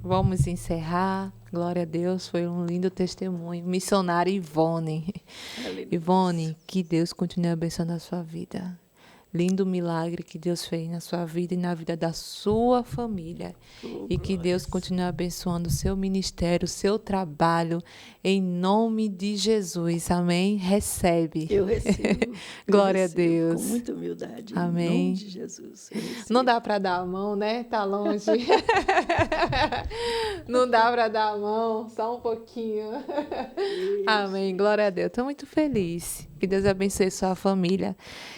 vamos encerrar. Glória a Deus, foi um lindo testemunho. Missionária Ivone. Aleluia. Ivone, que Deus continue abençoando a sua vida. Lindo milagre que Deus fez na sua vida e na vida da sua família. Oh, E que Deus glórias. continue abençoando o seu ministério, o seu trabalho, em nome de Jesus. Amém? Recebe. Eu recebo. Glória a recebo Deus. Com muita humildade. Em Amém. nome de Jesus. Eu recebo. Não dá para dar a mão, né? Tá longe. Não dá para dar a mão, só um pouquinho. Amém. Glória a Deus. Estou muito feliz. Que Deus abençoe sua família,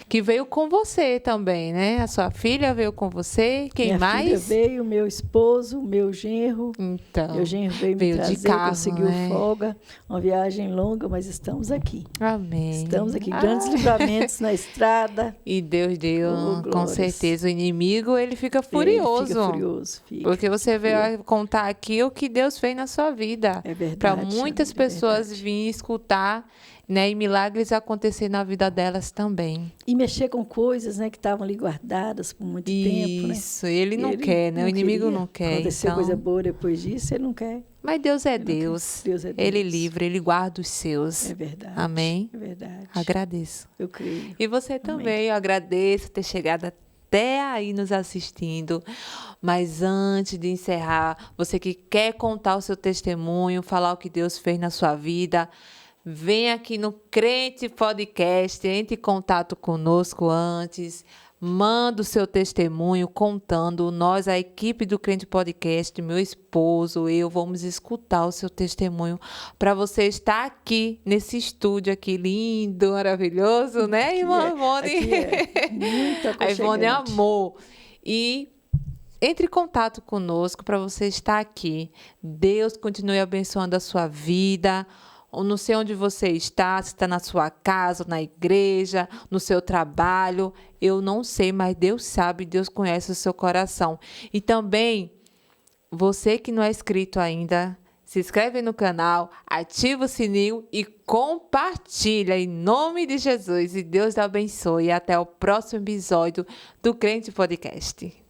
que veio com você também, né? A sua filha veio com você. Quem Minha mais? filha veio, meu esposo, meu genro. Então, Meu genro veio me veio de trazer, carro, conseguiu né? folga. Uma viagem longa, mas estamos aqui. Amém. Estamos aqui. Grandes livramentos na estrada. E Deus deu, Oh, com glórias. certeza. O inimigo, ele fica Ele furioso. fica furioso. Fica. Porque você veio contar aqui o que Deus fez na sua vida. É verdade. Para muitas amiga, é pessoas verdade. virem escutar, né, e milagres acontecer na vida delas também. E mexer com coisas, né, que estavam ali guardadas por muito tempo, né? Isso, ele não Ele quer, né? não O inimigo queria. não quer. Aconteceu Então, coisa boa depois disso, ele não quer. mas Deus é Ele não quer. Deus. Deus é Ele Deus. livra, ele guarda os seus. É verdade. Amém? É verdade. Agradeço. Eu creio. E você também, eu agradeço ter chegado até aí nos assistindo. Mas antes de encerrar, você que quer contar o seu testemunho, falar o que Deus fez na sua vida, vem aqui no Crente Podcast, entre em contato conosco antes, manda o seu testemunho contando. Nós, a equipe do Crente Podcast, meu esposo, eu, vamos escutar o seu testemunho para você estar aqui nesse estúdio aqui lindo, maravilhoso, né, irmã Ivone? Aqui é muito A Ivone aconchegante. amou. E entre em contato conosco para você estar aqui. Deus continue abençoando a sua vida. Eu não sei onde você está, se está na sua casa, na igreja, no seu trabalho. Eu não sei, mas Deus sabe, Deus conhece o seu coração. E também, você que não é inscrito ainda, se inscreve no canal, ativa o sininho e compartilha em nome de Jesus. E Deus te abençoe. E até o próximo episódio do Crente Podcast.